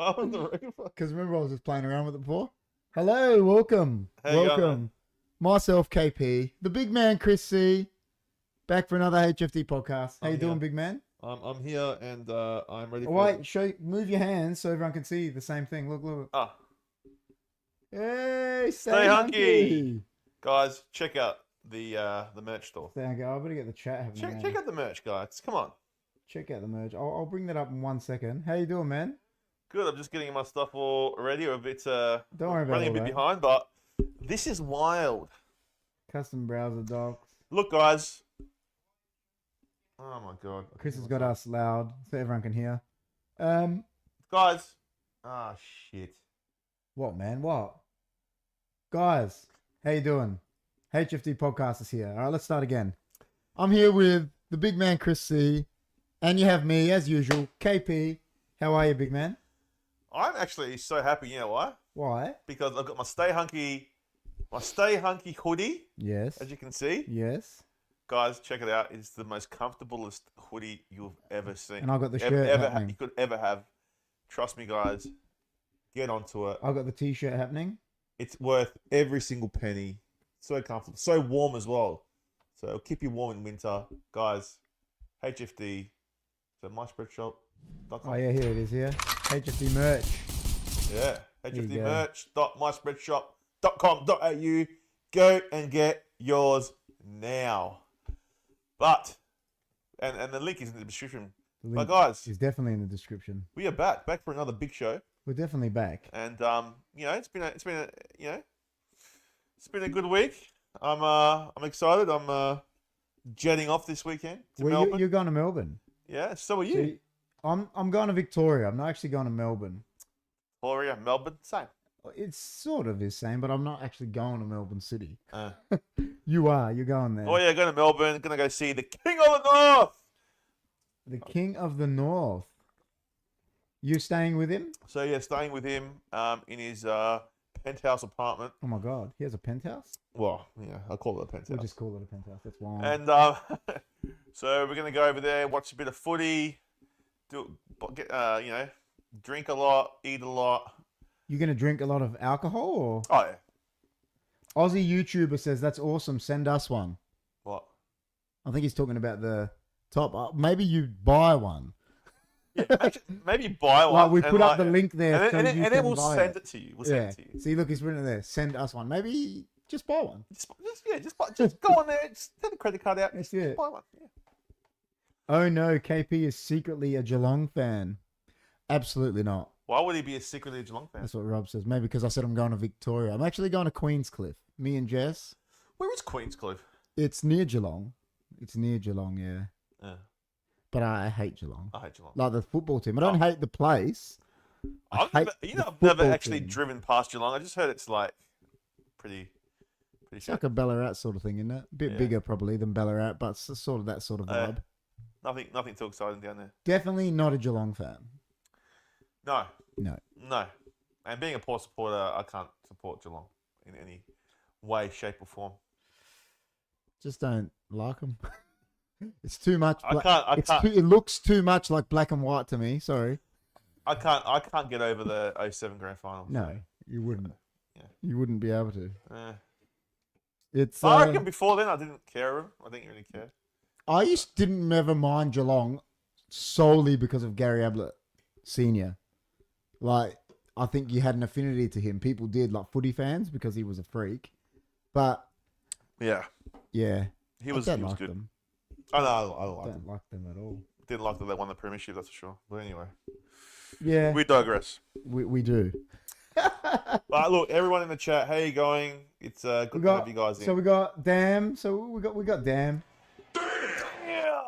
Why was the ring for? Because remember I was just playing around with it before. Hello, welcome. How you going, welcome. Myself, KP, the big man, Chris C, back for another HFD podcast. How you doing, big man? I'm here and I'm ready for Wait, move your hands so everyone can see the same thing. Look. Ah, Hey, Stay Hunky. Guys, check out the merch store. Stay hunky. I better get the chat happening. Check out the merch, guys. Come on. Check out the merch. I'll bring that up in 1 second. How you doing, man? Good. I'm just getting my stuff all ready. We're a bit Don't worry about running a bit behind, but this is wild. Custom browser docs. Look, guys. Oh my god. Chris has got us loud so everyone can hear. Guys. Ah, shit. What, man? What? Guys, how you doing? HFD podcast is here. All right, let's start again. I'm here with the big man, Chris C. And you have me, as usual, KP. How are you, big man? I'm actually so happy. You know why? Why? Because I've got my Stay Hunky hoodie. Yes. As you can see. Yes. Guys, check it out. It's the most comfortablest hoodie you've ever seen. And I got the shirt you could ever have. Trust me, guys. Get onto it. I got the t-shirt happening. It's worth every single penny. So comfortable. So warm as well. So it'll keep you warm in winter. Guys, HFD. So myspreadshop.com. Oh, yeah, here it is here. HFD merch. Yeah. HFDmerch.myspreadshop.com.au. Go and get yours now. But, and the link is in the description. But guys, it's definitely in the description. We are back for another big show. We're definitely back. And it's been a good week. I'm excited. I'm jetting off this weekend to Melbourne. You're going to Melbourne. Yeah, so are you. See, I'm going to Victoria. I'm not actually going to Melbourne. Victoria, Melbourne, same. It's sort of the same, but I'm not actually going to Melbourne City. You are. You're going there. Oh yeah, going to Melbourne. Going to go see the King of the North. The King of the North. You staying with him? So yeah, staying with him in his penthouse apartment. Oh my God, he has a penthouse? Well, yeah, I'll call it a penthouse. We'll just call it a penthouse. That's wild. And so we're gonna go over there, watch a bit of footy, drink a lot, eat a lot. You gonna drink a lot of alcohol, or? Oh yeah. Aussie YouTuber says that's awesome. Send us one. What? I think he's talking about the top. Maybe you buy one. Yeah, actually, maybe buy one. Like we put up the link there, and then we'll send it to you. We'll send it to you. See, look, he's written it there. Send us one. Maybe just buy one. Just go on there. Just take the credit card out. Just buy one. Yeah. Oh no, KP is secretly a Geelong fan. Absolutely not. Why would he be a secretly Geelong fan? That's what Rob says. Maybe because I said I'm going to Victoria. I'm actually going to Queenscliff. Me and Jess. Where is Queenscliff? It's near Geelong. Yeah. But I hate Geelong. I hate Geelong. Like the football team. I don't hate the place. I've never actually driven past Geelong. I just heard it's like pretty It's like a Ballarat sort of thing, isn't it? A bit bigger probably than Ballarat, but it's sort of that sort of vibe. Nothing too exciting down there. Definitely not a Geelong fan. No. No. And being a Port supporter, I can't support Geelong in any way, shape, or form. Just don't like them. It's too much. It looks too much like black and white to me. Sorry. I can't get over the 07 grand final. No, you wouldn't. Yeah. You wouldn't be able to. It's. I reckon before then I didn't care of him. I didn't really care. I didn't ever mind Geelong solely because of Gary Ablett Senior. Like, I think you had an affinity to him. People did, like footy fans, because he was a freak. But yeah, he was good. Them. I don't like them at all. Didn't like that they won the premiership, that's for sure. But anyway, yeah, we digress. We do. But look, everyone in the chat, how you going? It's good to have you guys in. So we got Dam. So we got Dam.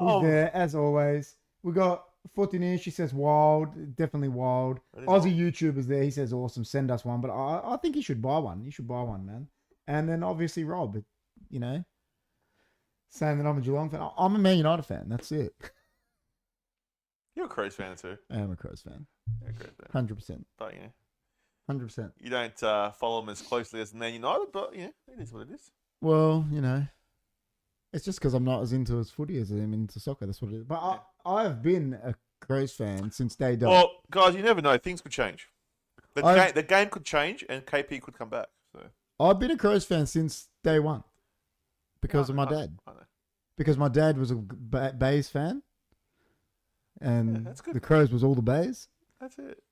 He's there as always. We got Fortinier. She says wild, definitely wild. Aussie YouTuber's there. He says awesome. Send us one. But I think he should buy one. You should buy one, man. And then obviously Rob, saying that I'm a Geelong fan. I'm a Man United fan. That's it. You're a Crows fan too. I am a Crows fan. You're a Crows fan. 100%. But 100%. You don't follow them as closely as Man United, but it is what it is. Well, it's just because I'm not as into as footy as I am into soccer. That's what it is. But I've been a Crows fan since day dot. Well, guys, you never know. Things could change. The game could change, and KP could come back. So I've been a Crows fan since day one because of my dad. I know. Because my dad was a Bays fan, and that's good. the Crows was all the Bays. That's it.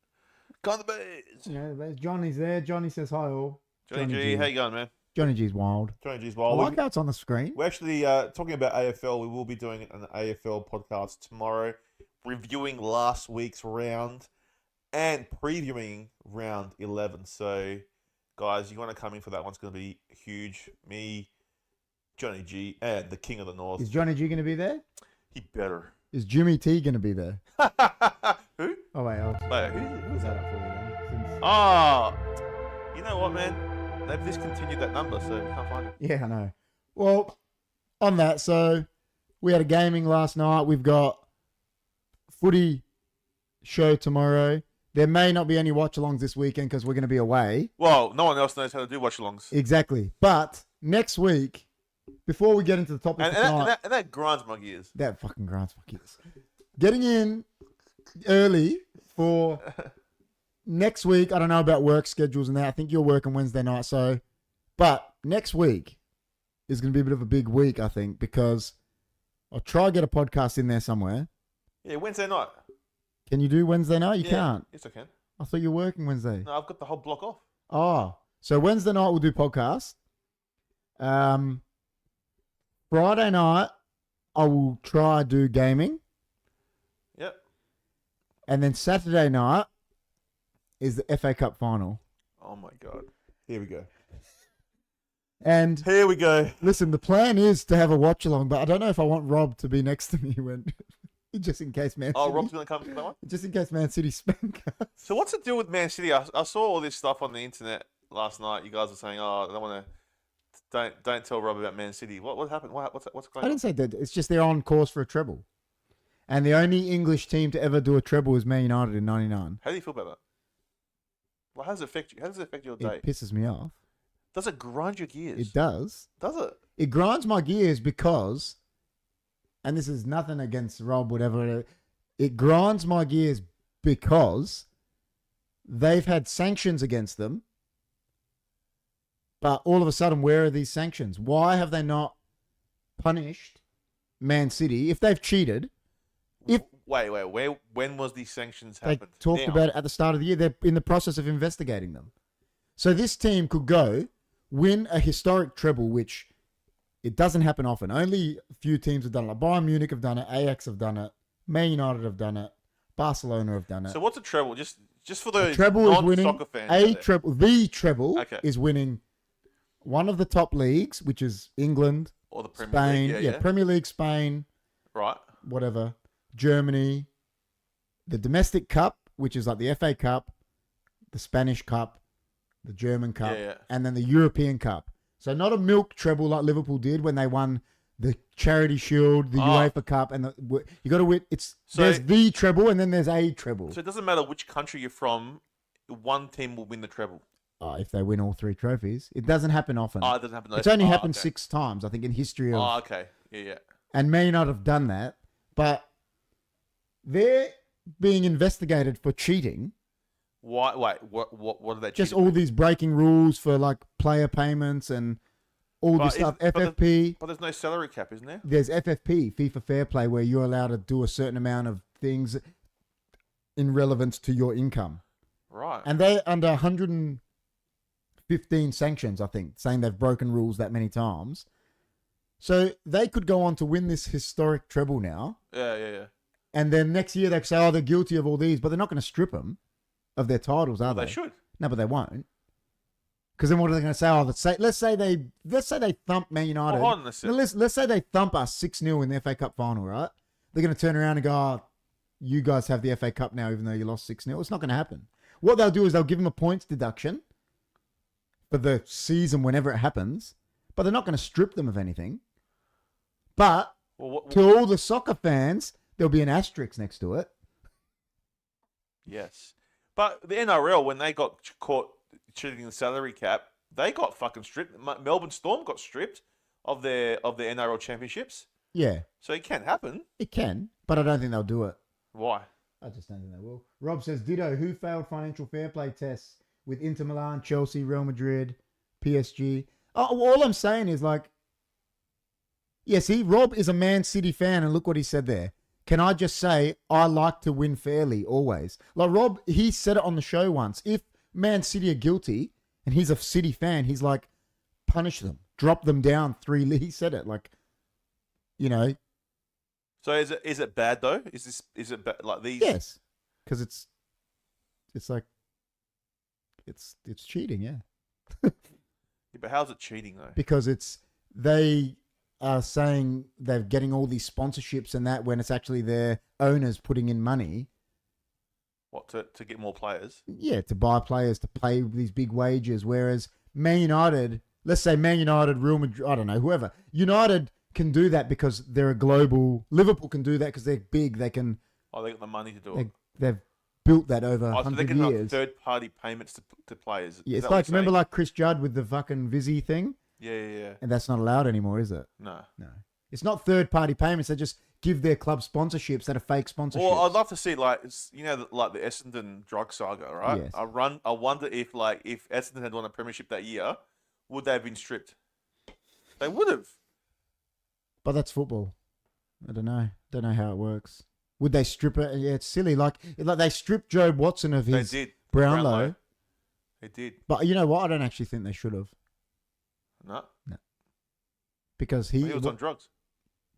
Go on the Bears. Yeah, Johnny's there. Johnny says hi all. Johnny G, how you going, man? Johnny G's wild. Johnny G's I wild. like how it's on the screen. We're actually talking about AFL. We will be doing an AFL podcast tomorrow, reviewing last week's round and previewing round 11. So, guys, you want to come in for that one? It's going to be huge. Me, Johnny G, and the King of the North. Is Johnny G going to be there? He better. Is Jimmy T going to be there? Who? Oh, wait. Wait, who's that that? up for you then? Oh, you know what, man? They've discontinued that number, so we can't find it. Yeah, I know. Well, on that, so we had a gaming last night. We've got footy show tomorrow. There may not be any watch-alongs this weekend because we're going to be away. Well, no one else knows how to do watch-alongs. Exactly. But next week, before we get into the topic And that grinds my gears. that fucking grinds my gears. Getting in early for next week. I don't know about work schedules and that. I think you're working Wednesday night. But next week is going to be a bit of a big week, I think, because I'll try to get a podcast in there somewhere. Yeah, Wednesday night. Can you do Wednesday night? You can't. Yes, I can. I thought you were working Wednesday. No, I've got the whole block off. Oh, so Wednesday night we'll do podcast. Friday night I will try do gaming. Yep. And then Saturday night is the FA Cup final. Oh my God. Here we go. And here we go. Listen, the plan is to have a watch along, but I don't know if I want Rob to be next to me when, just in case Man City. Oh, Rob's gonna come to that one. Just in case Man City spank us. So what's the deal with Man City? I saw all this stuff on the internet last night. You guys were saying, "Oh, I don't want to." Don't tell Rob about Man City. What happened? What's going on? I didn't say that. It's just they're on course for a treble, and the only English team to ever do a treble is Man United in '99. How do you feel about that? Well, how does it affect you? How does it affect your day? It pisses me off. Does it grind your gears? It does. Does it? It grinds my gears because, and this is nothing against Rob, whatever. It grinds my gears because they've had sanctions against them. But all of a sudden, where are these sanctions? Why have they not punished Man City if they've cheated? Wait. When was these sanctions happened? They talked about it at the start of the year. They're in the process of investigating them. So this team could go win a historic treble, which it doesn't happen often. Only a few teams have done it. Like Bayern Munich have done it. Ajax have done it. Man United have done it. Barcelona have done it. So what's a treble? Just for the treble is winning. Non-soccer fans. The treble is winning one of the top leagues, which is England, or the Premier Spain. League. Yeah, Premier League, Spain. Right. Whatever. Germany. The domestic cup, which is like the FA Cup, the Spanish Cup, the German Cup, and then the European Cup. So not a milk treble like Liverpool did when they won the Charity Shield, the UEFA Cup, and you got to win. There's the treble, and then there's a treble. So it doesn't matter which country you're from. One team will win the treble. If they win all three trophies, it doesn't happen often. It doesn't happen. It's only happened 6 times, I think, in history of. Okay. Yeah. And may not have done that, but they're being investigated for cheating. Why? Wait. What are they? Just all these breaking rules for like player payments and all this stuff. FFP. But there's no salary cap, isn't there? There's FFP, FIFA Fair Play, where you're allowed to do a certain amount of things in relevance to your income. Right. And they're under 115 sanctions, I think, saying they've broken rules that many times. So they could go on to win this historic treble now. Yeah. And then next year they could say, they're guilty of all these, but they're not going to strip them of their titles, are they? They should. No, but they won't. Because then what are they going to say? Let's say they thump Man United. Hold on a second. Let's say they thump us 6-0 in the FA Cup final, right? They're going to turn around and go, you guys have the FA Cup now, even though you lost 6-0. It's not going to happen. What they'll do is they'll give them a points deduction for the season whenever it happens, but they're not going to strip them of anything. But to all the soccer fans, there'll be an asterisk next to it. Yes. But the NRL, when they got caught cheating the salary cap, they got fucking stripped. Melbourne Storm got stripped of their NRL championships. Yeah. So it can happen. It can, but I don't think they'll do it. Why? I just don't think they will. Rob says, ditto, who failed financial fair play tests with Inter Milan, Chelsea, Real Madrid, PSG? Oh, all I'm saying is like, yeah, see, Rob is a Man City fan, and look what he said there. Can I just say, I like to win fairly always. Like Rob, he said it on the show once. If Man City are guilty, and he's a City fan, he's like, punish them. Drop them down 3. He said it like, you know. So is it bad though? Is it like these? Yes, because it's like it's cheating, yeah. Yeah, but how's it cheating though? Because they are saying they're getting all these sponsorships and that when it's actually their owners putting in money. What to get more players? Yeah, to buy players to pay these big wages. Whereas Man United, let's say Man United, Real Madrid, I don't know, whoever, United can do that because they're a global. Liverpool can do that because they're big. They can. Oh, they got the money to do it. They've built that over so 100 they can years. have third-party payments to players. Yeah, it's like, remember like Chris Judd with the fucking Vizzy thing? Yeah. And that's not allowed anymore, is it? No. It's not third-party payments. They just give their club sponsorships that are fake sponsorships. Well, I'd love to see like like the Essendon drug saga, right? Yes. I wonder if Essendon had won a premiership that year, would they have been stripped? They would have. But that's football. I don't know. Don't know how it works. Would they strip it? Yeah, it's silly. Like they stripped Joe Watson of his Brownlow. They did. But you know what? I don't actually think they should have. No. Because he was on drugs.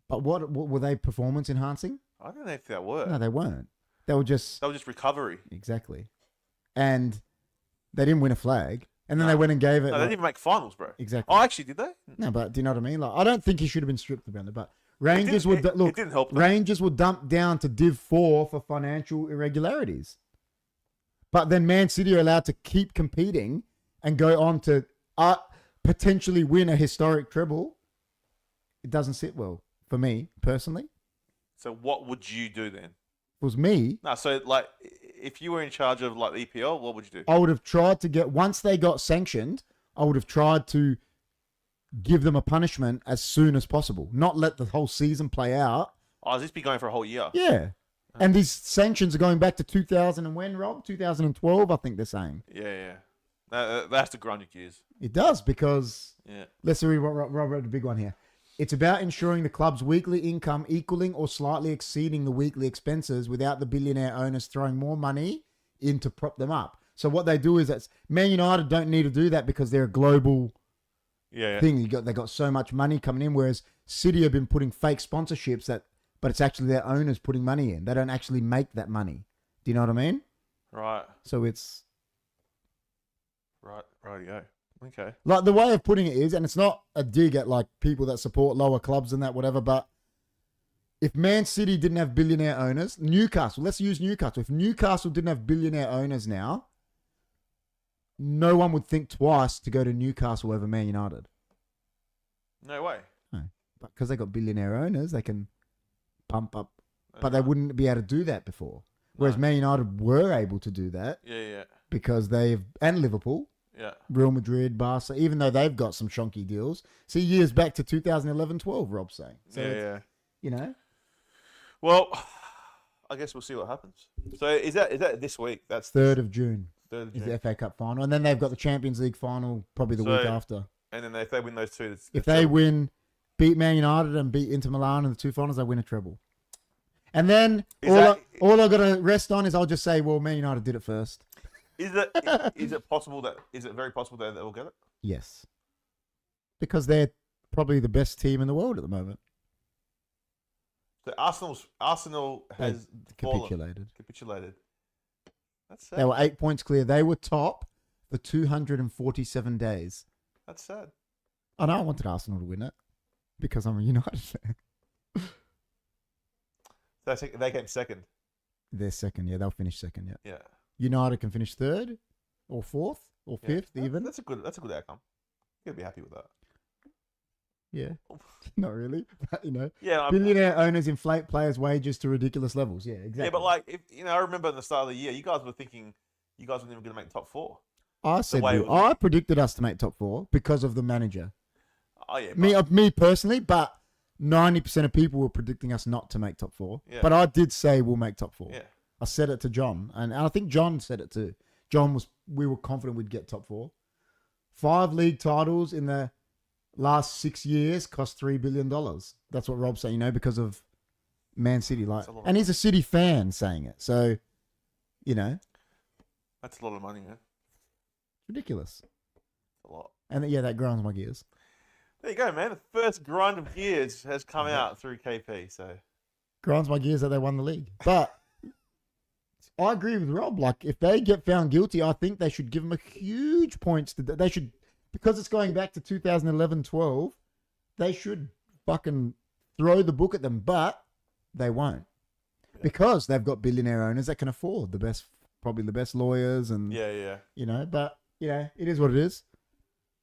But what were they performance enhancing? I don't know if they were. No, they weren't. They were just recovery. Exactly. And they didn't win a flag. And then they went and gave it. No, they didn't even make finals, bro. Exactly. Oh, actually, did they? No, but do you know what I mean? Like, I don't think he should have been stripped about it. But Rangers would look. It didn't help them. Rangers would dump down to Div 4 for financial irregularities. But then Man City are allowed to keep competing and go on to potentially win a historic treble. It doesn't sit well for me personally. So what would you do then? It was me. No, so like if you were in charge of like the EPL, what would you do? I would have tried to get, once they got sanctioned, I would have tried to give them a punishment as soon as possible. Not let the whole season play out. Oh, this be going for a whole year? Yeah. And these sanctions are going back to 2000 and when, Rob? 2012, I think they're saying. Yeah. That has to grind your gears. It does, because let's read what Rob wrote, the big one here. It's about ensuring the club's weekly income equaling or slightly exceeding the weekly expenses without the billionaire owners throwing more money in to prop them up. So what they do is that Man United don't need to do that because they're a global thing. They got so much money coming in, whereas City have been putting fake sponsorships but it's actually their owners putting money in. They don't actually make that money. Do you know what I mean? Right. So it's Rightio. Okay. Like the way of putting it is, and it's not a dig at like people that support lower clubs and that whatever, but if Man City didn't have billionaire owners, Newcastle, let's use Newcastle. If Newcastle didn't have billionaire owners now, no one would think twice to go to Newcastle over Man United. No way. No. But because they got billionaire owners, they can pump up. But they wouldn't be able to do that before. Whereas Man United were able to do that. Yeah. Because and Liverpool. Yeah. Real Madrid, Barca, even though they've got some shonky deals. See, years back to 2011-12, Rob's saying. So you know. Well, I guess we'll see what happens. So is that this week? That's 3rd of June. 3rd of June. Is the FA Cup final. And then they've got the Champions League final probably the week after. And then if they win those two... If they beat Man United and beat Inter Milan in the two finals, they win a treble. And then all I've got to rest on is I'll just say, well, Man United did it first. Is it very possible that they'll get it? Yes. Because they're probably the best team in the world at the moment. So Arsenal has capitulated. That's sad. They were 8 points clear. They were top for 247 days. That's sad. I know I wanted Arsenal to win it because I'm a United fan. So they came second. They're second, yeah. They'll finish second, Yeah. United can finish 3rd or 4th or 5th even. That's a good outcome. You'll be happy with that. Yeah. Not really. But, Yeah. Billionaire owners inflate players' wages to ridiculous levels. Yeah, exactly. Yeah, but like I remember at the start of the year, you guys were thinking you guys weren't even going to make top 4. I predicted us to make top 4 because of the manager. Oh yeah. Me personally, but 90% of people were predicting us not to make top 4. Yeah. But I did say we'll make top 4. Yeah. I said it to John, and I think John said it too. We were confident we'd get top 4. 5 league titles in the last 6 years cost $3 billion. That's what Rob's saying, because of Man City. And he's a City fan saying it. So, That's a lot of money, man. Ridiculous. A lot. And that grinds my gears. There you go, man. The first grind of gears has come out through KP, so... Grinds my gears that they won the league. But I agree with Rob. Like, if they get found guilty, I think they should give them a huge points. They should, because it's going back to 2011-12, they should fucking throw the book at them, but they won't. Yeah. Because they've got billionaire owners that can afford probably the best lawyers and... Yeah. But, it is what it is.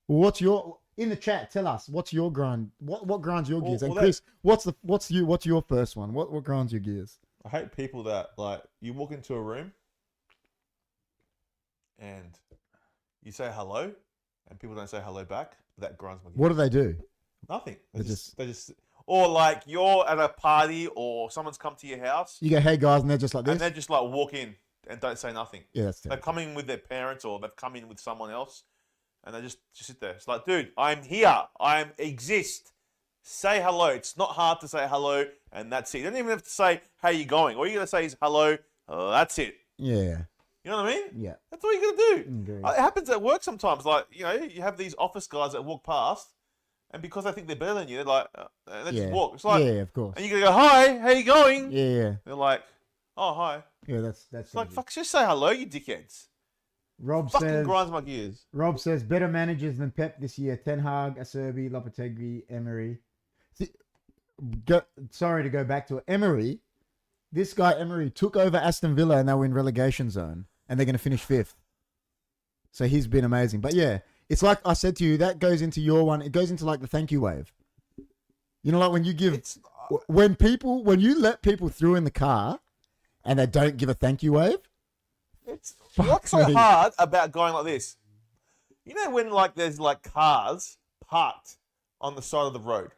What's your... In the chat, tell us, what's your grind? What grinds your gears? And Chris, what's your first one? What grinds your gears? I hate people that, like, you walk into a room and you say hello and people don't say hello back. That grinds my gears. What do they do? Nothing. They just or like you're at a party or someone's come to your house. You go, hey guys, and they're just like this. And they're just like walk in and don't say nothing. Yeah, that's terrible. They've come in with their parents or they've come in with someone else and they just sit there. It's like, dude, I'm here. I exist. Say hello. It's not hard to say hello, and that's it. You don't even have to say, how you going? All you got to say is hello. That's it. Yeah. You know what I mean? Yeah. That's all you got to do. Agreed. It happens at work sometimes. Like, you have these office guys that walk past, and because they think they're better than you, they're like, they just walk. It's like, yeah, of course. And you got to go, hi, how you going? Yeah. They're like, oh, hi. Yeah, that's It's like, fuck, just say hello, you dickheads. Rob fucking says, grinds my gears. Rob says, better managers than Pep this year. Ten Hag, Acerbi, Lopetegui, Emery. Sorry to go back to it. Emery, this guy Emery took over Aston Villa and they were in relegation zone and they're going to finish 5th. So he's been amazing. But yeah, it's like I said to you, that goes into your one. It goes into like the thank you wave. Like when you give, when you let people through in the car and they don't give a thank you wave. What's so hard about going like this? When like there's like cars parked on the side of the road,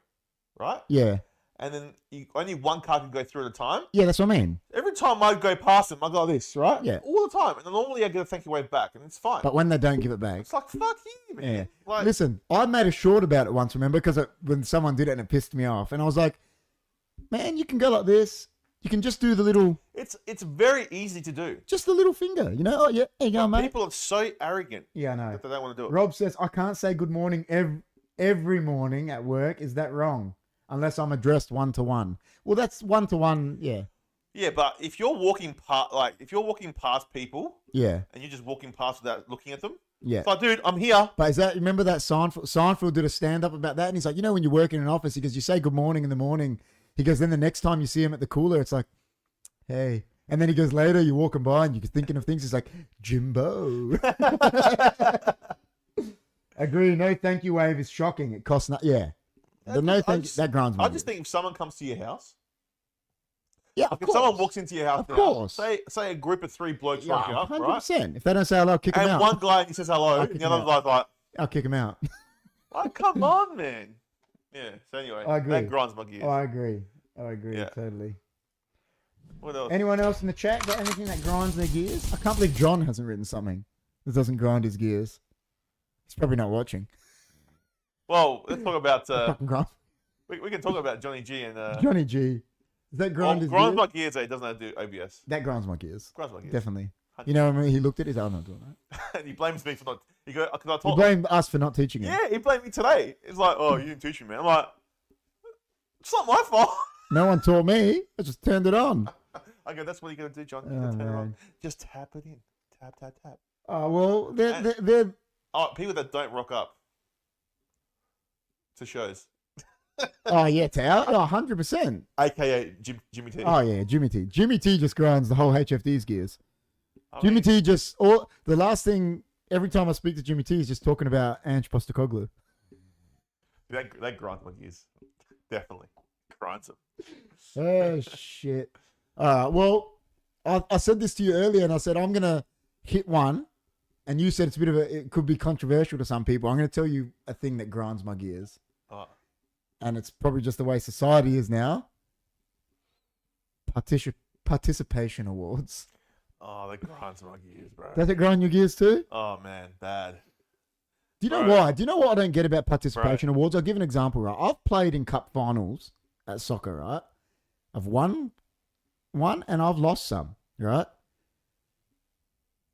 right? Yeah. And then only one car can go through at a time. Yeah, that's what I mean. Every time I go past them, I go like this, right? Yeah. All the time. And then normally I get a thank you wave back, and it's fine. But when they don't give it back. It's like, fuck you, man. Yeah. Like, listen, I made a short about it once, remember? Because when someone did it and it pissed me off. And I was like, man, you can go like this. You can just do the little... It's very easy to do. Just the little finger, Oh, yeah, there you go, mate. People are so arrogant. Yeah, I know. That they don't want to do it. Rob says, I can't say good morning every morning at work. Is that wrong? Unless I'm addressed one-to-one. Well, that's one-to-one, yeah. Yeah, but if you're walking past people... Yeah. And you're just walking past without looking at them... Yeah. It's like, dude, I'm here. But remember that Seinfeld did a stand-up about that? And he's like, when you work in an office, he goes, you say good morning in the morning... He goes, then the next time you see him at the cooler, it's like, hey. And then he goes, later, you're walking by and you're thinking of things. He's like, Jimbo. Agree. No thank you wave is shocking. It costs nothing. Yeah. That grinds me. I just think if someone comes to your house. Yeah, if someone walks into your house, of course. Say a group of 3 blokes walking up, 100%. Right? If they don't say hello, I'll kick them out. And one guy, he says hello, and the other guy's like, I'll kick him out. Like, come on, man. Yeah, so anyway, I agree. That grinds my gears. I agree, totally. What else? Anyone else in the chat got anything that grinds their gears? I can't believe John hasn't written something that doesn't grind his gears. He's probably not watching. Well, let's talk about... we can talk about Johnny G and... Johnny G. Does that grind his gears? Grinds my gears, he doesn't know how to do OBS. That grinds my gears. Grinds my gears. Definitely. You know what I mean? He looked at it, I'm not doing that. And he blames me for not... He blamed us for not teaching him. Yeah, he blamed me today. It's like, oh, you didn't teach me, man. I'm like, it's not my fault. No one taught me. I just turned it on. I go, that's what you're going to do, John. You're turn it on. Just tap it in. Tap, tap, tap. Oh, well, they're... Oh, people that don't rock up to shows. Oh, yeah, 100%. AKA Jimmy T. Oh, yeah, Jimmy T. Jimmy T just grinds the whole HFD's gears. Jimmy T just... the last thing... Every time I speak to Jimmy T, he's just talking about Ange Postecoglou. That grinds my gears. Definitely. Grinds them. Oh, shit. Well, I said this to you earlier, and I said, I'm going to hit one, and you said it could be controversial to some people. I'm going to tell you a thing that grinds my gears. Oh. And it's probably just the way society is now. participation awards. Oh, they grinds my gears, bro. Does it grind your gears too? Oh man, bad. Do you know why? Do you know what I don't get about participation awards? I'll give an example, right? I've played in cup finals at soccer, right? I've won one and I've lost some, right?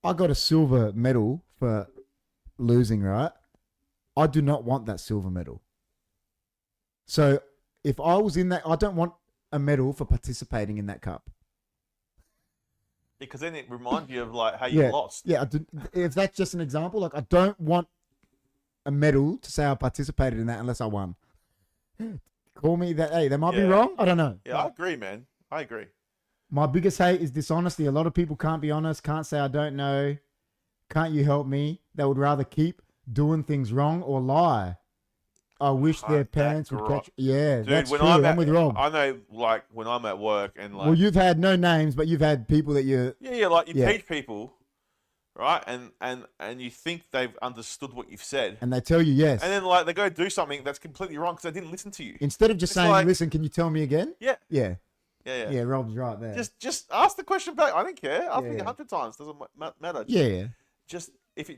I got a silver medal for losing, right? I do not want that silver medal. So if I was in that, I don't want a medal for participating in that cup. Because then it reminds you of like how you lost. Yeah, if that's just an example, like I don't want a medal to say I participated in that unless I won. Call me that. Hey, they might be wrong. I don't know. Yeah, I agree, man. I agree. My biggest hate is dishonesty. A lot of people can't be honest, can't say I don't know. Can't you help me? They would rather keep doing things wrong or lie. I wish their parents would catch. Yeah, dude, that's true. I'm with Rob. I know, like when I'm at work and like. Well, you've had no names, but you've had people that you. Yeah, like you teach people, right? And you think they've understood what you've said, and they tell you yes, and then like they go do something that's completely wrong because they didn't listen to you. Instead of just saying, like, "Listen, can you tell me again?" Yeah. Yeah, Rob's right there. Just ask the question back. I don't care. Ask me 100 times. Doesn't matter. Just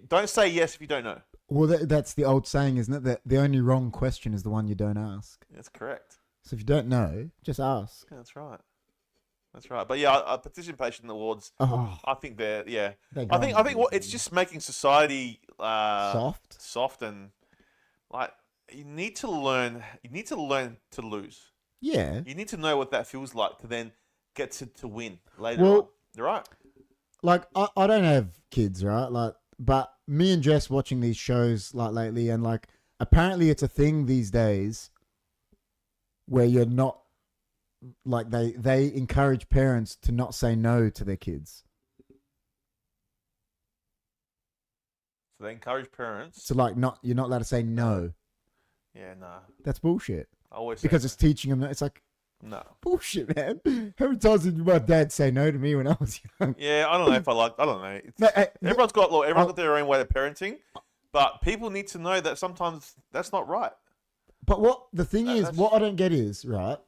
don't say yes if you don't know. Well, that's the old saying, isn't it? That the only wrong question is the one you don't ask. That's correct. So if you don't know, just ask. Yeah, that's right. That's right. But yeah, participation awards. I think they're I think what it's just making society soft, and like you need to learn to lose. Yeah. You need to know what that feels like to then get to win later on. Right. Like, I don't have kids, right? Like, but me and Jess watching these shows like lately, and like apparently it's a thing these days where you're not like they encourage parents to not say no to their kids. So they encourage parents to like you're not allowed to say no. Yeah, nah. That's bullshit. Always because it's teaching them. It's like bullshit, man. How many times did my dad say no to me when I was young? Yeah, I don't know if I like. I don't know. Everyone's got their own way of parenting, but people need to know that sometimes that's not right. But what the thing is, what I don't get is right.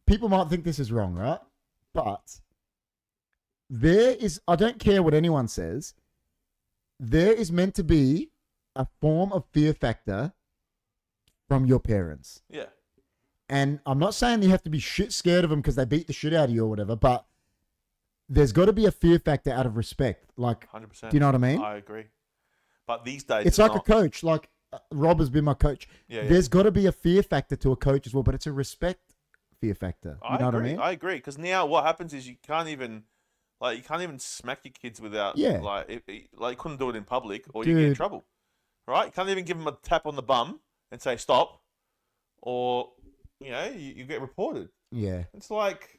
People might think this is wrong, right? But there is. I don't care what anyone says. There is meant to be a form of fear factor from your parents. Yeah. And I'm not saying you have to be shit scared of them because they beat the shit out of you or whatever, but there's got to be a fear factor out of respect. Like, 100%. Do you know what I mean? I agree. But these days, it's like a coach. Like, Rob has been my coach. Yeah, there's got to be a fear factor to a coach as well, but it's a respect fear factor. You know what I mean? I agree. Because now what happens is you can't even smack your kids without, you couldn't do it in public or you get in trouble. Right? You can't even give them a tap on the bum and say stop, or you get reported. Yeah, it's like,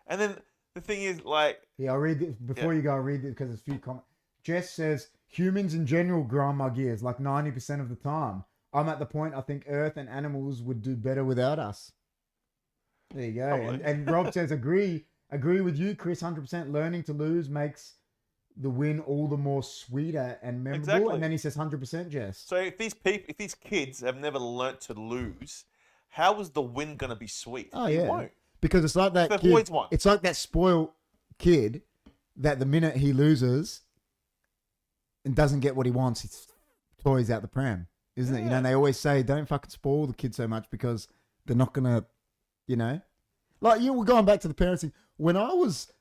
and then the thing is like, I'll read this before you go. I'll read this because there's a few comments. Jess says humans in general grind my gears like 90% of the time. I'm at the point I think Earth and animals would do better without us. There you go. And Rob says agree with you, Chris. 100%. Learning to lose makes the win all the more sweeter and memorable. Exactly. And then he says 100%, Jess. So if these kids have never learnt to lose, how is the win going to be sweet? Oh, it won't. Because it's like that kid. It's like that spoiled kid that the minute he loses and doesn't get what he wants, his toys out the pram, isn't it? You know, and they always say, don't fucking spoil the kid so much because they're not going to, Like, you were going back to the parenting. When I was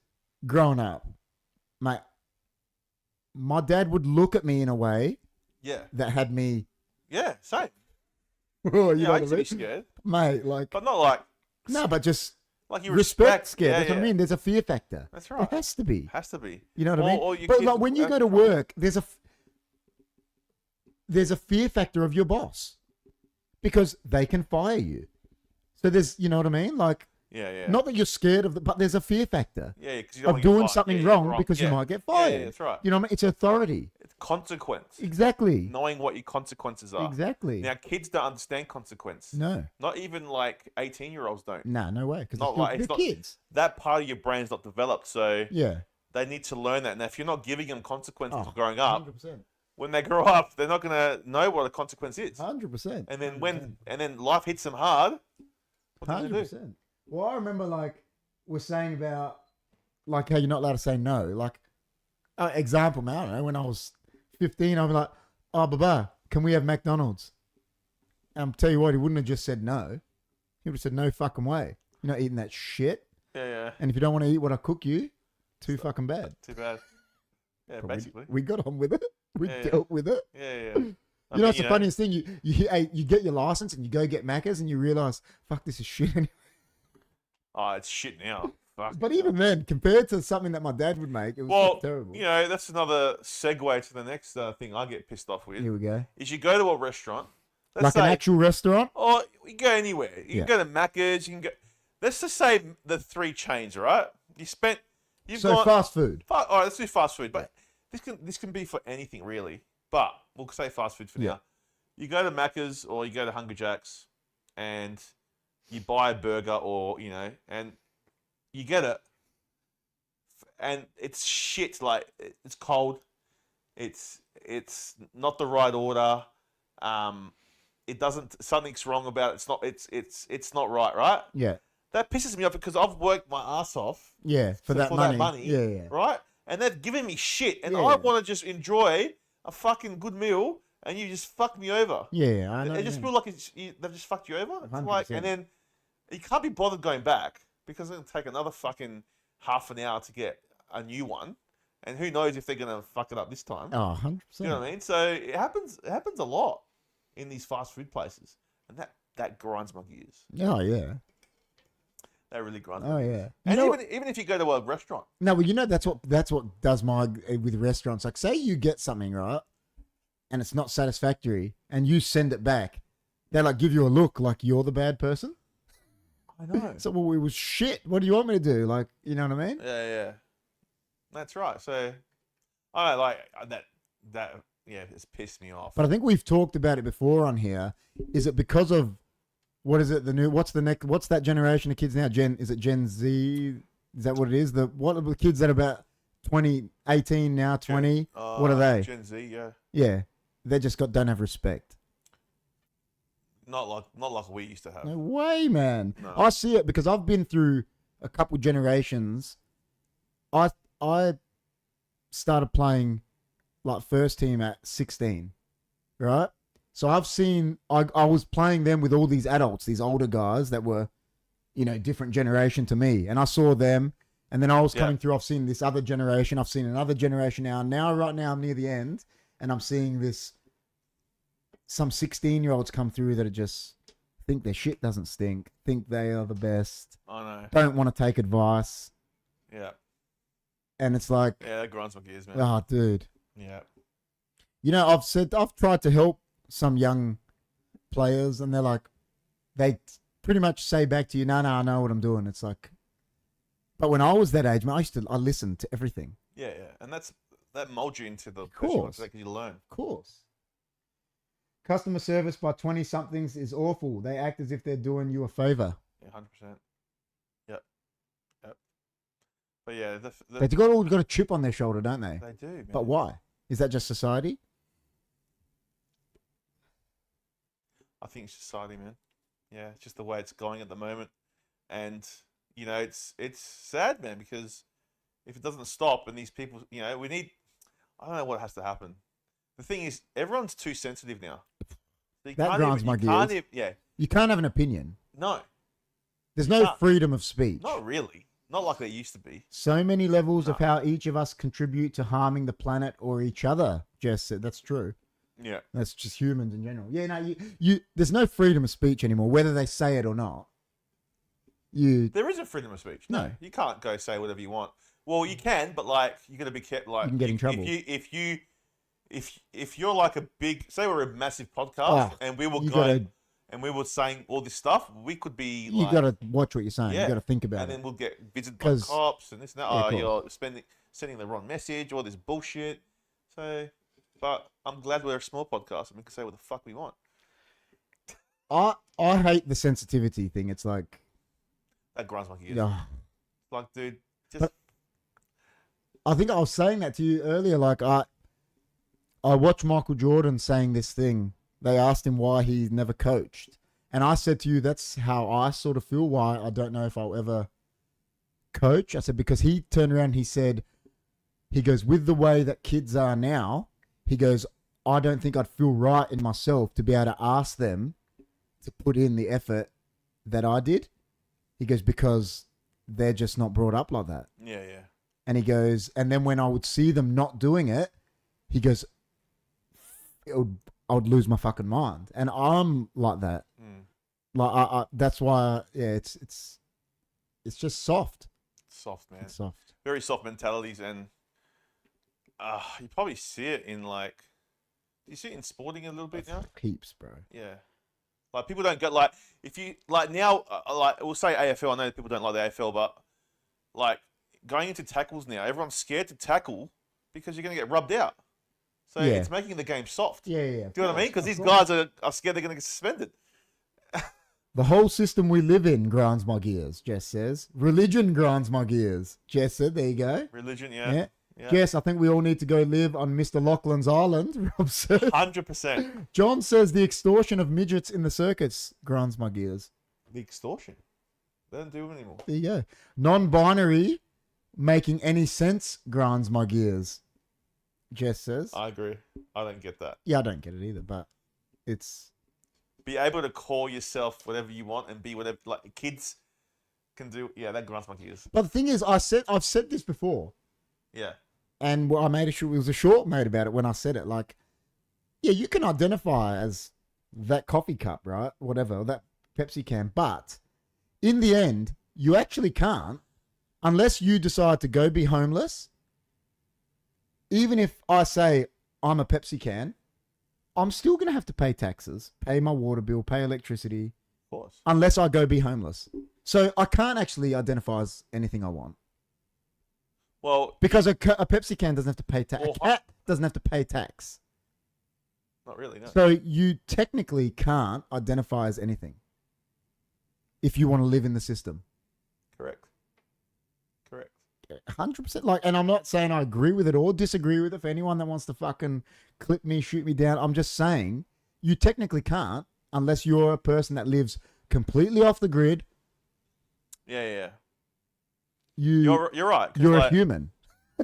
growing up, mate, my dad would look at me in a way that had me... Yeah, same. Oh, you know I used to be scared. Mate, like... But not like... No, but just... Like you respect scared. That's what I mean. There's a fear factor. That's right. There has to be. Has to be. You know what I mean? But like when you go to work, there's a fear factor of your boss. Because they can fire you. So there's, you know what I mean? Like... Yeah. Not that you're scared of but there's a fear factor. Yeah, because you don't of doing something wrong because you might get fired. Yeah, that's right. You know what I mean? It's authority. It's consequence. Exactly. Knowing what your consequences are. Exactly. Now, kids don't understand consequence. No. Not even like 18-year-olds don't. Nah, no way. Because they're kids. That part of your brain's not developed, so yeah, they need to learn that. Now, if you're not giving them consequences growing up, 100%. When they grow up, they're not going to know what a consequence is. 100%. And then life hits them hard, what do they do? 100%. Well, I remember like were saying about like how you're not allowed to say no. Like, example, man, I don't know, when I was 15, I'd be like, oh, Baba, can we have McDonald's? And I'll tell you what, he wouldn't have just said no. He would have said, no fucking way. You're not eating that shit. Yeah. And if you don't want to eat what I cook you, too fucking bad. Too bad. Yeah, But basically. We got on with it. We dealt with it. Yeah. You know, it's the funniest thing. You get your license and you go get Macca's and you realize, fuck, this is shit. Oh, it's shit now. Fuck. But even then, compared to something that my dad would make, it was terrible. You know, that's another segue to the next thing I get pissed off with. Here we go. Is you go to a restaurant. Like an actual restaurant? Or you go anywhere. You can go to Macca's. You can go. Let's just say the 3 chains, right? You've got fast food. All right, let's do fast food. But this can be for anything really. But we'll say fast food for now. You go to Macca's or you go to Hungry Jack's, and you buy a burger, or and you get it, and it's shit. Like, it's cold. It's not the right order. It doesn't. Something's wrong about it. It's not right. Right? Yeah. That pisses me off because I've worked my ass off. Yeah, for that money. Yeah. Right? And they've given me shit, and I want to just enjoy a fucking good meal, and you just fuck me over. Yeah, I know. It just feels like they've just fucked you over. It's like, and then you can't be bothered going back because it's going to take another fucking half an hour to get a new one, and who knows if they're going to fuck it up this time. Oh, 100%. You know what I mean? So it happens a lot in these fast food places, and that grinds my gears. Oh, yeah. That really grinds. Oh, yeah. And even if you go to a restaurant. No, well, that's what does my with restaurants. Like, say you get something, right, and it's not satisfactory, and you send it back, they like give you a look like you're the bad person. I know. So, well, it was shit. What do you want me to do? Like, you know what I mean? Yeah. That's right. So, I don't like that. Yeah, it's pissed me off. But I think we've talked about it before on here. Is it because of what is it? What's that generation of kids now? Is it Gen Z? Is that what it is? What are the kids that are about 18 now, 20? What are they? Gen Z, yeah. Yeah. They just don't have respect. Not like we used to have. No way, man. No. I see it because I've been through a couple generations. I started playing like first team at 16, right? So I've seen, I was playing them with all these adults, these older guys that were, different generation to me. And I saw them, and then I was coming through, I've seen this other generation, I've seen another generation now. Right now I'm near the end, and I'm seeing some 16-year-olds come through that are just think their shit doesn't stink, think they are the best. I know. Don't want to take advice. Yeah. And it's like... Yeah, that grinds my gears, man. Oh, dude. Yeah. I've tried to help some young players, and they're like, they pretty much say back to you, no, I know what I'm doing. It's like, but when I was that age, man, I listened to everything. Yeah, and that molds you into the course because you learn. Of course. Customer service by 20-somethings is awful. They act as if they're doing you a favor. Yeah, 100%. Yep. But yeah, they've got a chip on their shoulder, don't they? They do, man. But why? Is that just society? I think it's society, man. Yeah, it's just the way it's going at the moment, and it's sad, man, because if it doesn't stop, and these people, we need. I don't know what has to happen. The thing is, everyone's too sensitive now. So that grinds my gears. You can't have an opinion. No. There's no freedom of speech. Not really. Not like there used to be. So many levels of how each of us contribute to harming the planet or each other. Jess said that's true. Yeah. That's just humans in general. Yeah, no, you there's no freedom of speech anymore, whether they say it or not. There isn't freedom of speech. No. You can't go say whatever you want. Well, you can, but like you got to be kept. Like you can get in trouble. If you're like a big, say we're a massive podcast, and we were going and we were saying all this stuff, we could be. You got to watch what you're saying. You got to think about it. And then we'll get visited by cops and this and that. You're sending the wrong message, all this bullshit. So, but I'm glad we're a small podcast and we can say what the fuck we want. I hate the sensitivity thing. It's like that grinds my gears. Yeah. Like, dude, I think I was saying that to you earlier. Like, I watched Michael Jordan saying this thing. They asked him why he never coached. And I said to you, that's how I sort of feel, why I don't know if I'll ever coach. I said, because he turned around and he said, he goes, with the way that kids are now, he goes, I don't think I'd feel right in myself to be able to ask them to put in the effort that I did. He goes, because they're just not brought up like that. Yeah, yeah. And he goes, and then when I would see them not doing it, he goes, I would lose my fucking mind. And I'm like that. Like I that's why, it's just soft. Soft, man. It's soft. Very soft mentalities, and you probably see it in like, do you see it in sporting a little bit now? Heaps, bro. Yeah. Like people don't get like, if you like now, like we'll say AFL. I know people don't like the AFL, but like going into tackles now, everyone's scared to tackle because you're going to get rubbed out. So it's making the game soft. Yeah. Do you know what I mean? Because these guys are scared they're going to get suspended. The whole system we live in grinds my gears, Jess says. Religion grinds my gears. Jess said, there you go. Religion, yeah. Jess, I think we all need to go live on Mr. Laughlin's island, Rob says. 100%. John says the extortion of midgets in the circus grinds my gears. The extortion? They don't do it anymore. There you go. Non-binary making any sense grinds my gears, Jess says. I agree. I don't get that. Yeah, I don't get it either, but it's... Be able to call yourself whatever you want and be whatever, like kids can do. Yeah, that grinds my gears. But the thing is, I've said this before. Yeah. And I made it was a short made about it when I said it. Like, yeah, you can identify as that coffee cup, right? Whatever, that Pepsi can. But in the end, you actually can't unless you decide to go be homeless. Even if I say I'm a Pepsi can, I'm still going to have to pay taxes, pay my water bill, pay electricity. Of course. Unless I go be homeless. So I can't actually identify as anything I want. Well, because a Pepsi can doesn't have to pay tax. A cat doesn't have to pay tax. Not really, no. So you technically can't identify as anything if you want to live in the system. Correct. 100%. Like, and I'm not saying I agree with it or disagree with it. For anyone that wants to fucking clip me, shoot me down, I'm just saying you technically can't unless you're a person that lives completely off the grid. Yeah. You're right. You're a human.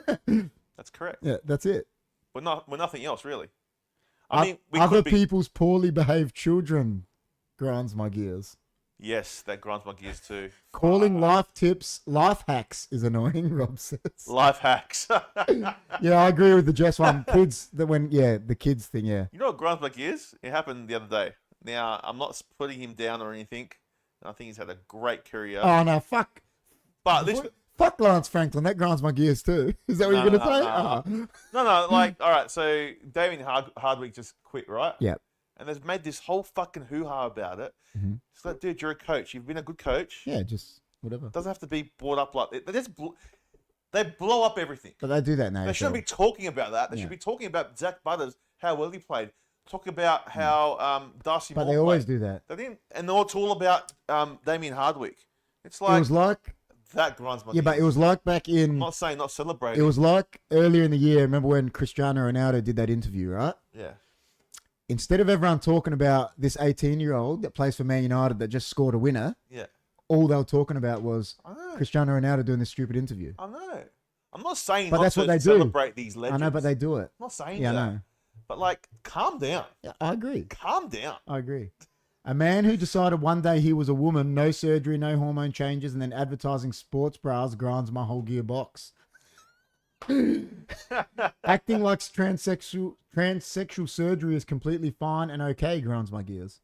That's correct. Yeah, that's it. We're nothing else, really. I mean, other people's poorly behaved children grinds my gears. Yes, that grinds my gears too. Calling life tips life hacks is annoying, Rob says. Life hacks. Yeah, I agree with the Jess one. Kids, the kids thing, yeah. You know what grinds my gears? It happened the other day. Now, I'm not putting him down or anything. I think he's had a great career. Oh, no, fuck. But this... Fuck Lance Franklin. That grinds my gears too. Is that what you're going to say? No, like, all right, so Damien Hardwick just quit, right? Yeah. And they've made this whole fucking hoo-ha about it. Mm-hmm. It's like, dude, you're a coach. You've been a good coach. Yeah, just whatever. It doesn't have to be brought up like... They blow up everything. But they do that now. They shouldn't be talking about that. They should be talking about Zach Butters, how well he played. Talk about how Darcy Moore But they always do that. They didn't, and it's all about Damien Hardwick. It's like... It was like... That grinds my gears. Yeah, but it was like back in... I'm not saying not celebrating. It was like earlier in the year. Remember when Cristiano Ronaldo did that interview, right? Yeah. Instead of everyone talking about this 18-year-old that plays for Man United that just scored a winner, all they were talking about was Cristiano Ronaldo doing this stupid interview. I know. I'm not saying but not that's to what they celebrate these legends. I know, but they do it. I'm not saying that. I know. But, like, calm down. Yeah, I agree. Calm down. I agree. A man who decided one day he was a woman, no surgery, no hormone changes, and then advertising sports bras grinds my whole gearbox. Acting like transsexual surgery is completely fine and okay grinds my gears.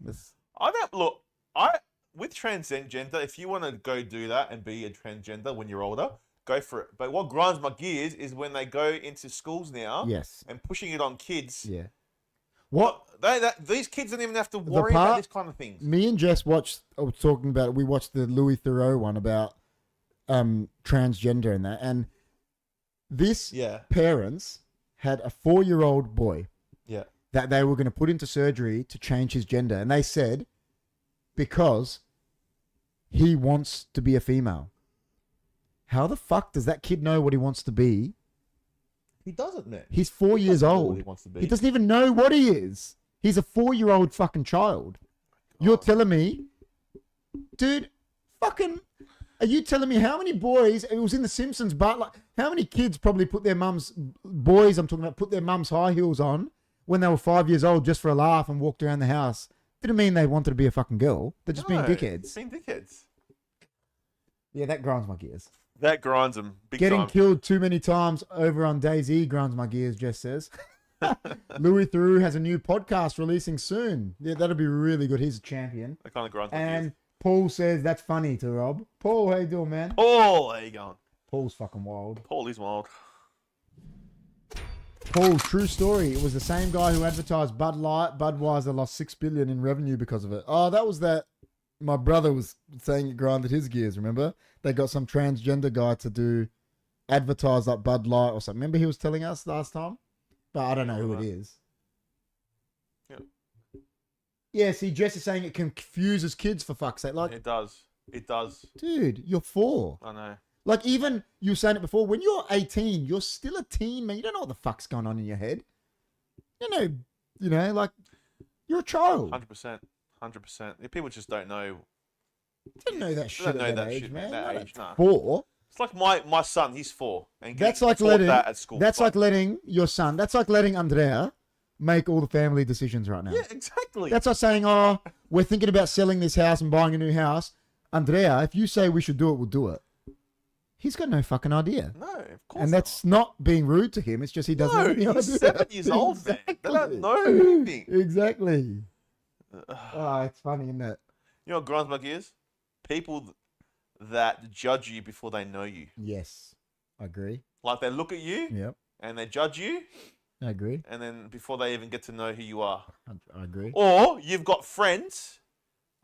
With transgender, if you want to go do that and be a transgender when you're older, go for it. But what grinds my gears is when they go into schools now and pushing it on kids. Yeah. These kids don't even have to worry about this kind of things. Me and Jess we watched the Louis Theroux one about transgender and that, and this parents had a 4-year-old boy that they were going to put into surgery to change his gender, and they said because he wants to be a female. How the fuck does that kid know what he wants to be? He doesn't, man. He's 4 years old. He doesn't even know what he is. He's a 4-year-old fucking child. You're telling me, dude, fucking Are you telling me how many boys? It was in The Simpsons, but like, how many kids probably put their mums, boys I'm talking about, put their mums high heels on when they were 5 years old just for a laugh and walked around the house? Didn't mean they wanted to be a fucking girl. They're just being dickheads. Being dickheads. Yeah, that grinds my gears. That grinds them big Getting time. killed too many times over on DayZ grinds my gears, Jess says. Louis Theroux has a new podcast releasing soon. Yeah, that'll be really good. He's a champion. That kind of grinds my And gears. Paul says that's funny to Rob. Paul, how you doing, man? Paul, how you going? Paul's fucking wild. Paul is wild. Paul, true story. It was the same guy who advertised Bud Light. Budweiser lost $6 billion in revenue because of it. Oh, that was that. My brother was saying it grinded his gears. Remember, they got some transgender guy to advertise like Bud Light or something. Remember he was telling us last time, but I don't know who it is. Yeah. Yeah. See, Jess is saying it confuses kids for fuck's sake. Like It does. It does. dude, you're 4. I know. Like, even you were saying it before, when you're 18, you're still a teen, man. You don't know what the fuck's going on in your head. You know, like, you're a child. 100%. 100%. People just don't know. You didn't know that shit Don't know at that that age, shit man. at that Like, age, nah. 4. It's like my son, he's 4. And That's like taught letting that at school. that's like letting your son. That's like letting Andrea make all the family decisions right now. Yeah, exactly. That's like saying, "Oh, we're thinking about selling this house and buying a new house." Andrea, if you say we should do it, we'll do it. He's got no fucking idea. No, of course And that's not being rude to him. It's just he doesn't not. have any No, idea. he's 7 years old, man. They don't know anything. Exactly. Oh, it's funny, isn't it? You know what grinds my gears? People that judge you before they know you. Yes, I agree. Like they look at you Yep, and they judge you, I agree. and then before they even get to know who you are. I agree. Or you've got friends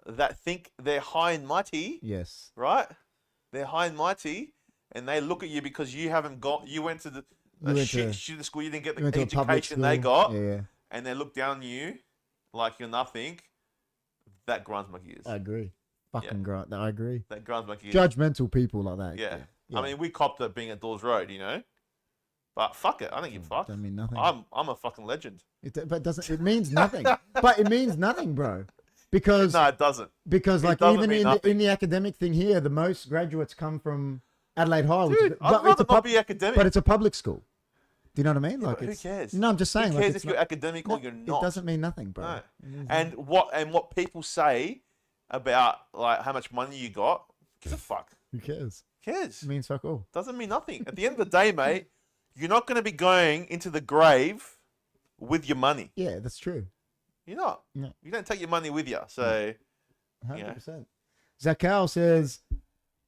that think they're high and mighty, Yes. right? They're high and mighty, and they look at you because you haven't got. You went to the shit school. You didn't get the You went to a public education they school. got, Yeah, and they look down on you like you're nothing. That grinds my gears. I agree. Fucking grind. I agree. That grinds my gears. Judgmental people like that. Yeah. Yeah. I mean, we copped it being at Dawes Road, you know. But fuck it, I don't give a fuck. Don't mean nothing. I'm a fucking legend. But doesn't it means nothing? But it means nothing, bro. Because No, it doesn't. because it like doesn't even mean in nothing. in the academic thing here, the most graduates come from Adelaide High, which Dude, is, I'd rather not be academic. but it's a public school. Do you know what I mean? Yeah, Like, but who it's, cares? No, I'm just saying. Who like, cares it's if you're not- academic or you're not? It doesn't mean nothing, bro. No. It means And what people say about like how much money you got, give a fuck. who cares? Who cares? It means fuck all. Doesn't mean nothing. At the end of the day, mate, you're not going to be going into the grave with your money. Yeah, that's true. You're not. No. You don't take your money with you. So 100%. Zakal says,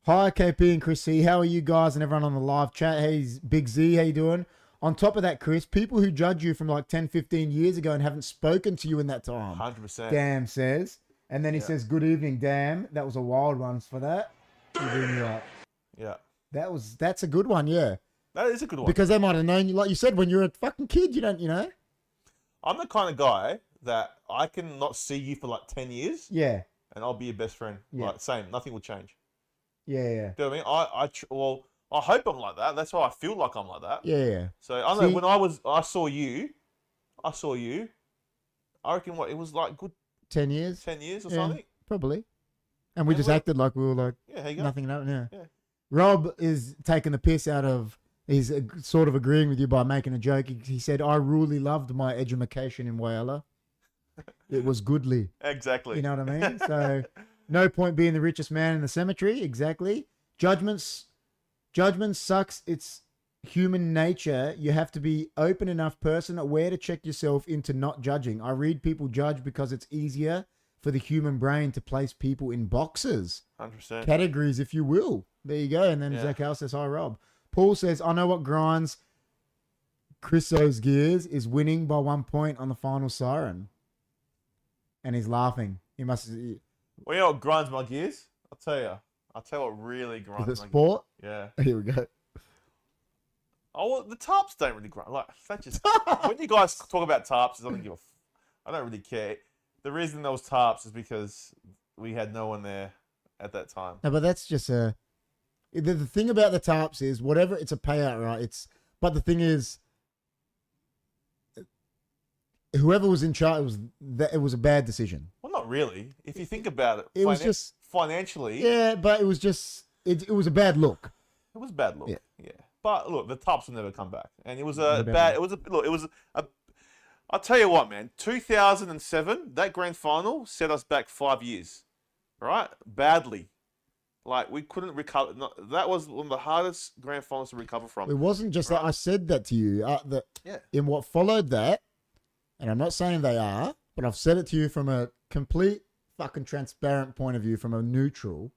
"Hi KP and Chris C. How are you guys and everyone on the live chat? Hey, Big Z, how you doing?" On top of that, Chris, people who judge you from like 10, 15 years ago and haven't spoken to you in that time. 100%. Damn says. And then he says, "Good evening, damn." That was a wild one for that. He blew me up. Yeah. That's a good one, yeah. That is a good one. Because they might have known you, like you said, when you're a fucking kid, you don't, you know? I'm the kind of guy that I can not see you for like 10 years Yeah. and I'll be your best friend. Yeah. Like, same. Nothing will change. Yeah, yeah. Do you know what I mean? Well, I hope I'm like that. That's why I feel like I'm like that. Yeah, yeah. So I know See- when I saw you, I reckon it was like good 10 years? 10 years or Yeah. something. Probably. And we And just we're- acted like we were like Yeah, here you go. nothing happened. Yeah. Yeah. Rob is taking the piss out of. He's sort of agreeing with you by making a joke. He said, "I really loved my education in Whyalla. It was goodly." Exactly. You know what I mean? So, no point being the richest man in the cemetery. Exactly. Judgment sucks. It's human nature. You have to be open enough person, aware to check yourself into not judging. I read people judge because it's easier for the human brain to place people in boxes. 100%. Categories, if you will. There you go. And then Yeah. Zach Al says, "Hi, Rob." Paul says, "I know what grinds Chriso's gears is winning by 1 point on the final siren." And he's laughing. He must. Well, you know what grinds my gears? I'll tell you what really Is grinds it my sport? gears. Yeah. Here we go. Oh, well, the tarps don't really grind. Like, that just... when you guys talk about tarps, I don't really care. The reason those tarps is because we had no one there at that time. No, but that's just a. The thing about the tarps is whatever, it's a payout, right? But the thing is, whoever was in charge, it was a bad decision. Well, not really. If you think about it, It was just financially. Yeah, but it was just it was a bad look. It was a bad look. Yeah. But look, the tops will never come back, and it was I'll tell you what, man. 2007, that grand final set us back 5 years, right? Badly. Like, we couldn't recover. That was one of the hardest grand finals to recover from. It wasn't just that I said that to you. In what followed that, and I'm not saying they are, but I've said it to you from a complete fucking transparent point of view, from a neutral.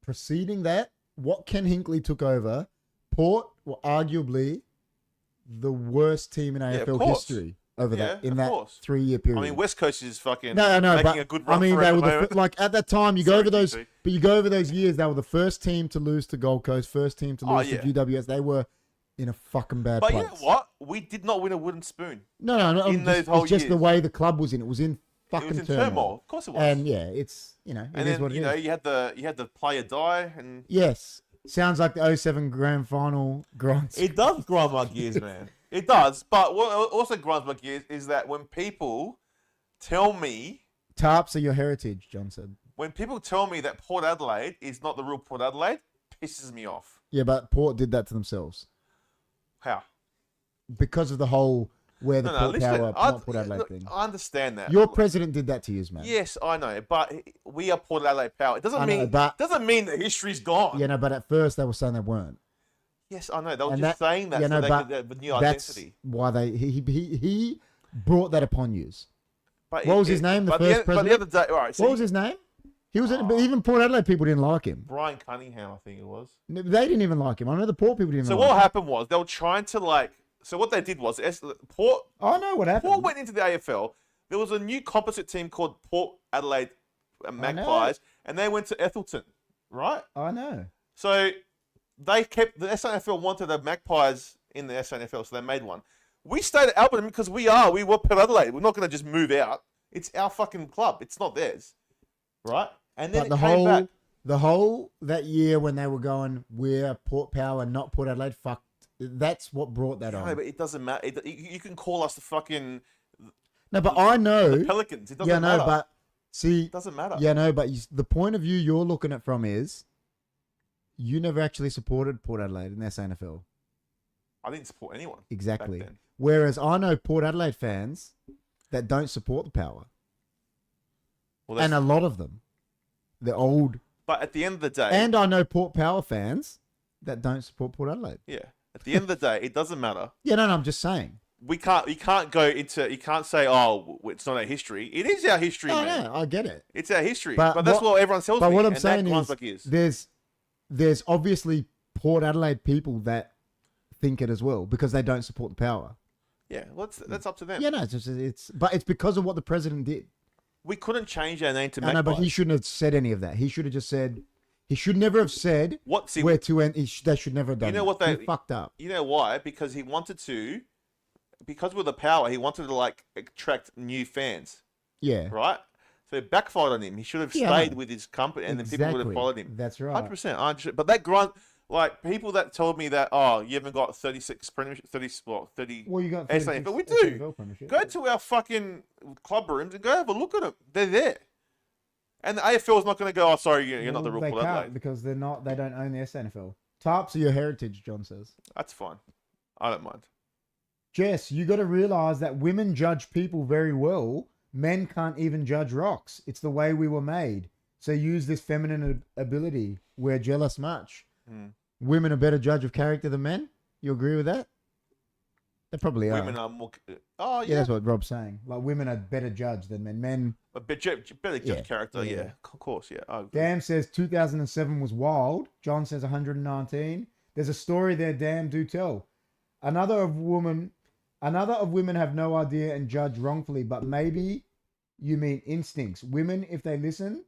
Preceding that, what Ken Hinkley took over, Port were arguably the worst team in AFL history over that 3-year period. I mean, West Coast is fucking making a good run. I mean, for they it were like at that time. You go over those, QC. but you go over those years. They were the first team to lose to Gold Coast, first team to lose to GWS. They were in a fucking bad place. But you know what? We did not win a wooden spoon. No. It's just the way the club was in. It was in fucking turmoil. Of course it was. And it's it is what it is. You had the player die, and yes, sounds like the 07 grand final grinds. It does grind my gears, man. It does. But what also grinds my gears is that when people tell me tarps are your heritage, John said. When people tell me that Port Adelaide is not the real Port Adelaide, pisses me off. Yeah, but Port did that to themselves. How? Because of the whole Port Power, not Port Adelaide thing. I understand that. Your president did that to you, man. Yes, I know, but we are Port Adelaide Power. It doesn't mean the history's gone. Yeah, no, but at first they were saying they weren't. Yes, I know. They were just saying that so they could have a new identity. That's why he brought that upon you. But what was his name? The first president. But the other day, all right. What was his name? He was even Port Adelaide people didn't like him. Brian Cunningham, I think it was. They didn't even like him. I know the Port people didn't. So what happened was they were trying to So what they did was Port. I know what happened. Port went into the AFL. There was a new composite team called Port Adelaide Magpies, and they went to Ethelston, right? I know. So they kept the SANFL wanted the Magpies in the SANFL, so they made one. We stayed at Alberton because we were Port Adelaide. We're not going to just move out. It's our fucking club. It's not theirs, right? And then the whole that year when they were going, we're Port Power, not Port Adelaide. Fuck, that's what brought that on. No, but it doesn't matter. You can call us the fucking. No, but I know the Pelicans. It doesn't matter. But see, it doesn't matter. Yeah, no, but the point of view you're looking at from is, you never actually supported Port Adelaide in the SANFL. I didn't support anyone. Exactly. Whereas I know Port Adelaide fans that don't support the Power, and a lot of them. The old. But at the end of the day. And I know Port Power fans that don't support Port Adelaide. Yeah. At the end of the day, it doesn't matter. Yeah, no, I'm just saying. You can't say, oh, it's not our history. It is our history, man. No, I get it. It's our history. But that's what everyone tells me. But what I'm saying is, there's obviously Port Adelaide people that think it as well because they don't support the Power. Yeah, well, that's up to them. Yeah, no, it's because of what the president did. We couldn't change our name to Magpies. No, but he shouldn't have said any of that. He should have just said. He should never have said where to end. They should never have done. You know what they fucked up. You know why? Because he wanted to. Because with the Power, he wanted to attract new fans. Yeah. Right. So it backfired on him. He should have stayed with his company, and then people would have followed him. That's right. 100%. But that grunt. People that told me that, you haven't got 36 premiership, 30. Well, you got 36, but we do. Go to our fucking club rooms and go have a look at them. They're there. And the AFL is not going to go, sorry, you're not the real Port Adelaide. Because they don't own the SANFL. Tarps are your heritage, John says. That's fine. I don't mind. Jess, you got to realize that women judge people very well. Men can't even judge rocks. It's the way we were made. So use this feminine ability. We're jealous much. Women are better judge of character than men. You agree with that? They probably are. Women are more. Oh yeah, that's what Rob's saying. Like women are better judge than men. Men better judge character. Yeah, of course. Yeah. Dam says 2007 was wild. John says 119. There's a story there. Dam, do tell. Another of women have no idea and judge wrongfully, but maybe you mean instincts. Women, if they listen,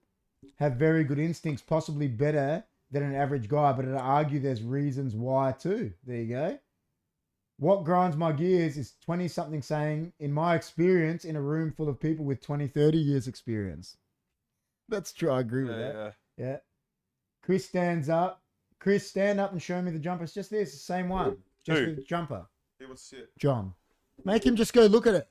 have very good instincts, possibly better than an average guy, but I'd argue there's reasons why too. There you go. What grinds my gears is 20-something saying, in my experience, in a room full of people with 20, 30 years experience. That's true. I agree with that. Yeah. Chris stands up. Chris, stand up and show me the jumper. It's just this, the same one. Just the jumper. He wants to see it. John. Make him just go look at it.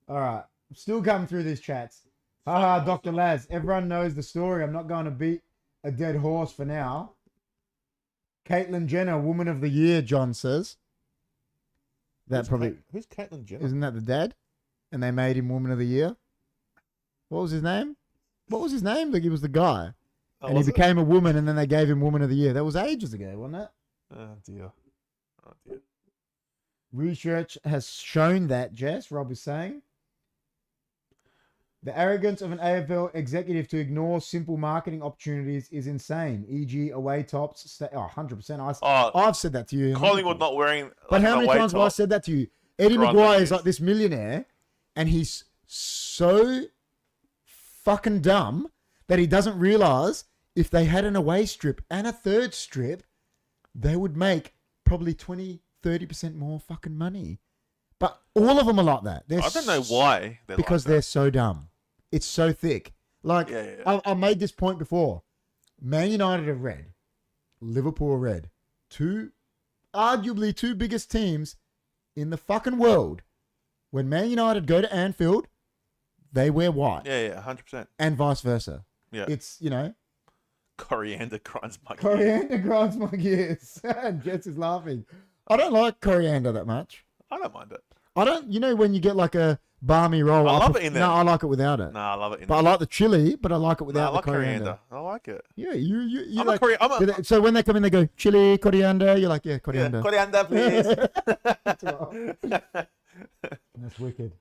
All right. I'm still coming through these chats. Haha, Dr. Laz. Everyone knows the story. I'm not going to beat a dead horse for now. Caitlyn Jenner, Woman of the Year, John says. Who's Caitlyn Jenner? Isn't that the dad? And they made him Woman of the Year. What was his name? Like he was the guy. And he became a woman, and then they gave him Woman of the Year. That was ages ago, wasn't it? Oh, dear. Research has shown that, Jess, Rob is saying. The arrogance of an AFL executive to ignore simple marketing opportunities is insane. E.g., away tops. 100%. I've said that to you. Collingwood not wearing. But how many times have I said that to you? Eddie Maguire is like this millionaire, and he's so fucking dumb that he doesn't realize if they had an away strip and a third strip, they would make probably 20-30% more fucking money. But all of them are like that. I don't know why. Because they're so dumb. It's so thick. Like, I made this point before. Man United are red. Liverpool are red. Arguably two biggest teams in the fucking world. When Man United go to Anfield, they wear white. Yeah, 100%. And vice versa. Yeah. It's, Coriander grinds my gears. Coriander grinds my gears. And Jess is laughing. I don't like coriander that much. I don't mind it. When you get like a balmy roll. I love it in there. No, I like it without it. No, I love it in there. But I like the chili, but I like it without the coriander. I like it. Yeah, you I'm like... So when they come in, they go, chili, coriander. You're like, yeah, coriander. Yeah, coriander, please. That's wicked.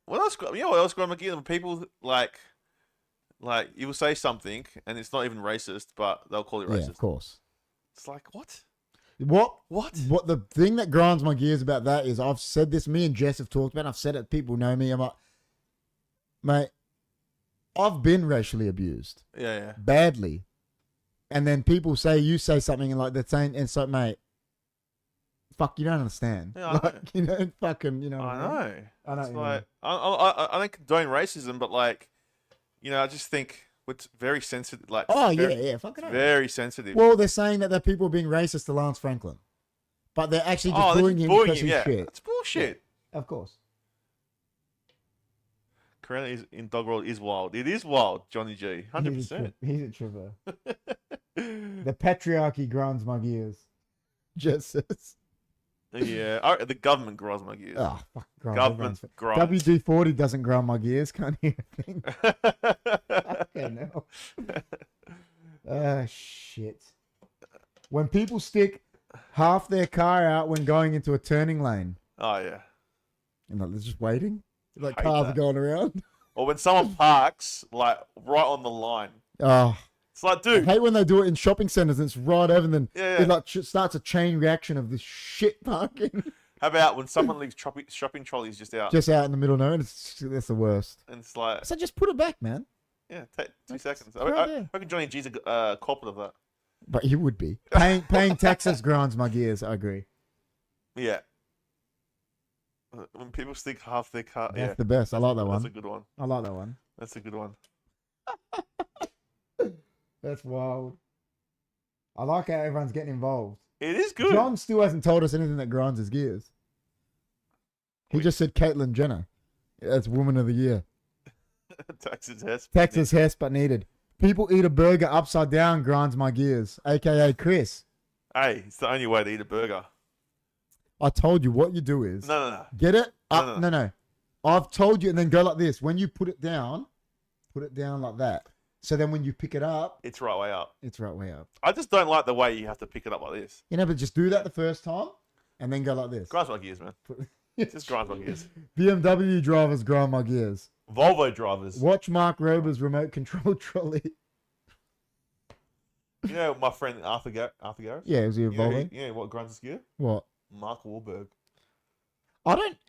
What else? What else got my gears? People like you will say something and it's not even racist, but they'll call it racist. Yeah, of course. It's like, what? What the thing that grinds my gears about that is I've said this, me and Jess have talked about it, I've said it, people know me, I'm like, mate, I've been racially abused. Yeah. Badly. And then people say, you say something and like they're saying, and so, mate, fuck, you don't understand. Yeah, I know. You don't fucking, I know. It's like, I don't condone racism, but like, I just think it's very sensitive. Like, fucking very sensitive. Well, they're saying that people are being racist to Lance Franklin, but they're actually just booing him because he's shit. That's bullshit. Yeah, of course. Currently in Dog World is wild. It is wild, Johnny G. 100%. He's a tripper. The patriarchy grinds my gears. Just says. Yeah, the government grinds my gears. Oh, fuck, government grinds. WD-40 doesn't grind my gears. Can't hear a thing. Okay, no. Shit. When people stick half their car out when going into a turning lane. Oh, yeah. And they're just waiting. Like cars are going around. Or when someone parks, like, right on the line. Oh. It's like, dude. I hate when they do it in shopping centers and it's right over and then it like starts a chain reaction of this shit parking. How about when someone leaves shopping trolleys just out? Just out in the middle of nowhere. That's the worst. And it's like... So just put it back, man. Yeah, take 2 seconds. I reckon Johnny G's a culprit of that. But he would be. Paying taxes grinds my gears, I agree. Yeah. When people stick half their car... That's the best. I like that one. That's a good one. I like that one. That's a good one. That's wild. I like how everyone's getting involved. It is good. John still hasn't told us anything that grinds his gears. He just said Caitlyn Jenner. That's Woman of the Year. Texas Hess, but needed. People eat a burger upside down grinds my gears. AKA Chris. Hey, it's the only way to eat a burger. I told you what you do is... No. Get it? No. I've told you and then go like this. When you put it down like that. So then when you pick it up... It's right way up. It's right way up. I just don't like the way you have to pick it up like this. But just do that the first time and then go like this. Grinds my gears, man. Just grinds my gears. BMW drivers grind my gears. Volvo drivers. Watch Mark Rober's remote control trolley. You know my friend Arthur Garris? Yeah, is he a Volvo? Yeah, what grinds his gear? What? Mark Wahlberg.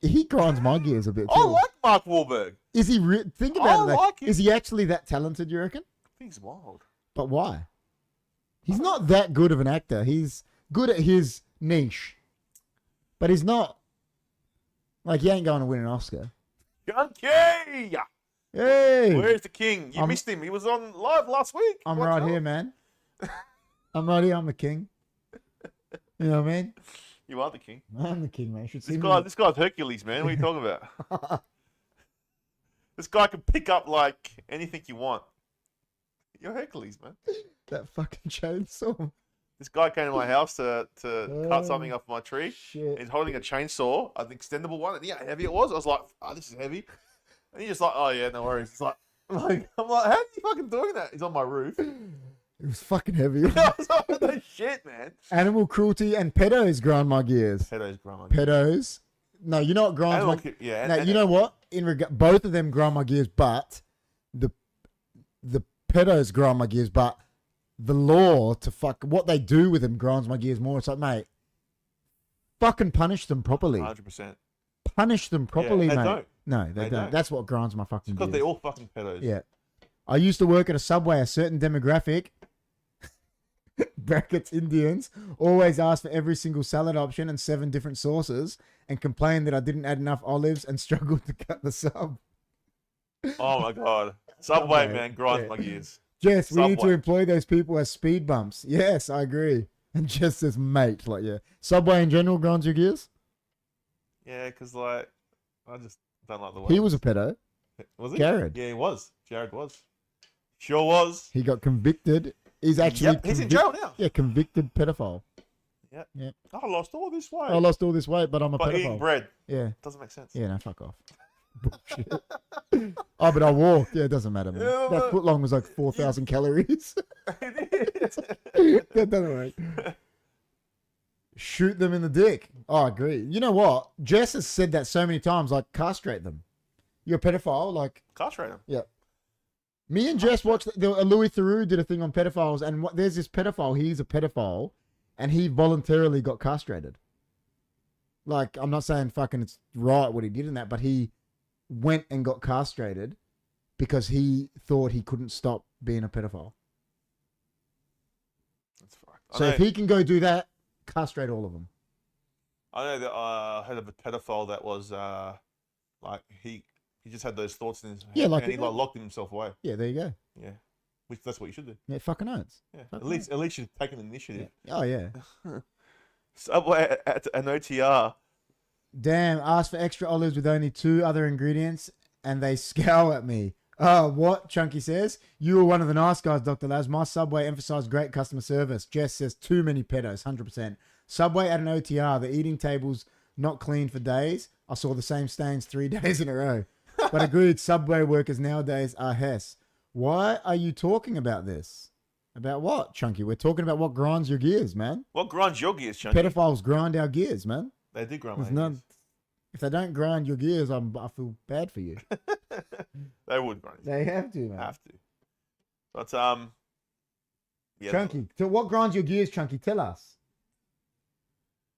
He grinds my gears a bit too. I like Mark Wahlberg. Is he, think about it. Like him. Is he actually that talented, you reckon? I think he's wild. But why? He's not that good of an actor. He's good at his niche. But he's not, like, he ain't going to win an Oscar. Hunky! Hey! Where's the king? You missed him. He was on live last week. I'm right here, man. I'm right here. I'm the king. You know what I mean? You are the king. I'm the king, man. This guy's Hercules, man. What are you talking about? This guy can pick up like anything you want. You're Hercules, man. That fucking chainsaw. This guy came to my house to cut something off my tree. Shit. He's holding a chainsaw, an extendable one, and yeah, heavy it was. I was like, oh, this is heavy. And he's just like, oh yeah, no worries. It's like I'm like, how are you fucking doing that? He's on my roof. It was fucking heavy. I was like, what the shit, man? Animal cruelty and pedos grind my gears. Pedos grind my gears. Pedos. No, you know what grinds my... Yeah. No, you know what? Both of them grind my gears, but the pedos grind my gears, but the law to fuck... What they do with them grinds my gears more. It's like, mate, fucking punish them properly. 100%. Punish them properly, they mate. Don't. No, they don't. That's what grinds my fucking gears. Because they're all fucking pedos. Yeah. I used to work at a Subway. A certain demographic, brackets Indians, always asked for every single salad option and 7 different sauces and complained that I didn't add enough olives and struggled to cut the sub. Oh my God. Subway, man, grinds my gears. Jess, we need to employ those people as speed bumps. Yes, I agree. And Jess says, mate, like, yeah. Subway in general grinds your gears? Yeah, because, like, I just don't like the way. He was a pedo. Was he? Jared. Yeah, he was. Jared was. Sure was. He got convicted. He's actually he's in jail now. Yeah, convicted pedophile. Yeah. I lost all this weight. I lost all this weight, but I'm a By pedophile. eating bread. Yeah. Doesn't make sense. Yeah, no, fuck off. Bullshit. Oh, but I walked. Yeah, it doesn't matter, man. Yeah, that foot long was like 4,000 calories. It That doesn't work. Shoot them in the dick. Oh, I agree. You know what? Jess has said that so many times, like, castrate them. You're a pedophile, like... Castrate him. Yeah. Me and Jess watched... Louis Theroux did a thing on pedophiles, and there's this pedophile. He's a pedophile, and he voluntarily got castrated. Like, I'm not saying fucking it's right what he did in that, but he went and got castrated because he thought he couldn't stop being a pedophile. That's fucked. So if he can go do that, castrate all of them. I know that I heard of a pedophile that was like he just had those thoughts in his head, like and he like locked himself away. Yeah, there you go. Yeah, which that's what you should do. Yeah, fucking oats. Yeah, Fucking at least you've taken initiative. Yeah. Oh yeah. Subway at an OTR. Damn, asked for extra olives with only 2 other ingredients, and they scowl at me. Oh, what? Chunky says. You were one of the nice guys, Dr. Laz. My Subway emphasized great customer service. Jess says too many pedos, 100%. Subway at an OTR. The eating table's not clean for days. I saw the same stains 3 days in a row. But agreed, Subway workers nowadays are Hess. Why are you talking about this? About what, Chunky? We're talking about what grinds your gears, man. What grinds your gears, Chunky? Pedophiles grind our gears, man. They do grind There's my none. gears. If they don't grind your gears, I feel bad for you. They would grind. They have to, man. Have to. But yeah. Chunky, so what grinds your gears, Chunky? Tell us.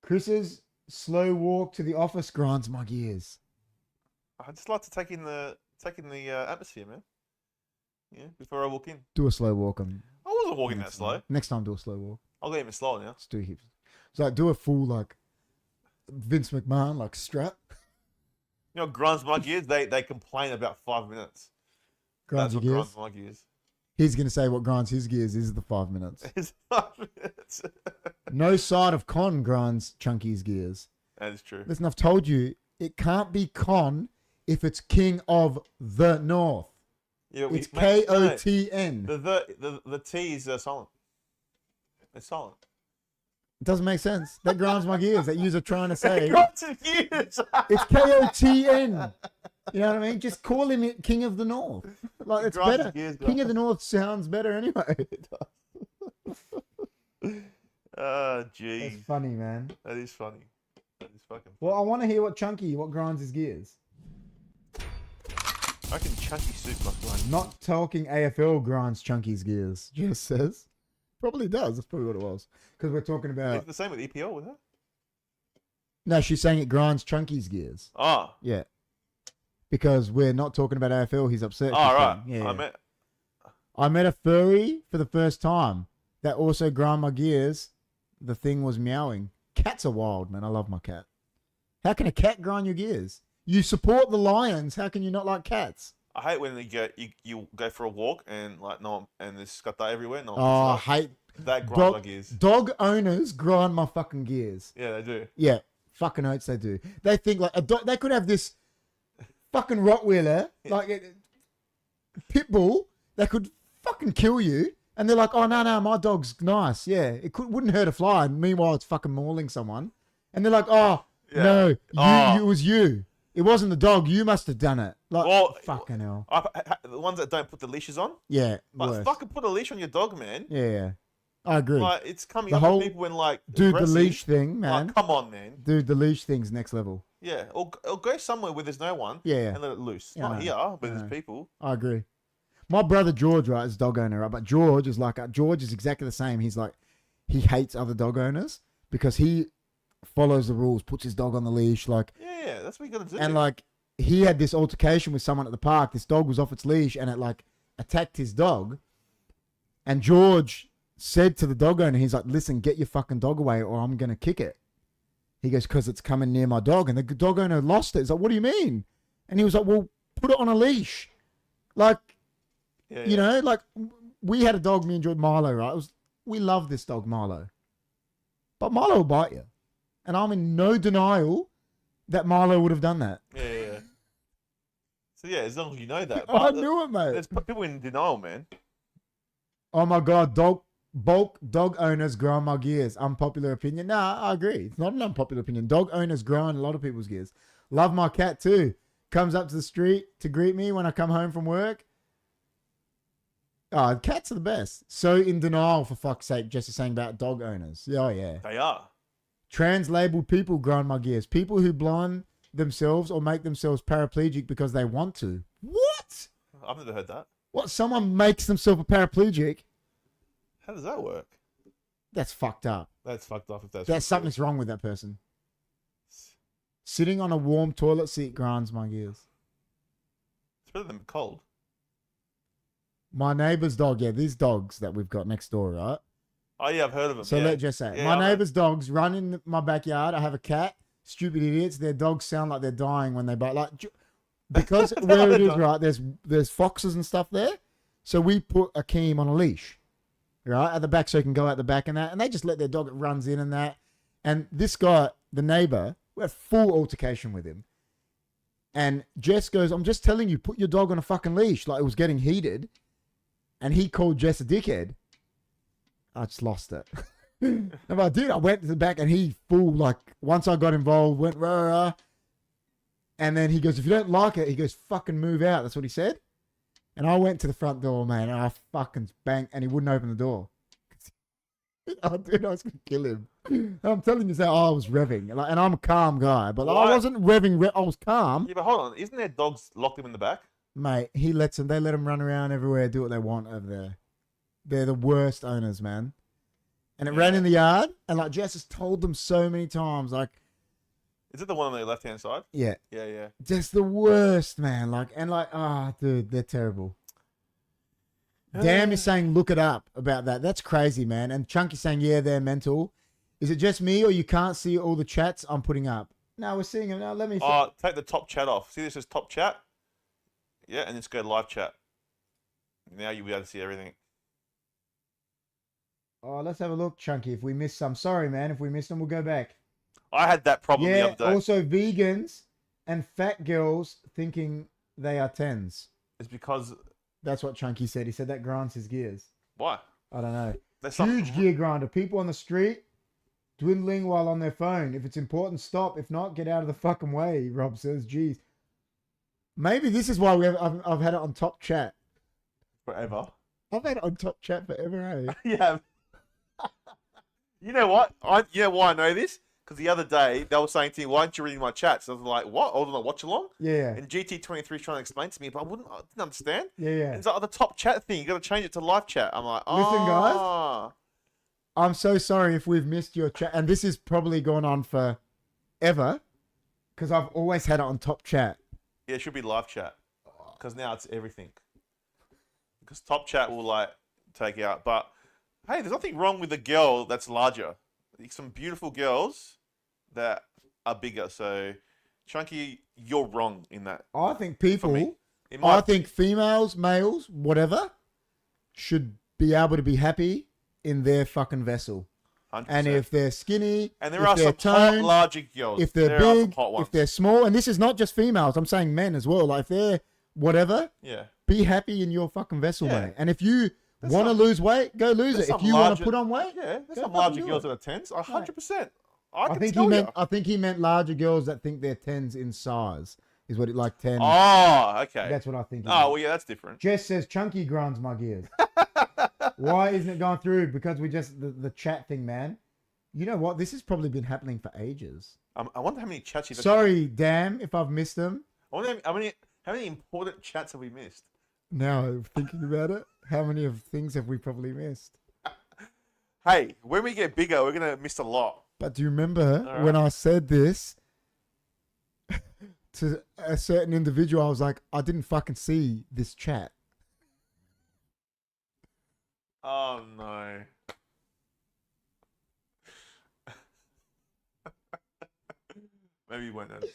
Chris's slow walk to the office grinds my gears. I just like to take in the atmosphere, man. Yeah, before I walk in. Do a slow walk. I wasn't walking that slow. Next time, do a slow walk. I'll go even slower now. Let's do heaps. So like, do a full like Vince McMahon like strut. You know, grinds my gears. They complain about 5 minutes. Grinds your That's what gears. grinds my gears. He's gonna say what grinds his gears is the 5 minutes. It's 5 minutes. No side of con grinds Chunky's gears. That is true. Listen, I've told you it can't be con if it's King of the North. Yeah, It's KOTN. The T is silent. It's silent. It doesn't make sense. That grinds my gears. That you're trying to say. Grinds your gears. It's KOTN. You know what I mean? Just call him King of the North. Like, it's Grinds better. gears, King of the North sounds better anyway. Gee. That's funny, man. That is funny. That is fucking funny. Well, I want to hear what grinds his gears. I reckon Chunky soup must grind. Not talking AFL grinds Chunky's gears. Jess says. Probably does. That's probably what it was. Because we're talking about... It's the same with EPL, wasn't it? No, she's saying it grinds Chunky's gears. Oh. Yeah. Because we're not talking about AFL. He's upset. Oh, right. Yeah. I met a furry for the first time that also grind my gears. The thing was meowing. Cats are wild, man. I love my cat. How can a cat grind your gears? You support the lions. How can you not like cats? I hate when you go for a walk and like and there's scutta everywhere. No, I hate that grinds my gears. Dog owners grind my fucking gears. Yeah, they do. Yeah, fucking oats they do. They think like a dog. They could have this fucking Rottweiler, like Pitbull, that could fucking kill you. And they're like, oh, no, my dog's nice. Yeah, wouldn't hurt a fly. And meanwhile, it's fucking mauling someone. And they're like, oh, no, it was you. It wasn't the dog. You must have done it. Like, well, fucking hell. The ones that don't put the leashes on? Yeah, like, fucking put a leash on your dog, man. Yeah. I agree. Like, it's coming up to people when, like, dude, the leash thing, man. Like, come on, man. Dude, the leash thing's next level. Yeah, or go somewhere where there's no one. Yeah. And let it loose. Not here, but there's people. I agree. My brother George, right, is a dog owner, right? But George is exactly the same. He's like, he hates other dog owners because he follows the rules, puts his dog on the leash, like. Yeah, that's what you gotta do. And like, he had this altercation with someone at the park. This dog was off its leash, and it like attacked his dog. And George said to the dog owner, he's like, "Listen, get your fucking dog away, or I'm gonna kick it." He goes, "Because it's coming near my dog." And the dog owner lost it. He's like, "What do you mean?" And he was like, "Well, put it on a leash, like." You know, like we had a dog, me and George, Milo, right? We love this dog, Milo. But Milo will bite you. And I'm in no denial that Milo would have done that. Yeah. So yeah, as long as you know that. But I knew it, mate. There's people in denial, man. Oh my God, bulk dog owners grind my gears. Unpopular opinion. Nah, I agree. It's not an unpopular opinion. Dog owners grind a lot of people's gears. Love my cat too. Comes up to the street to greet me when I come home from work. Oh, cats are the best. So in denial, for fuck's sake, just saying about dog owners. Oh, yeah. They are. Trans-labeled people grind my gears. People who blind themselves or make themselves paraplegic because they want to. What? I've never heard that. What? Someone makes themselves a paraplegic? How does that work? That's fucked up. That's fucked up if that's... There's something's wrong with that person. Sitting on a warm toilet seat grinds my gears. It's better than cold. My neighbour's dog, these dogs that we've got next door, right? Oh, yeah, I've heard of them. So let's just say, my neighbour's dogs run in my backyard. I have a cat. Stupid idiots. Their dogs sound like they're dying when they bite. Like, because where it is, right, there's foxes and stuff there. So we put Akeem on a leash, right, at the back so he can go out the back and that. And they just let their dog, it runs in and that. And this guy, the neighbour, we had full altercation with him. And Jess goes, I'm just telling you, put your dog on a fucking leash. Like, it was getting heated. And he called Jess a dickhead. I just lost it. No, but I did. I went to the back and he full, like, once I got involved, went rah, rah. And then he goes, if you don't like it, he goes, fucking move out. That's what he said. And I went to the front door, man, and I fucking banged, and he wouldn't open the door. Oh, dude, I was going to kill him. And I'm telling you how I was revving. Like, and I'm a calm guy, but I wasn't revving. I was calm. Yeah, but hold on. Isn't there dogs locked him in the back? Mate, he lets them. They let them run around everywhere, do what they want over there. They're the worst owners, man. And it ran in the yard, and like Jess has told them so many times, like. Is it the one on the left-hand side? Yeah. Yeah. Just the worst, man. Like, and like, dude, they're terrible. Damn, you're saying look it up about that. That's crazy, man. And Chunky's saying, yeah, they're mental. Is it just me, or you can't see all the chats I'm putting up? No, we're seeing them now. Let me. Take the top chat off. See, this is top chat. Yeah, and just go to live chat. Now you'll be able to see everything. Oh, let's have a look, Chunky. If we missed some, sorry, man. If we missed them, we'll go back. I had that problem the other day. Also vegans and fat girls thinking they are 10s. It's because... That's what Chunky said. He said that grinds his gears. Why? I don't know. Huge gear grinder. People on the street dwindling while on their phone. If it's important, stop. If not, get out of the fucking way, Rob says. Jeez. Maybe this is why I've had it on top chat. Forever? I've had it on top chat forever, eh? Yeah. You know what? You know why I know this? Because the other day, they were saying to me, why aren't you reading my chats? I was like, what? I was on a watch along? Yeah. And GT23 is trying to explain to me, but I didn't understand. Yeah. And it's like the top chat thing. You got to change it to live chat. I'm like, Listen, guys. I'm so sorry if we've missed your chat. And this is probably gone on for ever. Because I've always had it on top chat. Yeah, it should be live chat. Because now it's everything. Because top chat will like take out. But hey, there's nothing wrong with a girl that's larger. Some beautiful girls that are bigger. So, Chunky, you're wrong in that. I think people, I think females, males, whatever, should be able to be happy in their fucking vessel. And if they're skinny, and there if are they're some hot, toned, larger girls. if they're there are some big, hot ones. if they're small, and this is not just females, I'm saying men as well. Like if they're whatever, be happy in your fucking vessel, mate. And if you want to lose weight, go lose it. If you want to put on weight, there's some larger girls that are 10s. 100%. I think he meant larger girls that think they're 10s in size. Is what it like 10. Oh, okay. That's what I think. Oh, well, yeah, that's different. Jess says chunky grinds my gears. Why isn't it going through? Because we just the chat thing, man. You know what? This has probably been happening for ages. I wonder how many chats you've. Sorry, damn, if I've missed them. I wonder how many important chats have we missed? Now thinking about it, how many of things have we probably missed? Hey, when we get bigger, we're gonna miss a lot. But do you remember when I said this to a certain individual? I was like, I didn't fucking see this chat. Oh no. Maybe you won't notice.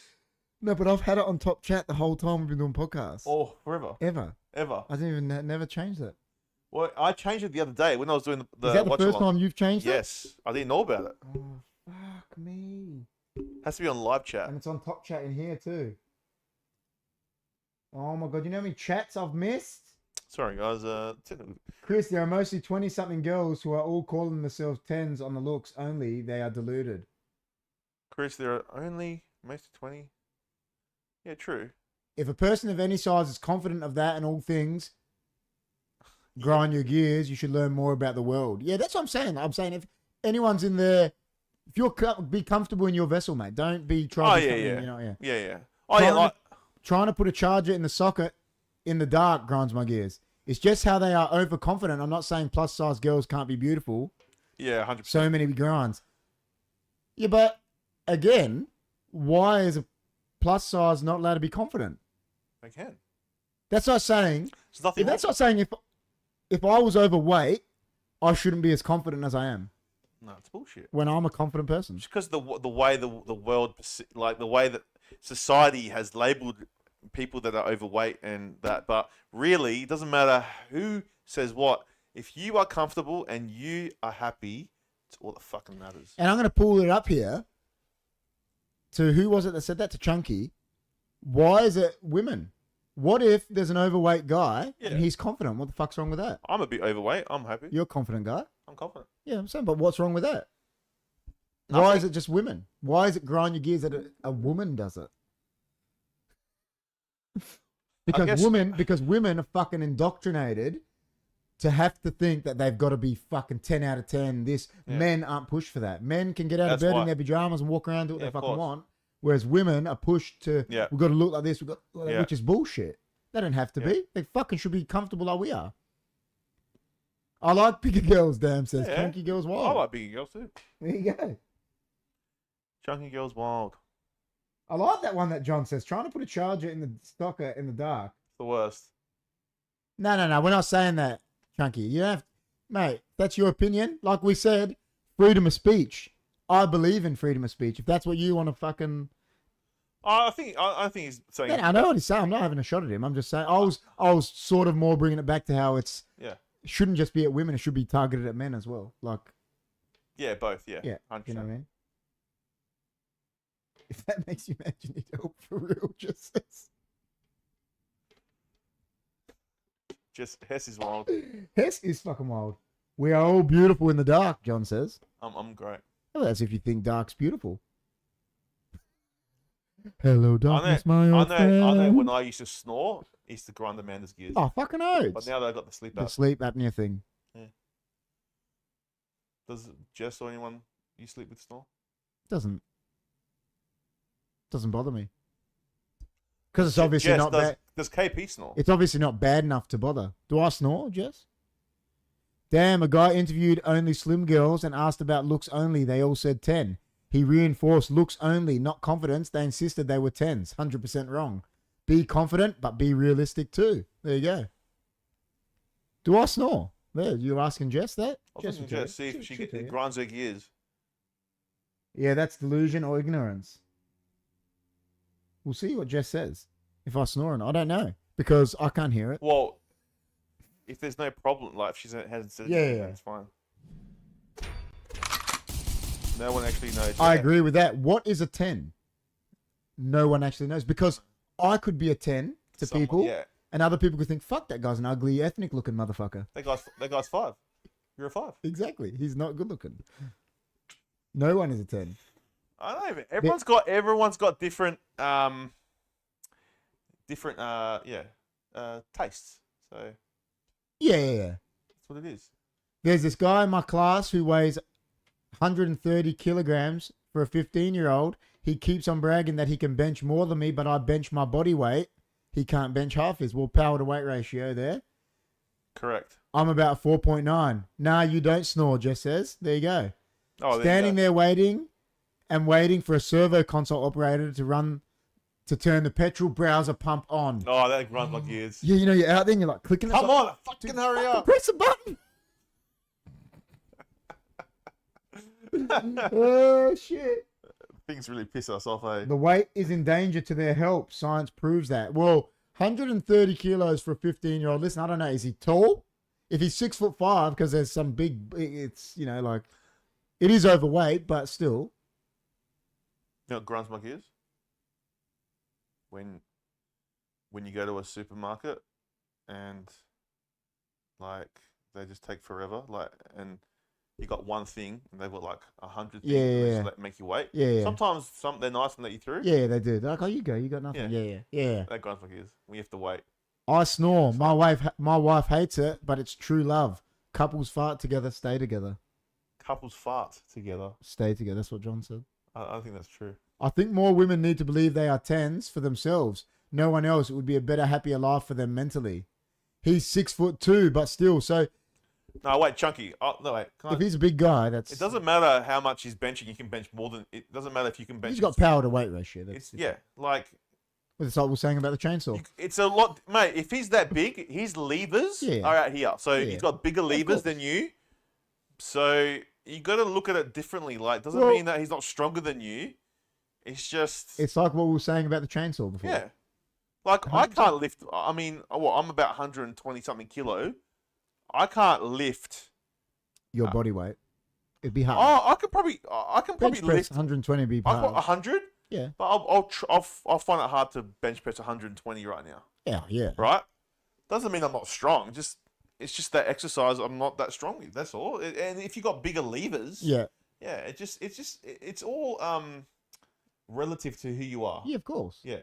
No, but I've had it on top chat the whole time we've been doing podcasts. Oh, forever. Ever. I didn't even never changed it. Well, I changed it the other day when I was doing the. Is that the first time you've changed it? Yes, I didn't know about it. Oh, fuck me. Has to be on live chat. And it's on top chat in here too. Oh my god, you know how many chats I've missed? Sorry, guys. Chris, there are mostly 20-something girls who are all calling themselves 10s on the looks only. They are deluded. Chris, there are only mostly 20. Yeah, true. If a person of any size is confident of that and all things, grind your gears, you should learn more about the world. Yeah, that's what I'm saying. I'm saying if anyone's in there, if you're be comfortable in your vessel, mate. Don't be trying to yeah. You know, Yeah. Oh, yeah. Trying to put a charger in the socket in the dark grinds my gears. It's just how they are overconfident. I'm not saying plus size girls can't be beautiful. Yeah, 100%. So many grinds. Yeah, but again, why is a plus size not allowed to be confident? They can. That's not saying. That's not saying if I was overweight, I shouldn't be as confident as I am. No, it's bullshit. When I'm a confident person. Just because the way the world, like the way that society has labelled people that are overweight and that, but really, it doesn't matter who says what. If you are comfortable and you are happy, it's all that fucking matters. And I'm going to pull it up here to who was it that said that? To Chunky. Why is it women? What if there's an overweight guy and he's confident? What the fuck's wrong with that? I'm a bit overweight. I'm happy. You're a confident guy? I'm confident. Yeah, I'm saying, but what's wrong with that? Nothing. Why is it just women? Why is it grind your gears that a woman does it? Because women are fucking indoctrinated to have to think that they've got to be fucking 10 out of 10. Men aren't pushed for that. Men can get out of bed in their pajamas and walk around, do what they fucking want. Whereas women are pushed to, we've got to look like this, which is bullshit. They don't have to be. They fucking should be comfortable like we are. I like bigger girls, damn, says Chunky Girls Wild. I like bigger girls too. There you go. Chunky Girls Wild. I like that one that John says. Trying to put a charger in the stocker in the dark. It's the worst. No. We're not saying that, Chunky. You don't have, mate, that's your opinion. Like we said, freedom of speech. I believe in freedom of speech. If that's what you want to fucking... I think he's saying... Yeah, I know what he's saying. I'm not having a shot at him. I'm just saying... I was sort of more bringing it back to how it's... Yeah. It shouldn't just be at women. It should be targeted at men as well. Like... Yeah, both. Yeah. 100%. You know what I mean? If that makes you mad, you need help for real, just says. Hess is wild. Hess is fucking wild. We are all beautiful in the dark, John says. I'm great. Well, that's if you think dark's beautiful. Hello, darkness, my old friend. I know when I used to snore, I used to grind Amanda's gears. Oh, fucking oaths. But now they've got the sleep apnea. The sleep apnea thing. Yeah. Does Jess or anyone you sleep with snore? Doesn't bother me. Because it's obviously Jess, not bad. Does KP snore? It's obviously not bad enough to bother. Do I snore, Jess? Damn, a guy interviewed only slim girls and asked about looks only. They all said 10. He reinforced looks only, not confidence. They insisted they were 10s. 100% wrong. Be confident, but be realistic too. There you go. Do I snore? There, you're asking Jess that? Jess, see if she grinds her gears. Yeah, that's delusion or ignorance. We'll see what Jess says. If I snore or not, I don't know. Because I can't hear it. Well, if there's no problem, like if she hasn't said anything, it's fine. No one actually knows. I agree with that. What is a 10? No one actually knows, because I could be a 10 to people, and other people could think, fuck, that guy's an ugly, ethnic-looking motherfucker. That guy's 5. You're a 5. Exactly. He's not good-looking. No one is a 10. I don't know. Everyone's got different tastes. So yeah. That's what it is. There's this guy in my class who weighs 130 kilograms for a 15-year-old. He keeps on bragging that he can bench more than me, but I bench my body weight. He can't bench half his. Well, power to weight ratio there. Correct. I'm about 4.9. Nah, you don't snore, Jess says. There you go. Oh, Standing there waiting for a servo console operator to turn the petrol browser pump on. Oh, that runs like years. Yeah, you know, you're out there and you're like clicking. Come on, fucking hurry up. Press a button. Oh, shit. Things really piss us off, eh? The weight is in danger to their health. Science proves that. Well, 130 kilos for a 15-year-old. Listen, I don't know. Is he tall? If he's 6'5", because there's some big, it's, you know, like, it is overweight, but still. You know what grinds my gears? When you go to a supermarket and, like, they just take forever, like, and you got one thing and they've got like 100 things that make you wait. Yeah. Sometimes they're nice and let you through. Yeah, they do. They're like, oh, you go, you got nothing. Yeah. That grinds my gears. We have to wait. I snore. My wife hates it, but it's true love. Couples fart together, stay together. Couples fart together, stay together. That's what John said. I don't think that's true. I think more women need to believe they are 10s for themselves. No one else. It would be a better, happier life for them mentally. He's 6'2", but still. So. No, wait, Chunky. Oh, no, wait. If he's a big guy, that's. It doesn't matter how much he's benching. You can bench more than. It doesn't matter if you can bench. He's got power to weight ratio. Like. It's like we're saying about the chainsaw. It's a lot, mate. If he's that big, his levers are out here. So he's got bigger levers than you. So you got to look at it differently. Like, doesn't mean that he's not stronger than you. It's just. It's like what we were saying about the chainsaw before. Yeah. Like 100%. I can't lift. I mean, I'm about 120 something kilo. I can't lift your body weight. It'd be hard. Oh, I can probably lift 120. Be hard. 100. Yeah. But I'll find it hard to bench press 120 right now. Yeah. Right. Doesn't mean I'm not strong. It's just that exercise I'm not that strong with. That's all. And if you got bigger levers. Yeah. It's all relative to who you are. Yeah, of course. Yeah.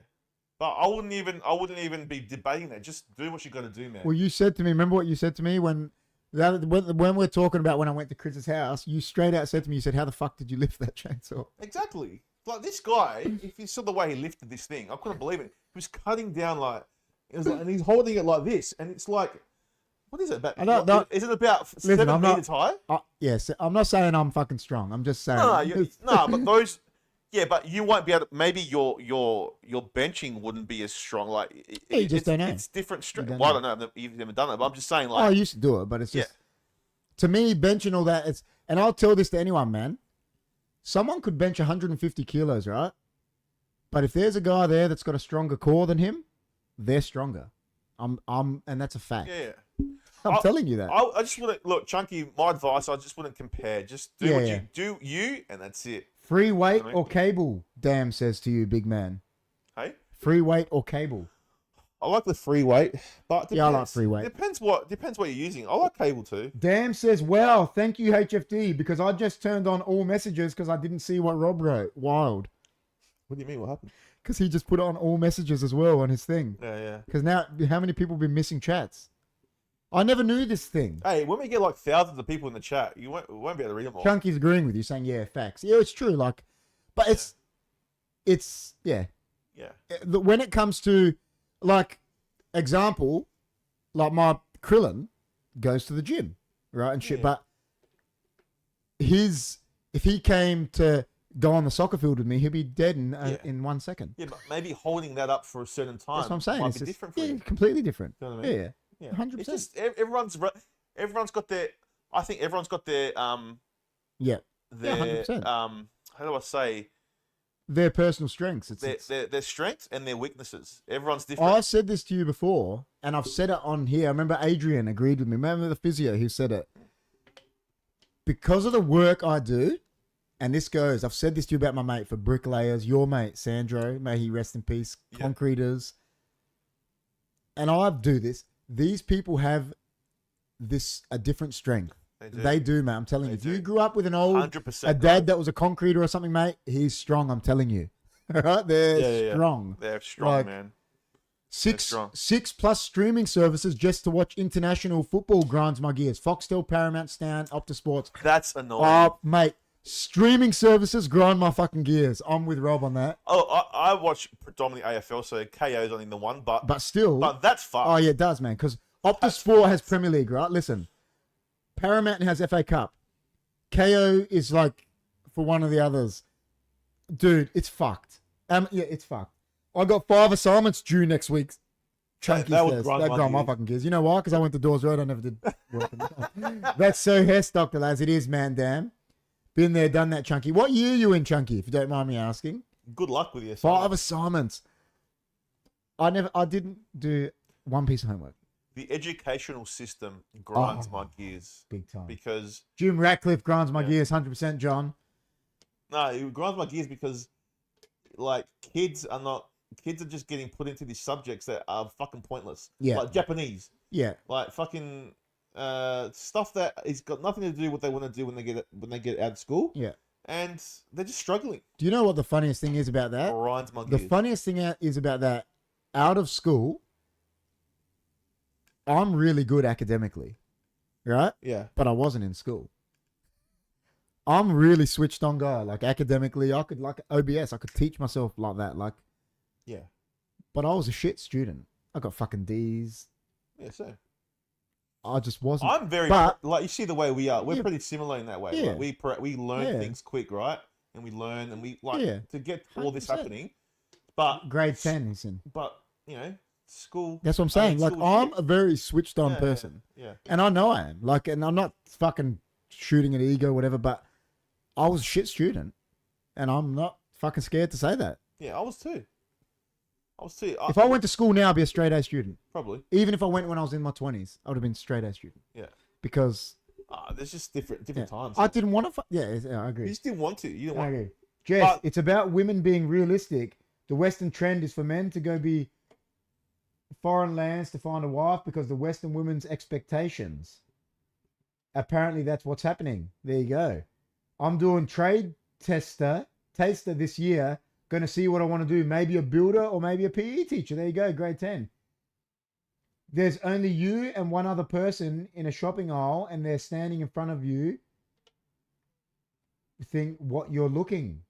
But I wouldn't even be debating that. Just do what you got to do, man. Well, you said to me, remember what you said to me when we're talking about when I went to Chris's house, you straight out said to me, you said, how the fuck did you lift that chainsaw? Exactly. Like this guy, if you saw the way he lifted this thing, I couldn't believe it. He was cutting down and he's holding it like this, and it's like, what is it about? Is it about 7 meters high? Yes, I'm not saying I'm fucking strong. I'm just saying. No, but those. Yeah, but you won't be able to. Maybe your benching wouldn't be as strong. Like you just don't know. It's different strength. Well, I don't know. You've never done it, but I'm just saying. Like, I used to do it, but it's just to me benching all that. It's and I'll tell this to anyone, man. Someone could bench 150 kilos, right? But if there's a guy there that's got a stronger core than him, they're stronger. And that's a fact. Yeah. I'm telling you that. I just wouldn't look, Chunky. My advice: I just wouldn't compare. Just do what you do, and that's it. Free weight or cable? Damn says to you, big man. Hey? Free weight or cable? I like the free weight, but depends. I like free weight. Depends what you're using. I like cable too. Damn says, wow, thank you HFD, because I just turned on all messages because I didn't see what Rob wrote. Wild. What do you mean? What happened? Because he just put on all messages as well on his thing. Yeah. Because now, how many people have been missing chats? I never knew this thing. Hey, when we get like thousands of people in the chat, we won't be able to read them all. Chunky's agreeing with you, saying, yeah, facts. Yeah, it's true. Like, but it's when it comes to, like, example, like my Krillin goes to the gym, right, and shit. But if he came to go on the soccer field with me, he'll be dead in 1 second. Yeah, but maybe holding that up for a certain time. That's what I'm saying. Might be different for you. Completely different. You know what I mean? Yeah. 100%. It's just everyone's got their. I think everyone's got their 100%. How do I say? Their personal strengths. Their strengths and their weaknesses. Everyone's different. I said this to you before, and I've said it on here. I remember Adrian agreed with me. Remember the physio who said it. Because of the work I do, and this goes, I've said this to you about my mate for bricklayers, your mate, Sandro, may he rest in peace, concreters. And I do this. These people have a different strength. They do, mate. I'm telling you. If you grew up with an old, 100%, a dad that was a concreter or something, mate, he's strong, I'm telling you. Right? They're strong. They're strong, man. Six plus streaming services just to watch international football grinds my gears. Foxtel, Paramount, Stan, Optus Sports. That's annoying. Mate, streaming services grind my fucking gears. I'm with Rob on that. Oh, I watch predominantly AFL, so KO's only the one, but still. But that's fucked. Oh, yeah, it does, man. Because Optus Sport has Premier League, right? Listen, Paramount has FA Cup. KO is like for one of the others. Dude, it's fucked. Yeah, it's fucked. I got 5 assignments due next week. Chunky says. That grind my fucking gears. You know why? Because I went to Dawes Road. I never did work. That's so Hess, Dr. Lads. It is, man, damn. Been there, done that, Chunky. What year are you in, Chunky, if you don't mind me asking? Good luck with your 5 assignments. I didn't do one piece of homework. The educational system grinds my gears. Big time. Because Jim Ratcliffe grinds my gears 100%, John. No, it grinds my gears because like kids are just getting put into these subjects that are fucking pointless. Yeah. Like Japanese. Yeah. Like fucking stuff that has got nothing to do with what they want to do when they get out of school. Yeah. And they're just struggling. Do you know what the funniest thing is about that? Grinds my gears. The funniest thing is about that, out of school, I'm really good academically, right? Yeah. But I wasn't in school. I'm really switched on guy. Like academically, I could like OBS. I could teach myself like that. Like, yeah. But I was a shit student. I got fucking D's. Yeah, so. I just wasn't. I'm very like you see the way we are. We're pretty similar in that way. Yeah. Like we learn things quick, right? And we learn and we like to get all this happening. But grade 10 he's in. But you know, school. That's what I'm saying. Like I'm a very switched on person. Yeah. And I know I am. Like, and I'm not fucking shooting at ego, whatever. But I was a shit student, and I'm not fucking scared to say that. Yeah, I was too. If I went to school now, I'd be a straight A student. Probably. Even if I went when I was in my 20s, I would have been straight A student. Yeah. Because there's just different times. I didn't want to. Yeah, I agree. You just didn't want to. You didn't want. I agree. Jess, it's about women being realistic. The Western trend is for men to go be foreign lands to find a wife because the Western women's expectations. Apparently, that's what's happening. There you go. I'm doing trade taster this year. Going to see what I want to do. Maybe a builder or maybe a PE teacher. There you go, grade 10. There's only you and one other person in a shopping aisle, and they're standing in front of you. Think what you're looking.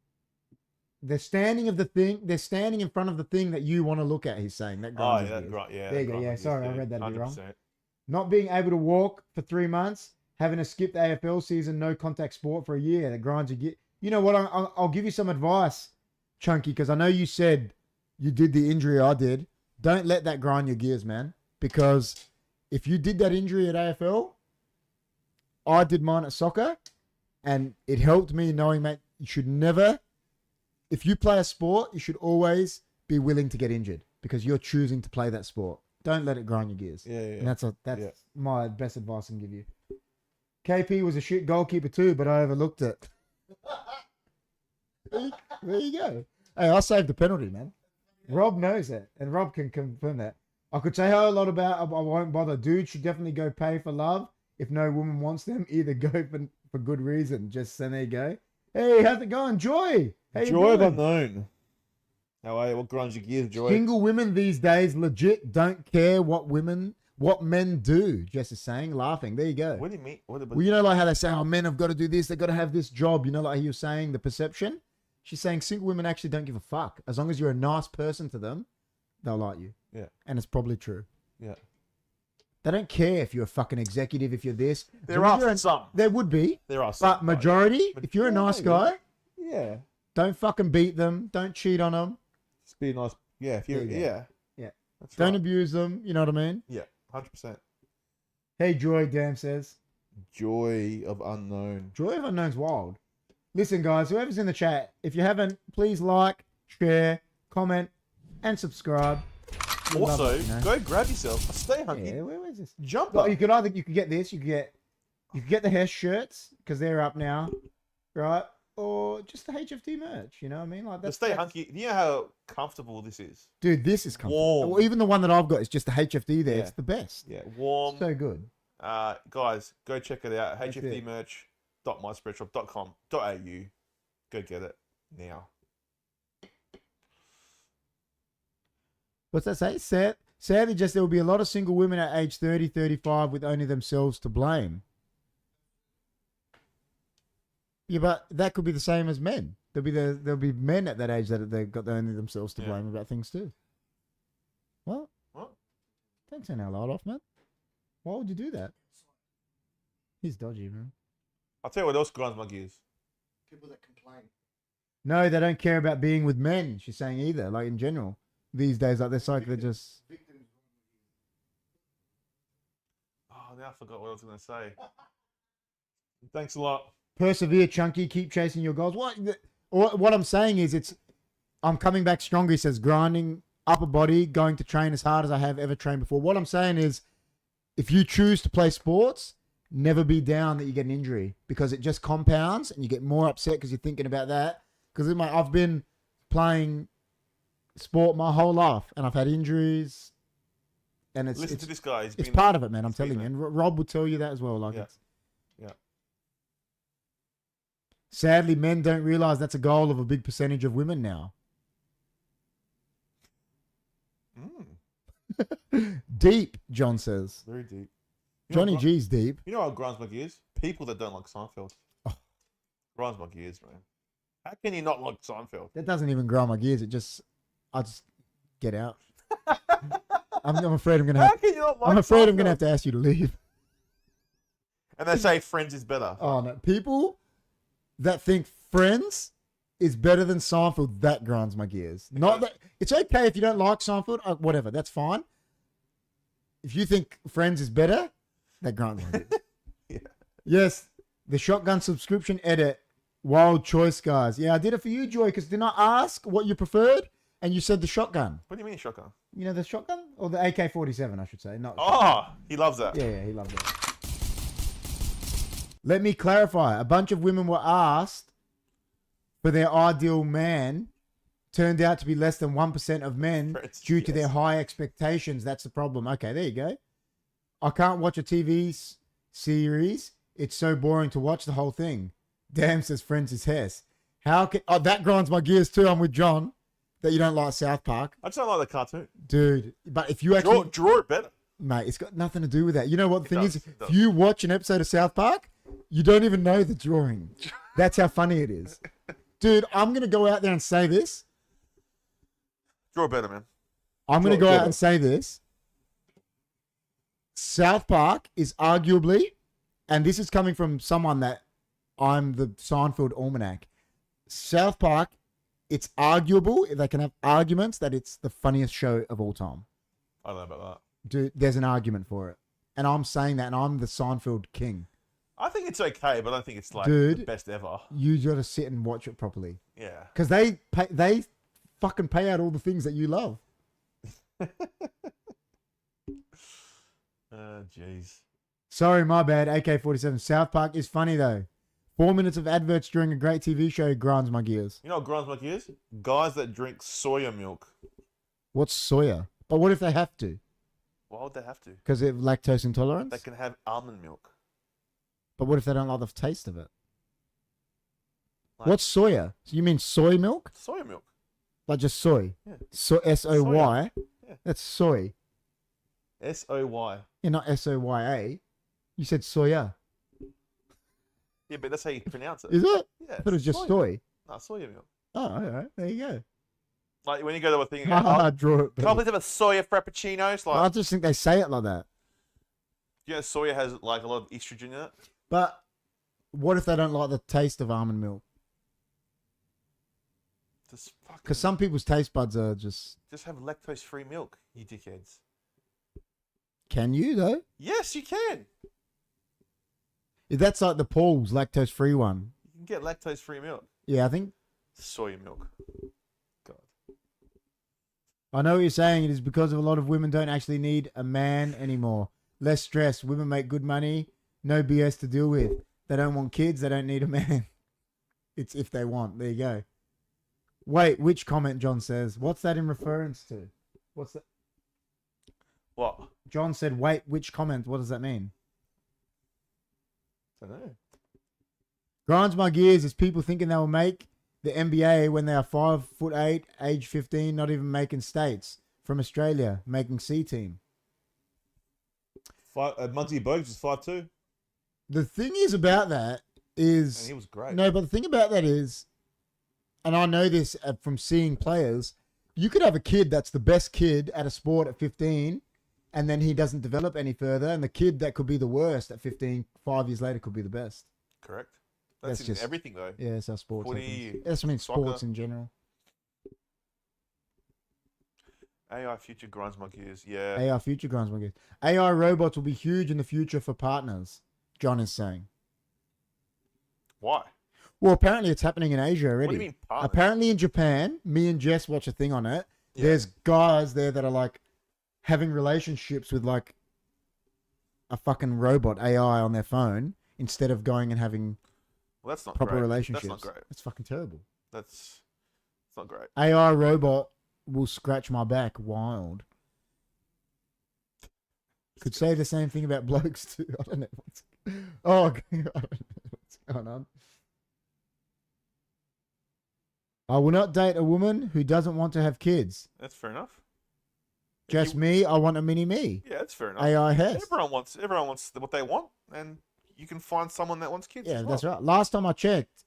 They're standing in front of the thing that you want to look at. He's saying that. Oh, yeah, right, yeah. There you go. Yeah, sorry, I read that a bit 100%. wrong. Not being able to walk for 3 months, having to skip the AFL season, no contact sport for a year. That grinds you. You know what? I'll give you some advice, Chunky, because I know you said you did the injury I did. Don't let that grind your gears, man. Because if you did that injury at AFL, I did mine at soccer, and it helped me knowing, mate, you should never, if you play a sport, you should always be willing to get injured because you're choosing to play that sport. Don't let it grind your gears. Yeah. And that's my best advice I can give you. KP was a shit goalkeeper too, but I overlooked it. There you go. Hey, I saved the penalty, man. Rob knows that, and Rob can confirm that. I could say a lot about, I won't bother. Dude should definitely go pay for love. If no woman wants them, either go for good reason. Just so there you go. Hey, how's it going? Joy. How Joy of unknown. How are you? What grinds your gears, Joy? Single women these days legit don't care what men do. Jess is saying, laughing. There you go. What do you mean? Well, you know, like how they say, oh, men have got to do this. They've got to have this job. You know, like you're saying, the perception. She's saying single women actually don't give a fuck. As long as you're a nice person to them, they'll like you. Yeah. And it's probably true. Yeah. They don't care if you're a fucking executive, if you're this. There are some. There would be. There are some. But majority, if you're a nice guy, yeah, don't fucking beat them. Don't cheat on them. Just be nice. Yeah, if you're, yeah. That's don't abuse them. You know what I mean? Yeah, 100%. Hey, Joy, Dan says. Joy of unknown. Joy of unknown's wild. Listen, guys, whoever's in the chat, if you haven't, please like, share, comment, and subscribe. Also, go grab yourself a Stay Hunky. Yeah, where's this? Jumper. Well, you could get this. You could get the Hess shirts because they're up now, right? or just the HFD merch. You know what I mean? Like The that's Stay Hunky. Do you know how comfortable this is? Dude, this is comfortable. Warm. Well, even the one that I've got is just the HFD there. Yeah. It's the best. Yeah, warm. So good. Guys, go check it out. That's it. hfdmerch.myspreadshop.com.au. Go get it now. What's that say? Sadly, just there will be a lot of single women at age 30, 35 with only themselves to blame. Yeah, but that could be the same as men. There'll be men at that age that they've got only themselves to blame about things too. What? Don't turn our light off, man. Why would you do that? He's dodgy, man. I'll tell you what else grinds my gears. People that complain. No, they don't care about being with men, she's saying either, like in general. These days, like they're just... Oh, now I forgot what I was going to say. Thanks a lot. Persevere, Chunky. Keep chasing your goals. What I'm saying is I'm coming back stronger. He says grinding upper body, going to train as hard as I have ever trained before. What I'm saying is if you choose to play sports, never be down that you get an injury because it just compounds and you get more upset because you're thinking about that. Because I've been playing sport my whole life and I've had injuries and Listen to this guy. It's part of it, man. I'm telling you. And Rob will tell you that as well. Like yeah. Sadly, men don't realize that's a goal of a big percentage of women now. Deep, John says. Very deep. Johnny G's deep. You know what grinds my gears? People that don't like Seinfeld. Grinds my gears, man. How can you not like Seinfeld? That doesn't even grind my gears. I just get out. I'm afraid I'm gonna. How can you not like I'm afraid I'm Seinfeld? gonna have to ask you to leave. And they say Friends is better. Oh no, people that think Friends is better than Seinfeld, that grinds my gears. Not that it's okay if you don't like Seinfeld, whatever, that's fine. If you think Friends is better, that grinds my gears. Yeah. Yes, the shotgun subscription edit, wild choice, guys. Yeah, I did it for you, Joy, because didn't I ask what you preferred? And you said the shotgun. What do you mean shotgun? You know the shotgun? Or the AK-47, I should say. Not he loves that. Yeah, he loves it. Let me clarify. A bunch of women were asked for their ideal man. Turned out to be less than 1% of men due to their high expectations. That's the problem. Okay, there you go. I can't watch a TV series. It's so boring to watch the whole thing. Damn, says Friends is Hess. How can... Oh, that grinds my gears too. I'm with John. That you don't like South Park. I just don't like the cartoon. Dude, but if you actually... Draw it better. Mate, it's got nothing to do with that. You know what the thing is? It If does. you watch an episode of South Park, you don't even know the drawing. That's how funny it is. Dude, I'm going to go out there and say this. Draw it better, man. I'm going to go out and say this. South Park is arguably, and this is coming from someone that I'm the Seinfeld almanac. South Park, it's arguable, if they can have arguments, that it's the funniest show of all time. I don't know about that. Dude, there's an argument for it. And I'm saying that, and I'm the Seinfeld king. I think it's okay, but I don't think it's like Dude, the best ever. You got to sit and watch it properly. Yeah. Because they fucking pay out all the things that you love. Jeez. Sorry, my bad. AK-47. South Park is funny, though. 4 minutes of adverts during a great TV show grinds my gears. You know what grinds my gears? Guys that drink soya milk. What's soya? But what if they have to? Why would they have to? Because of lactose intolerance? They can have almond milk. But what if they don't like the taste of it? Like, What's soya? So you mean soy milk? soya milk? Like just soy? Yeah. So S-O-Y? Yeah. That's soy. S-O-Y. Yeah, not S-O-Y-A. You said soya. Yeah, but that's how you pronounce it. Is it? Yeah. I thought it was just soya soy. milk. No, soya milk. Oh, all right. There you go. Like when you go to a thing, you go, oh, Draw it. can I please have a soya frappuccino? It's like, I just think they say it like that. you know, soya has like a lot of estrogen in it. But what if they don't like the taste of almond milk? Just fucking, Because some people's taste buds are just... just have lactose-free milk, you dickheads. Can you, though? Yes, you can. If that's like the Paul's lactose-free one. You can get lactose-free milk. Yeah, I think... Soya milk. God. I know what you're saying. It is because of a lot of women don't actually need a man anymore. Less stress. Women make good money. No BS to deal with. They don't want kids. They don't need a man. It's if they want. There you go. Wait, which comment? John says. What's that in reference to? What's that? What? John said, wait, which comment? What does that mean? I don't know. Grinds my gears is people thinking they will make the NBA when they are 5'8", age 15, not even making states. From Australia, making C team. Muggsy Bogues is 5'2". The thing is about that is... And he was great. No, but the thing about that is, and I know this from seeing players, you could have a kid that's the best kid at a sport at 15, and then he doesn't develop any further, and the kid that could be the worst at 15, 5 years later could be the best. Correct. That's in just everything, though. Yeah, it's how sports Footy, happens. That's what I mean, soccer. sports in general. AI future grinds my gears. Yeah. AI future grinds my gears. AI robots will be huge in the future for partners, John is saying. Why? Well, apparently it's happening in Asia already. What do you mean partners? Apparently in Japan, me and Jess watch a thing on it. Yeah. There's guys there that are like having relationships with like a fucking robot AI on their phone instead of going and having Well, that's not proper great. relationships. That's not great. It's fucking terrible. That's not great. AI robot will scratch my back wild. Could say the same thing about blokes too. I don't know what's... Oh, I don't know what's going on. I will not date a woman who doesn't want to have kids. That's fair enough. Just me, I want a mini me. Yeah, that's fair enough. AI has. Everyone wants what they want, and you can find someone that wants kids. Yeah, as well. that's right. Last time I checked,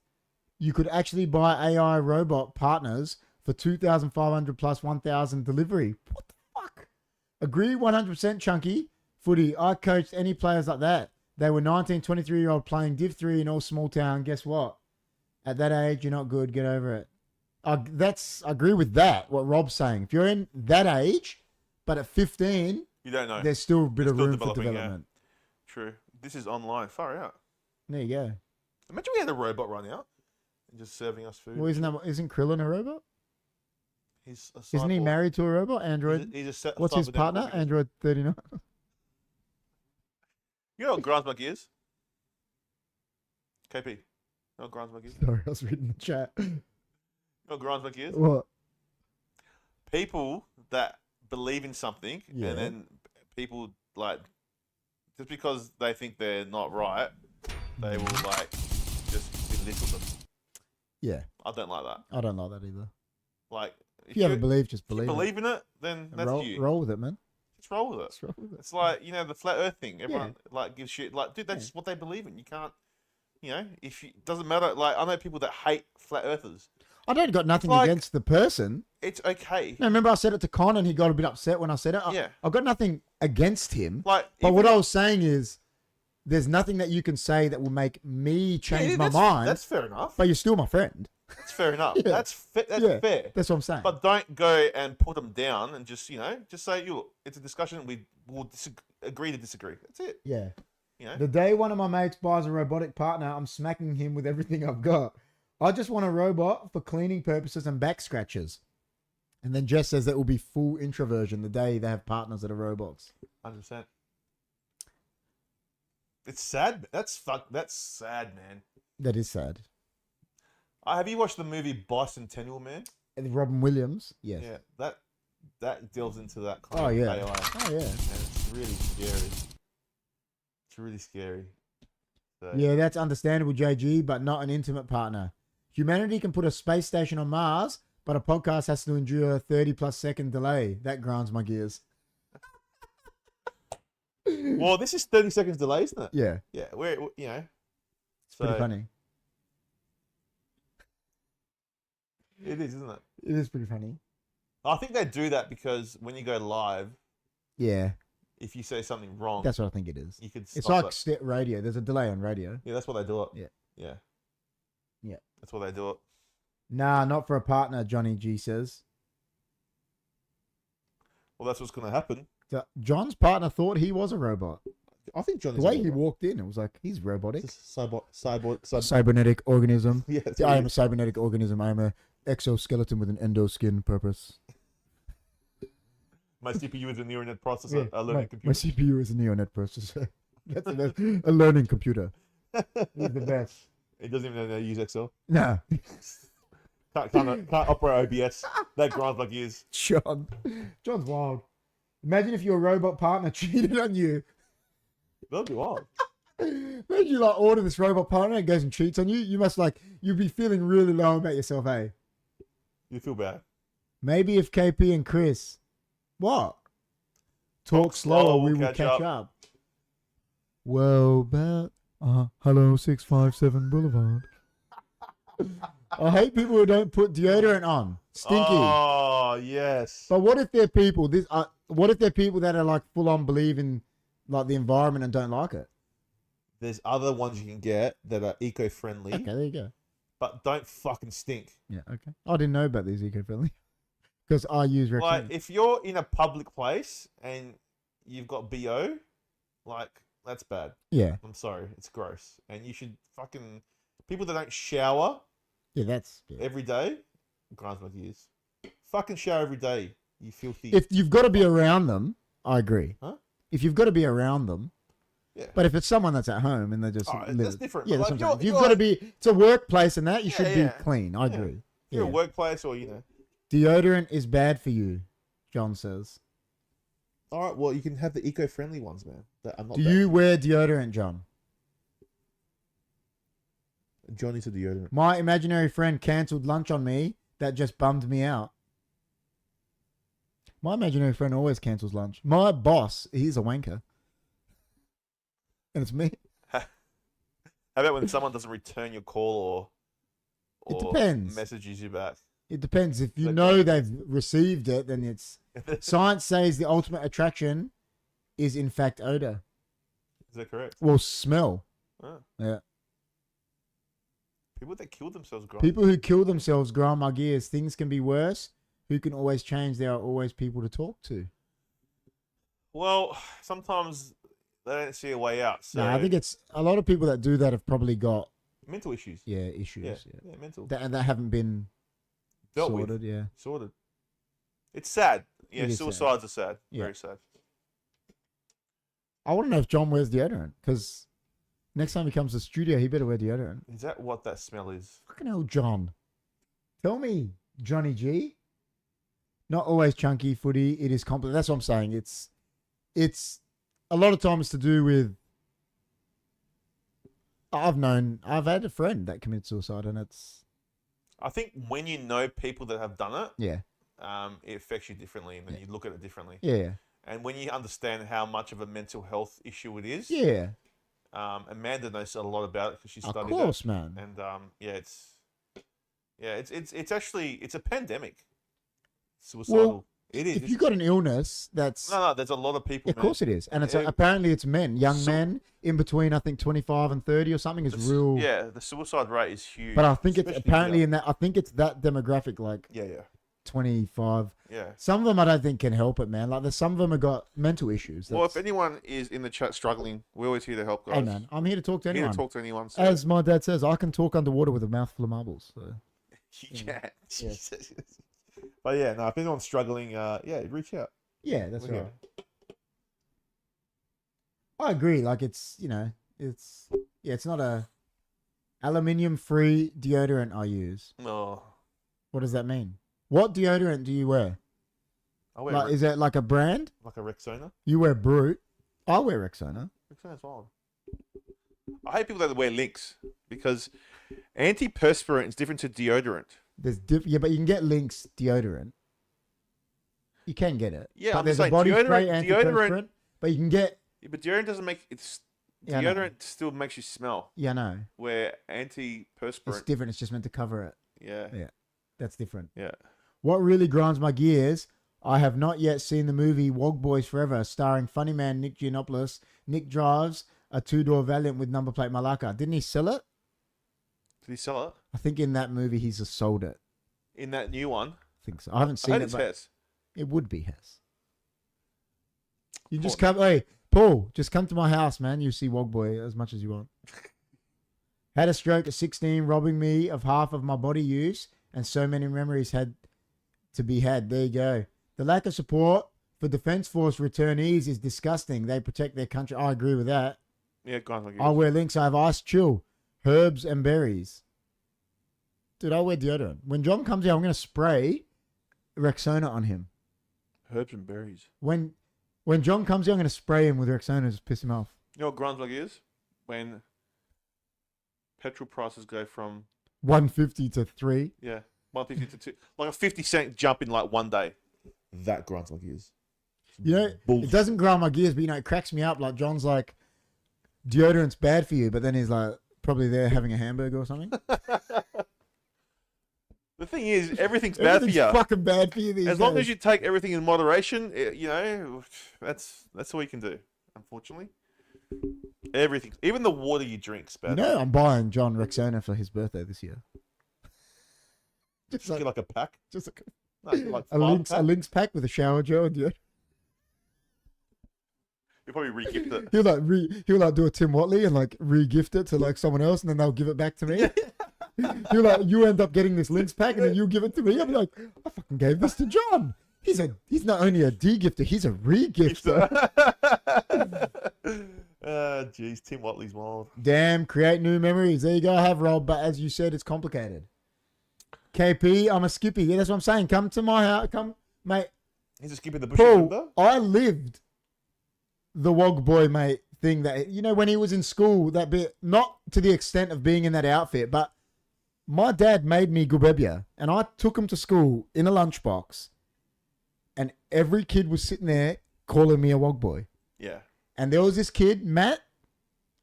you could actually buy AI robot partners for 2,500 plus 1,000 delivery. What the fuck? Agree 100% Chunky. Footy, I coached any players like that. They were 19, 23-year-old playing Div 3 in all small town. Guess what? At that age, you're not good. Get over it. I agree with that, what Rob's saying. If you're in that age, but at 15, You don't know. there's still a bit of Still room for developing, yeah. development. True. This is online. Far out. There you go. Imagine we had a robot run out and just serving us food. Well, isn't Krillin a robot? He's a Isn't he cyborg. married to a robot? Android. He's a What's his cybernetic partner? organism. Android 39. You know what grinds my gears? KP. You know what grinds my gears? You Sorry, I was reading the chat. know what grinds my gears? What? People that believe in something Yeah. and then people like just because they think they're not right, they will like just belittle them. Yeah, I don't like that. I don't like that either. Like If you have a belief, just if you believe it. believe in it, then And that's you. roll with it, man. Just roll with it. Just roll with it. It's like, you know, the flat earth thing. Everyone like gives shit. Like, dude, that's Yeah. just what they believe in. You can't, you know, doesn't matter. Like, I know people that hate flat earthers. I don't got nothing like- against the person. It's okay. No, remember I said it to Con and he got a bit upset when I said it. Yeah. I got nothing against him. Like, But even what if- I was saying is, there's nothing that you can say that will make me change yeah, my that's- mind. That's fair enough. But you're still my friend. That's fair enough. Yeah. That's Yeah. fair. That's what I'm saying. But don't go and put them down and just, you know, just say, you. It's a discussion. We will agree to disagree. That's it. yeah. You know. The day one of my mates buys a robotic partner, I'm smacking him with everything I've got. I just want a robot for cleaning purposes and back scratches. And then Jess says that will be full introversion the day they have partners that are robots. 100%. It's sad. That's sad, man. That is sad. Have you watched the movie Bicentennial Man? And Robin Williams, yes. Yeah, that delves into that kind Oh of yeah. AI, and Oh yeah. it's really scary. It's really scary. So, Yeah, that's understandable, JG, but not an intimate partner. Humanity can put a space station on Mars, but a podcast has to endure a 30+ second delay. That grinds my gears. Well, this is 30 seconds delay, isn't it? Yeah, Yeah, we're you know. it's pretty funny. It is, isn't it? It is pretty funny. I think they do that because when you go live, Yeah, if you say something wrong, that's what I think it is. you could. It's stop like it. radio. There's a delay on radio. Yeah, that's why they do it. Yeah. Yeah. Yeah. That's why they do it. Nah, not for a partner, Johnny G says. Well, that's what's going to happen. So John's partner thought he was a robot. I think John The way he walked in, it was like, he's robotic. cyborg. Cybernetic organism. Yeah, Yeah, I am a cybernetic organism. I am a exoskeleton with an endoskin purpose. My CPU is a neural net processor, a learning my computer. CPU is a neonet processor. That's a learning computer. He's the best. He doesn't even know how to use Excel. No. Can't operate OBS. That grinds my gears. John's wild. Imagine if your robot partner cheated on you. That'd be wild. Imagine you like order this robot partner and goes and cheats on you. You must you'd be feeling really low about yourself, eh? You feel bad. Maybe if KP and Chris, what? Talk slower, we will catch up. Well, about hello 657 Boulevard. I hate people who don't put deodorant on. Stinky. Oh yes. But what if they're people? What if they're people that are like full on believe in like the environment and don't like it? There's other ones you can get that are eco-friendly. Okay, there you go. But don't fucking stink. Yeah, okay. I didn't know about these eco-friendly because I use Rexona. Like if you're in a public place and you've got BO, like that's bad. Yeah. I'm sorry, it's gross, and you should fucking people that don't shower. Yeah, that's every day. Grinds my gears. Fucking shower every day. You filthy. If you've got to be around them, I agree. Huh? If you've got to be around them. Yeah. But if it's someone that's at home and they're just that's different. Yeah, Like, that's what I'm saying. If you've got to be, it's a workplace and that you should yeah. be clean. I agree. If you're a workplace or Deodorant is bad for you, John says. All right, well you can have the eco-friendly ones, man. That are not Do bad. you wear deodorant, John? Johnny's a deodorant. My imaginary friend cancelled lunch on me. That just bummed me out. My imaginary friend always cancels lunch. My boss, he's a wanker. And it's me. How about when someone doesn't return your call or It depends. messages you back? It depends. If you know they've received it, then it's... Science says the ultimate attraction is in fact odor. Is that correct? Well, smell. Oh. Yeah. People that kill themselves, People who kill themselves grind my gears. Things can be worse. Who can always change? There are always people to talk to. Well, sometimes they don't see a way out. So No, I think it's a lot of people that do that have probably got mental issues. Yeah, issues. Yeah, mental. That haven't been dealt sorted. with. Yeah, sorted. It's sad. Yeah, suicides sad. are sad. Yeah. Very sad. I want to know if John wears deodorant because next time he comes to the studio, he better wear deodorant. Is that what that smell is? Fucking hell, John. Tell me, Johnny G. Not always chunky footy. It is complex. That's what I'm saying. It's a lot of times to do with. I've had a friend that committed suicide, and it's. I think when you know people that have done it, Yeah. It affects you differently, and then you look at it differently. Yeah. And when you understand how much of a mental health issue it is, Yeah. Amanda knows a lot about it because she studied Of course, it. man. And it's actually a pandemic. Suicidal. Well, it is. If you got an illness, that's no. There's a lot of people. Of course it is, and it's apparently it's men, young men in between. I think 25 and 30 or something is real. Yeah, the suicide rate is huge. But I think it's apparently in that. I think it's that demographic, like 25. Yeah. Some of them I don't think can help it, man. Like there's some of them have got mental issues. Well, if anyone is in the chat struggling, we're always here to help, guys. Hey man, I'm here to talk to anyone. Here to talk to anyone. So. As my dad says, I can talk underwater with a mouthful of marbles. So. Yeah. But yeah, no. If anyone's struggling, reach out. Yeah, that's right. I agree. Like it's it's not a aluminium-free deodorant I use. Oh. What does that mean? What deodorant do you wear? I wear is it like a brand? Like a Rexona? You wear Brute. I wear Rexona. Rexona's wild. I hate people that wear Lynx because antiperspirant is different to deodorant. Yeah, but you can get Lynx deodorant. You can get it. Yeah, but I'm there's just a body saying, spray deodorant, antiperspirant. But you can get. Yeah, but deodorant doesn't make it's. Yeah, deodorant still makes you smell. Yeah, I know. Where antiperspirant. It's different. It's just meant to cover it. Yeah. Yeah, that's different. Yeah. What really grinds my gears? I have not yet seen the movie Wog Boys Forever, starring funny man Nick Giannopoulos. Nick drives a two-door Valiant with number plate Malacca. Didn't he sell it? Did he sell it? I think in that movie he's just sold it. In that new one? I think so. I haven't seen it, but Hess. It would be Hess. You just come, hey, Paul, just come to my house, man. You see Wog Boy as much as you want. Had a stroke at 16, robbing me of half of my body use, and so many memories had to be had. There you go. The lack of support for Defence Force returnees is disgusting. They protect their country. I agree with that. Yeah, go on. I wear Lynx. I have Ice Chill. Herbs and berries. Dude, I wear deodorant. When John comes here, I'm going to spray Rexona on him. Herbs and berries. When John comes here, I'm going to spray him with Rexona, just piss him off. You know what grinds my gears? When petrol prices go from 150 to 3. yeah 150 to 2, like a 50-cent jump in like one day. That grinds my gears. You know, Bullshit. it doesn't grind my gears, but you know, it cracks me up. Like John's like, deodorant's bad for you, but then he's like, probably there having a hamburger or something. The thing is, everything's bad for you. Fucking bad for you these As long days. as you take everything in moderation, you know, that's all you can do. Unfortunately, everything, even the water you drink's bad. You know, I'm buying John Rexona for his birthday this year. Just like a pack. Just like No, like a Lynx pack with a shower gel and deodorant. You'll probably re-gift it. He'll like do a Tim Watley and like re-gift it to like someone else, and then they'll give it back to me. He'll like, you end up getting this Lynx pack, and then you give it to me. I'll be like, I fucking gave this to John. He's not only a de-gifter, he's a re-gifter. Jeez, Tim Watley's wild. Damn, create new memories. There you go, I have Rob, but as you said, it's complicated. KP, I'm a skippy. Yeah, that's what I'm saying. Come to my house. Come, mate. He's a skip in the bush. Paul, I lived the Wog Boy, mate, thing that, you know, when he was in school, that bit, not to the extent of being in that outfit, but my dad made me gubebia, and I took him to school in a lunchbox, and every kid was sitting there calling me a Wog Boy. Yeah. And there was this kid, Matt,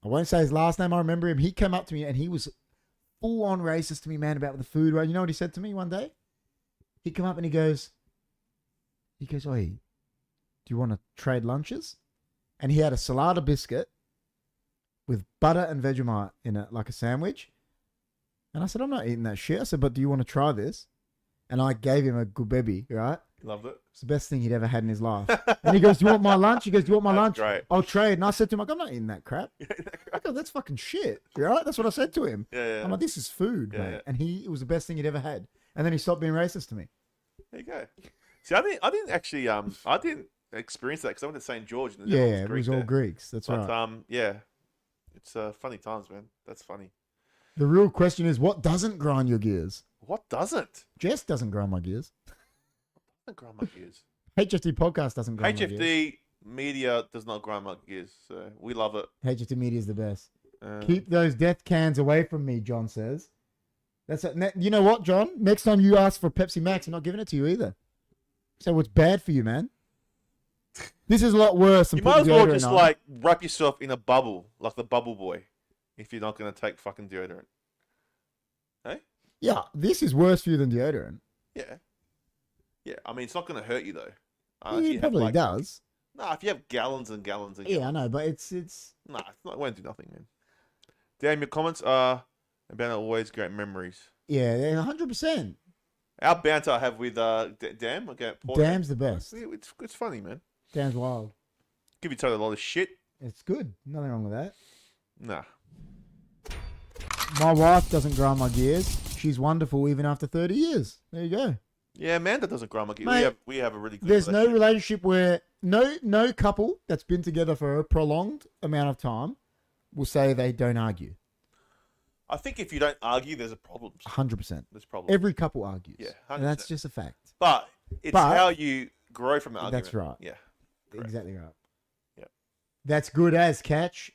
I won't say his last name, I remember him, he came up to me, and he was full on racist to me, man, about the food, right? You know what he said to me one day? He came up and he goes, oi, do you want to trade lunches? And he had a salada biscuit with butter and Vegemite in it, like a sandwich. And I said, I'm not eating that shit. I said, but do you want to try this? And I gave him a gubebi, right? Loved it. It's the best thing he'd ever had in his life. And he goes, do you want my lunch? He goes, do you want my lunch? Great. I'll trade. And I said to him, like, I'm not eating that crap. I go, that's fucking shit, right? That's what I said to him. Yeah. I'm like, this is food, mate. Yeah. And it was the best thing he'd ever had. And then he stopped being racist to me. There you go. See, I didn't actually, I didn't experience that because I went to St. George. And Yeah, it was all Greeks. That's right. Yeah, it's funny times, man. That's funny. The real question is, what doesn't grind your gears? What doesn't? Jess doesn't grind my gears. Doesn't grind my gears. HFD podcast doesn't grind my gears. HFD media does not grind my gears, so we love it. HFD media is the best. Keep those death cans away from me, John says. That's it. You know what, John? Next time you ask for Pepsi Max, I'm not giving it to you either. So it's bad for you, man. This is a lot worse than You might as well deodorant just on. like wrap yourself in a bubble, like the bubble boy, if you're not going to take fucking deodorant. Hey? Yeah, this is worse for you than deodorant. Yeah. Yeah, I mean, it's not going to hurt you, though. It probably does. Nah, if you have gallons and gallons and Yeah, I gallons. know, but it's Nah, it won't do nothing, man. Damn, your comments are about always great memories. yeah, 100%. Our banter I have with Dam, okay, Paul Damn's the best. It's funny, man. Dam's wild. Give each other a lot of shit. It's good. Nothing wrong with that. Nah. My wife doesn't grind my gears. She's wonderful even after 30 years. There you go. Yeah, Amanda doesn't grind my gears. Mate, We have a really good There's no relationship where no couple that's been together for a prolonged amount of time will say they don't argue. I think if you don't argue, there's a problem. 100%. There's problems. Every couple argues. Yeah, And that's 100%. just a fact. But it's how you grow from the argument. That's right. Yeah. Correct. Exactly right. Yep. That's good as catch,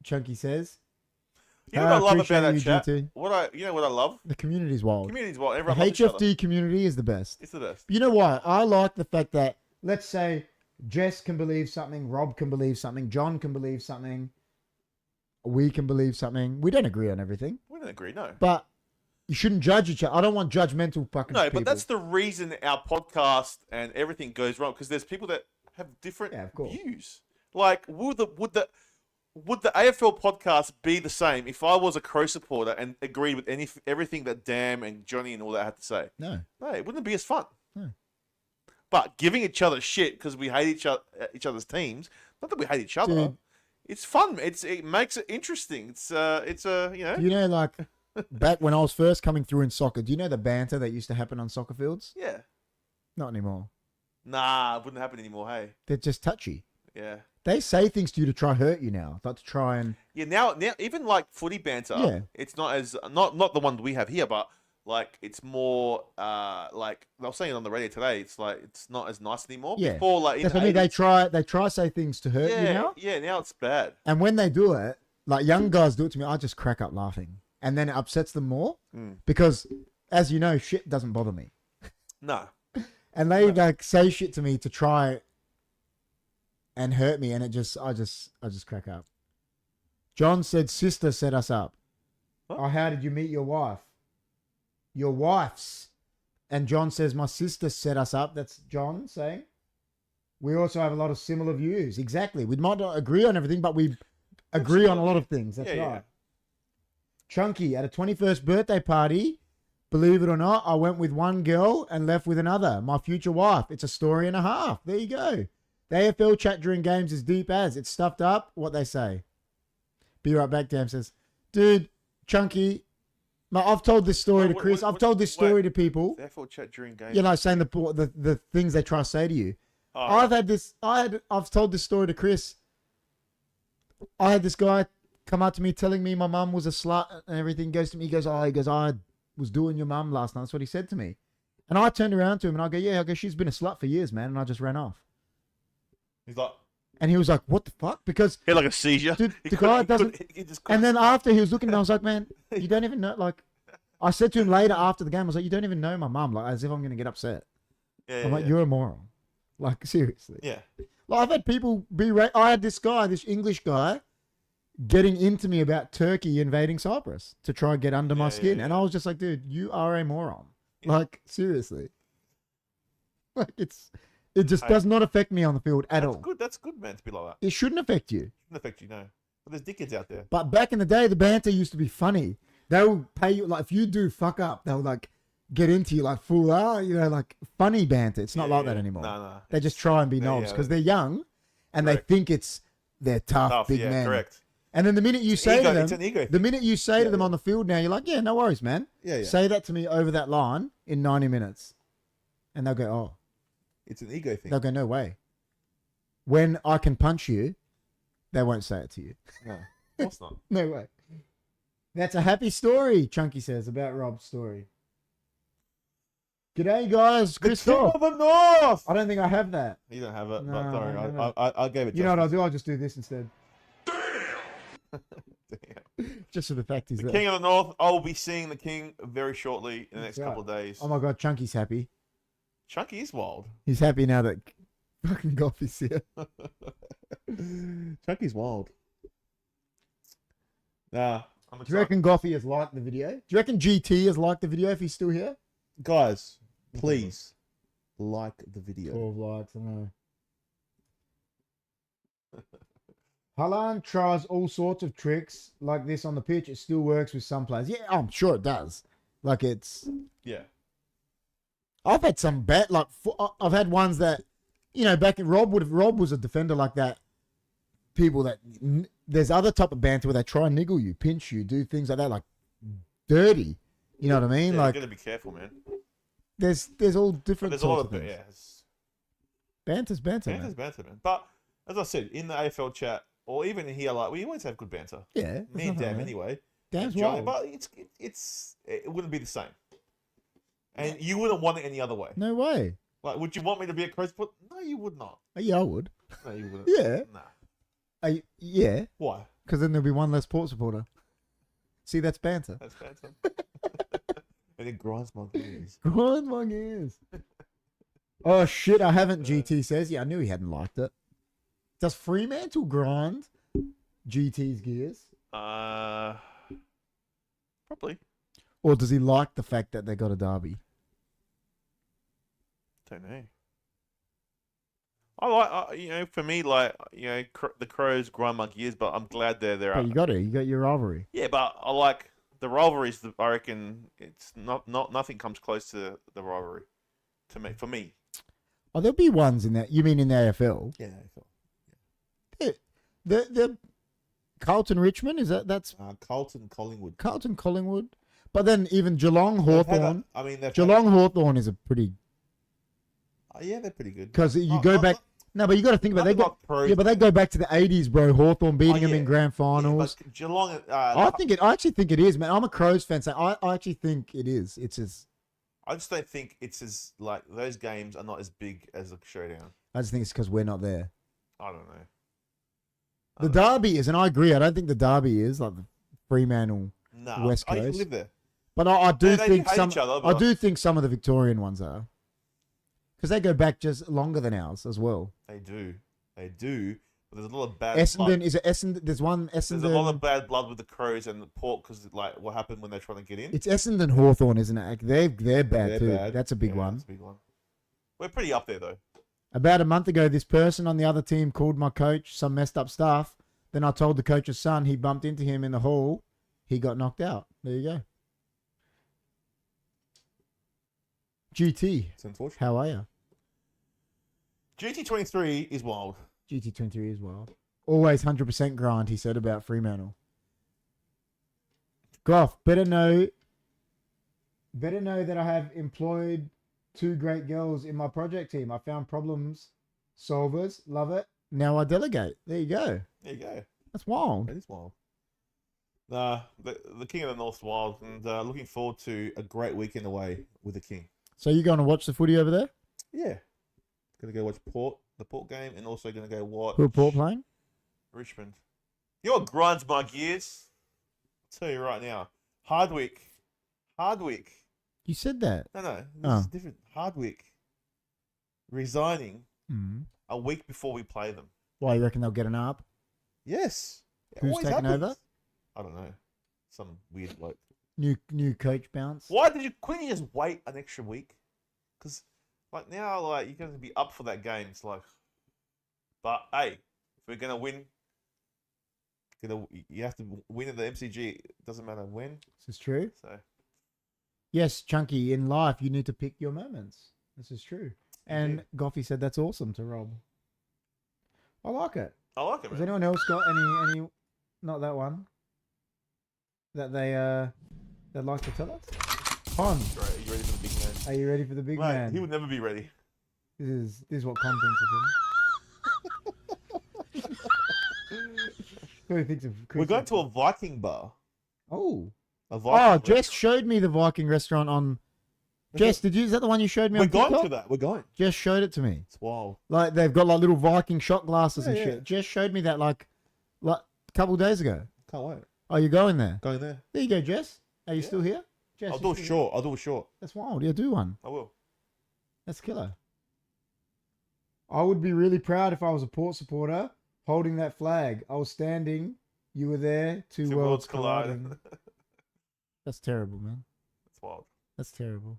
Chunky says. You know what I love appreciate about that you, chat? GT. You know what I love? The community's wild. Community's wild. The Everyone loves each other. HFD community is the best. It's the best. You know why? I like the fact that, let's say, Jess can believe something, Rob can believe something, John can believe something, we can believe something. We don't agree on everything. We don't agree, no. But you shouldn't judge each other. I don't want judgmental fucking No, people. but that's the reason our podcast and everything goes wrong, because there's people that have different Yeah, of course. views. Like, would the AFL podcast be the same if I was a Crow supporter and agreed with everything that Dam and Johnny and all that had to say? No. No, it wouldn't be as fun. No. But giving each other shit because we hate each other's teams, not that we hate each other. Dude. It's fun. It makes it interesting. It's you know. Do you know, like, back when I was first coming through in soccer, do you know the banter that used to happen on soccer fields? Yeah. Not anymore. Nah, it wouldn't happen anymore. Hey. They're just touchy. Yeah. They say things to you to try hurt you now, like to try and Yeah, now even like footy banter, Yeah. it's not as not the one we have here, but like it's more like I was saying on the radio today, it's like it's not as nice anymore. Yeah. Before, like in that's the what I mean. They 80s, try say things to hurt you now. Yeah, now it's bad. And when they do it, like young guys do it to me, I just crack up laughing, and then it upsets them more because, as you know, shit doesn't bother me. No. And they like say shit to me to try and hurt me, and I just crack up. John said, "Sister set us up." What? Oh, how did you meet your wife? Your wife's. And John says, "My sister set us up." That's John saying. We also have a lot of similar views. Exactly. We might not agree on everything, but we agree on a lot of things. That's right. Yeah. Chunky, at a 21st birthday party, believe it or not, I went with one girl and left with another. My future wife. It's a story and a half. There you go. The AFL chat during games is deep as. It's stuffed up, what they say. Be right back, Dam says. Dude, Chunky, I've told this story to Chris. I've told this story to people. The AFL chat during games. You know, saying the things they try to say to you. Oh. I've told this story to Chris. I had this guy come up to me telling me my mum was a slut and everything. He goes to me, he goes, I was doing your mum last night. That's what he said to me. And I turned around to him and I go, yeah, she's been a slut for years, man. And I just ran off. He's like, and he was like, what the fuck? Because he had like a seizure. Dude, the guy doesn't. And then after he was looking at me, I was like, man, you don't even know. Like, I said to him later after the game, I was like, you don't even know my mum. Like, as if I'm going to get upset. Yeah, I'm like, you're a moron. Like, seriously. Yeah. Like, I've had people I had this guy, this English guy, getting into me about Turkey invading Cyprus to try and get under my skin. And I was just like, dude, you are a moron. Yeah. Like, seriously. Like, it just does not affect me on the field at all. Good. That's good, man, to be like that. It shouldn't affect you. It shouldn't affect you, no. But there's dickheads out there. But back in the day, the banter used to be funny. They'll pay you, like, if you do fuck up, they'll, like, get into you, like, fool, like, funny banter. It's not like that anymore. No. They just try and be knobs because they're young and they think they're tough, big men. Correct. And then the minute you say to them, it's an ego the minute you say to them on the field now, you're like, yeah, no worries, man. Yeah. Say that to me over that line in 90 minutes. And they'll go, oh. It's an ego thing. They'll go, no way. When I can punch you, they won't say it to you. No, of course not. No way. That's a happy story, Chunky says, about Rob's story. G'day, guys. Christoph. The King of the North! I don't think I have that. You don't have it, No, but don't worry. no. I gave it You know what I'll do? I'll just do this instead. Damn. Just for the fact he's The there. King of the North. I will be seeing the King very shortly in the next couple of days. Oh my God, Chunky's happy. Chunky is wild. He's happy now that fucking Goffy's here. Chunky's wild. Nah. Do you reckon Goffy has liked the video? Do you reckon GT has liked the video if he's still here? Guys, please like the video. 12 likes, I know. Halan tries all sorts of tricks like this on the pitch. It still works with some players. Yeah, I'm sure it does. Like it's... Yeah. I've had some I've had ones that, you know, back in Rob was a defender like that. People that there's other type of banter where they try and niggle you, pinch you, do things like that, like dirty. You know what I mean? Yeah, like you gotta be careful, man. There's all different. There's a lot of things. yeah. Banter's banter, Banter's banter, man. But as I said, in the AFL chat or even in here, like we always have good banter. Yeah, Me and Dan anyway. Dan's Johnny, wild. but it wouldn't be the same. And you wouldn't want it any other way. No way. Like, would you want me to be a Crows put? No, you would not. Yeah, I would. No, you wouldn't. Yeah. Nah. Yeah. Why? Because then there'll be one less Port supporter. See, that's banter. That's banter. And it grinds my gears. Grind my gears. Oh shit! I haven't. GT says. Yeah, I knew he hadn't liked it. Does Fremantle grind GT's gears? Probably. Or does he like the fact that they got a derby? Don't know. I like, for me, like, the Crows grind my gears, but I'm glad they're there. But you got your rivalry. Yeah, but I like the rivalries. I reckon it's nothing comes close to the rivalry, for me. Oh, there'll be ones in that. You mean in the AFL? Yeah, AFL. Yeah. The Carlton Richmond that's Carlton Collingwood. Carlton Collingwood. But then even Geelong Hawthorn. Hawthorn is a pretty. Yeah, Yeah, they're pretty good. Because you go back. No, but you got to think about Nothing they like pros. yeah, but they go back to the 80s, bro. Hawthorn beating them in grand Yeah, finals. but Geelong. I actually think it is, man. I'm a Crows fan, so I actually think it is. It's as I just don't think it's as like those games are not as big as a showdown. I just think it's because we're not there. I don't know. The Derby is, and I agree. I don't think the Derby is like the Fremantle, West I used Coast. to live there. But I do They think hate some. each other, I but- do think some of the Victorian ones are, because they go back just longer than ours as well. They do. But there's a lot of bad Essendon blood. is it Essendon? There's one Essendon. There's a lot of bad blood with the Crows and the Port because like what happened when they're trying to get in. It's Essendon Hawthorn, isn't it? Like, they're bad They're too. bad. That's a big Yeah, one. That's a big one. We're pretty up there though. About a month ago, this person on the other team called my coach some messed up stuff. Then I told the coach's son he bumped into him in the hall. He got knocked out. There you go. GT, It's unfortunate. how are you? GT23 is wild. GT23 as well. Always 100% grind, he said about Fremantle. Goff, better know that I have employed 2 great girls in my project team. I found problems solvers. Love it. Now I delegate. There you go. There you go. That's wild. That is wild. The King of the North's wild, and looking forward to a great weekend away with the King. So you going to watch the footy over there? Yeah. Gonna go watch the Port game, and also gonna go watch Who are Port playing? Richmond. You know what grinds my gears? I'll tell you right now. Hardwick. You said that. No, this Oh. is different. Hardwick resigning Mm. a week before we play them. Why, you reckon they'll get an up? Yes. It Who's always taking happens. over? I don't know. Some weird bloke. New coach bounce? Why couldn't you just wait an extra week? Because like now, like you're going to be up for that game. It's like, but hey, if we're gonna win, you have to win at the MCG. It doesn't matter when. This is true. So Yes, Chunky, in life, you need to pick your moments. This is true. And Goffy said that's awesome to Rob. I like it. I like it. Has Man. anyone else got any not that one that they'd like to tell us? Con, Great. Are you ready for the big man? are you ready for the big Mate, man? he would never be ready. This is what Con thinks of him. What do you think of Chris? We're going to a Viking bar. Oh. A Viking Jess showed me the Viking restaurant on. Jess, is that the one you showed me We're on going TikTok? to that. We're going. Jess showed it to me. It's wild. Like they've got like little Viking shot glasses and Yeah, shit. yeah. Jess showed me that like a couple of days ago. Can't wait. Oh, you're going there? Going there. There you go, Jess. Are you Yeah. still here? Jess, I'll you do a still here? short. I'll do a short. That's wild. Yeah, do one. I will. That's killer. I would be really proud if I was a Port supporter holding that flag. I was standing. You were there. Two worlds colliding. That's terrible, man. It's wild. That's terrible.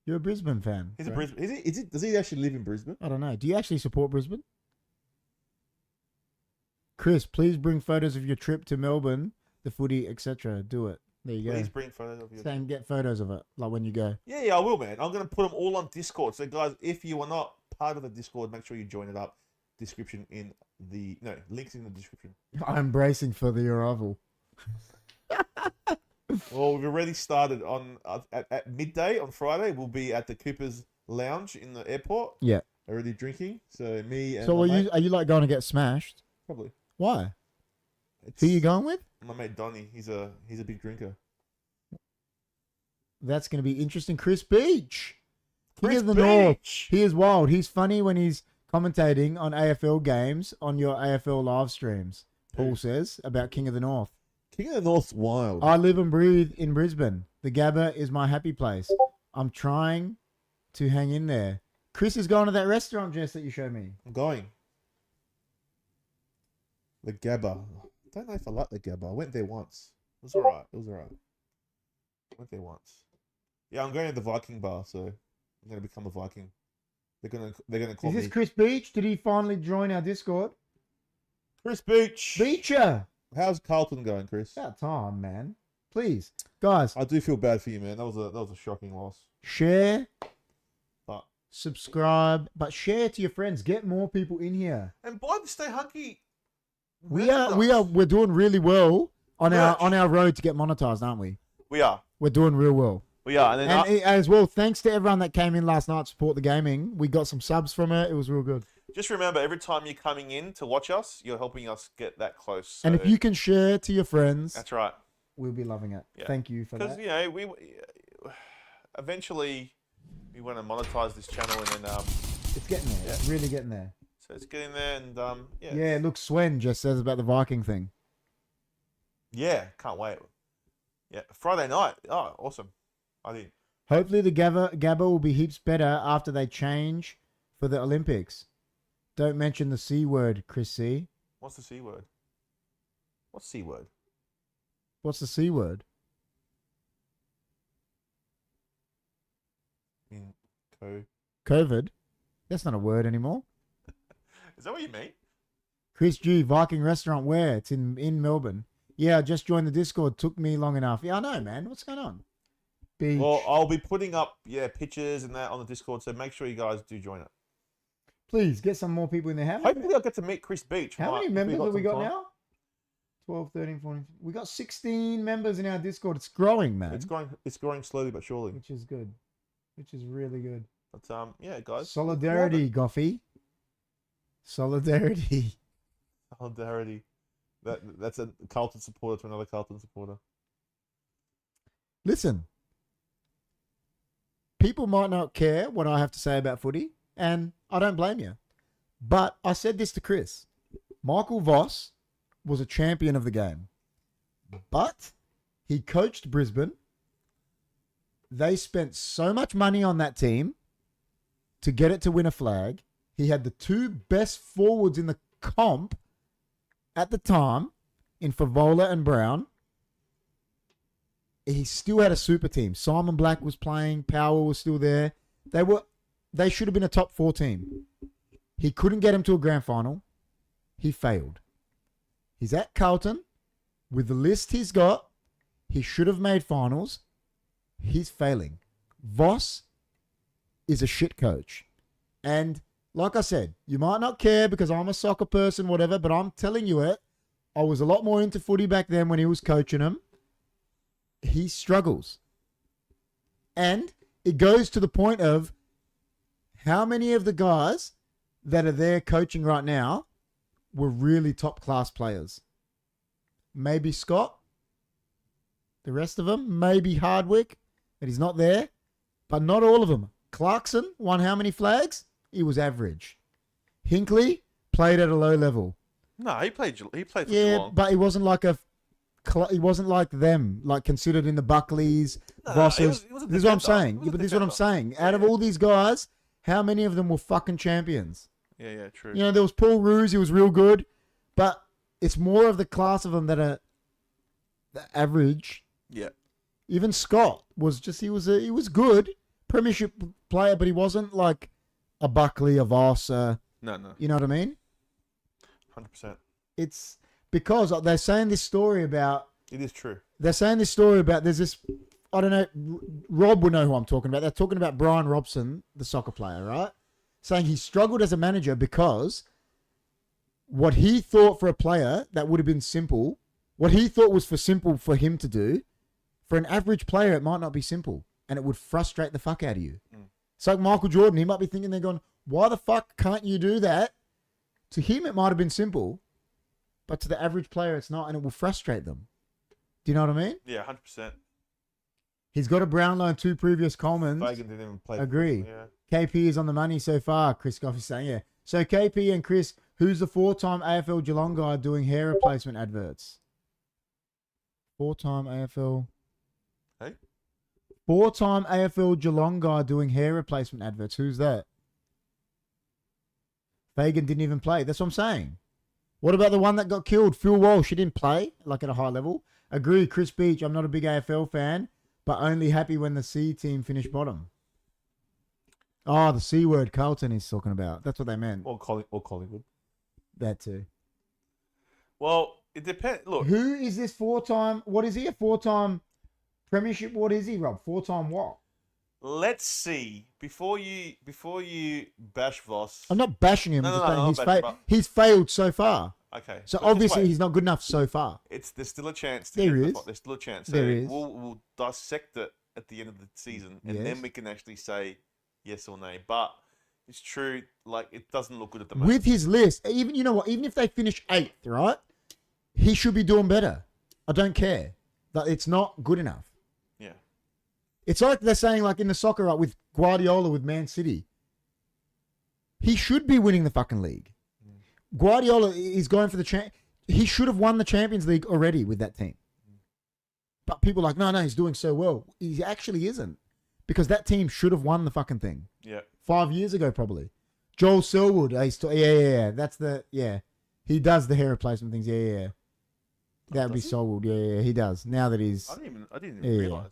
You're a Brisbane fan. He's a right? Brisbane. Is it? Does he actually live in Brisbane? I don't know. Do you actually support Brisbane? Chris, please bring photos of your trip to Melbourne, the footy, etc. Do it. There you Please go. bring photos of your. Same, get photos of it, like when you go. Yeah, I will, man. I'm gonna put them all on Discord. So, guys, if you are not part of the Discord, make sure you join it up. Links in the description. I'm bracing for the arrival. Well, we've already started on at midday on Friday. We'll be at the Cooper's Lounge in the airport. Yeah. Already drinking. So me and So my mate, are you like going to get smashed? probably. Why? It's Who you going with? My mate Donnie. He's a big drinker. That's going to be interesting. Chris Beach. King Chris of the North. Beach! He is wild. He's funny when he's commentating on AFL games on your AFL live streams. Paul says about King of the North. King of the North's wild. I live and breathe in Brisbane. The Gabba is my happy place. I'm trying to hang in there. Chris is going to that restaurant, Jess, that you showed me. I'm going. The Gabba. I don't know if I like the Gabba. I went there once. It was alright. Went there once. Yeah, I'm going to the Viking bar, so I'm gonna become a Viking. They're gonna call Is this me Chris Beach? Did he finally join our Discord? Chris Beach. Beacher! How's Carlton going, Chris? About time, man. Please. Guys, I do feel bad for you, man. That was a shocking loss. share, But subscribe, but share to your friends. Get more people in here. and buy the Stay Hunky. We're doing really well on Merch. our road to get monetized, aren't we? We are. We're doing real well. We are. And then And as well, thanks to everyone that came in last night to support the gaming. We got some subs from it. It was real good. just remember, every time you're coming in to watch us, you're helping us get that close. And So if you can share to your friends, that's right. we'll be loving it. Yeah. Thank you for Because that. you know we eventually we want to monetize this channel, and then It's getting there. Yeah. It's really getting there. so it's getting there, and yeah. Yeah, look, Swen just says about the Viking thing. Yeah, can't wait. Yeah, Friday night. Oh, awesome. I think. Hopefully the Gabba will be heaps better after they change for the Olympics. Don't mention the C word, Chris C. What's the C word? What's C word? What's the C word? In COVID? That's not a word anymore. Is that what you mean? Chris G, Viking restaurant where? It's in Melbourne. Yeah, I just joined the Discord. Took me long enough. Yeah, I know, man. What's going on? Beach. Well, I'll be putting up pictures and that on the Discord, so make sure you guys do join it. Please get some more people in there. Hopefully, I'll get to meet Chris Beach. How many if members have we some got time. now? 12, 13, 14. We got 16 members in our Discord. It's growing, man. It's growing slowly but surely. Which is good. Which is really good. But yeah, guys. Solidarity, Goffy. Solidarity. Solidarity. That's a Carlton supporter to another Carlton supporter. Listen. People might not care what I have to say about footy, and I don't blame you. But I said this to Chris. Michael Voss was a champion of the game. But he coached Brisbane. They spent so much money on that team to get it to win a flag. He had the two best forwards in the comp at the time in Favola and Brown. He still had a super team. Simon Black was playing. Power was still there. They should have been a top 4 team. He couldn't get him to a grand final. He failed. He's at Carlton. With the list he's got, he should have made finals. He's failing. Voss is a shit coach. And like I said, you might not care because I'm a soccer person, whatever, but I'm telling you it. I was a lot more into footy back then when he was coaching him. He struggles. And it goes to the point of how many of the guys that are there coaching right now were really top class players. Maybe Scott. The rest of them, maybe Hardwick, but he's not there. But not all of them. Clarkson won how many flags? He was average. Hinkley played at a low level. No, he played for Yeah, Geelong. but he wasn't like he wasn't like them, like considered in the Buckleys, No, Vosses. he was a This is what I'm defender. saying. He was Yeah, a but this is what I'm defender. saying. Out of all these guys, how many of them were fucking champions? Yeah, true. You know, there was Paul Roos, he was real good, but it's more of the class of them that are the average. Yeah. Even Scott was just he was good premiership player, but he wasn't like a Buckley, a Voss. No. You know what I mean? 100%. It's because they're saying this story about. It is true. They're saying this story about. There's this. I don't know. Rob will know who I'm talking about. They're talking about Brian Robson, the soccer player, right? Saying he struggled as a manager because what he thought for a player that would have been simple, what he thought was simple for him to do, for an average player, it might not be simple. And it would frustrate the fuck out of you. It's like Michael Jordan. He might be thinking, they're going, why the fuck can't you do that? To him, it might have been simple. But to the average player, it's not. And it will frustrate them. Do you know what I mean? Yeah, 100%. He's got a Brownlow and 2 previous Colemans. Fagan didn't even play. Agree. Yeah. KP is on the money so far, Chris Goff is saying, yeah. So KP and Chris, who's the 4-time AFL Geelong guy doing hair replacement adverts? 4-time AFL. Hey? 4-time AFL Geelong guy doing hair replacement adverts. Who's that? Fagan didn't even play. That's what I'm saying. What about the one that got killed? Phil Walsh, he didn't play, like at a high level. Agree, Chris Beach, I'm not a big AFL fan, but only happy when the C team finished bottom. Oh, the C word Carlton is talking about. That's what they meant. Or Collingwood. That too. Well, it depends. Look. Who is this 4-time? What is he? A 4-time premiership? What is he, Rob? 4-time what? Let's see. Before you bash Voss. I'm not bashing him. No, I'm no, just no, saying no, he's, I'm bashing him. he's failed so far. Okay. So but just obviously wait. he's not good enough so far. There's still a chance. There is. There's still a chance. So There is. We'll dissect it at the end of the season, and Yes. then we can actually say yes or no. But It's true. Like, it doesn't look good at the moment. With his list, even you know what? Even if they finish 8th, right? He should be doing better. I don't care. That it's not good enough. Yeah. It's like they're saying, like in the soccer, right, with Guardiola with Man City. He should be winning the fucking league. Guardiola is going for the he should have won the Champions League already with that team. But people are like, no, he's doing so well. He actually isn't. Because that team should have won the fucking thing. Yeah. 5 years ago, probably. Joel Selwood. Yeah. That's the, yeah. He does the hair replacement things. Yeah. That would be Selwood. Yeah, he does. Now that he's... I didn't even realise.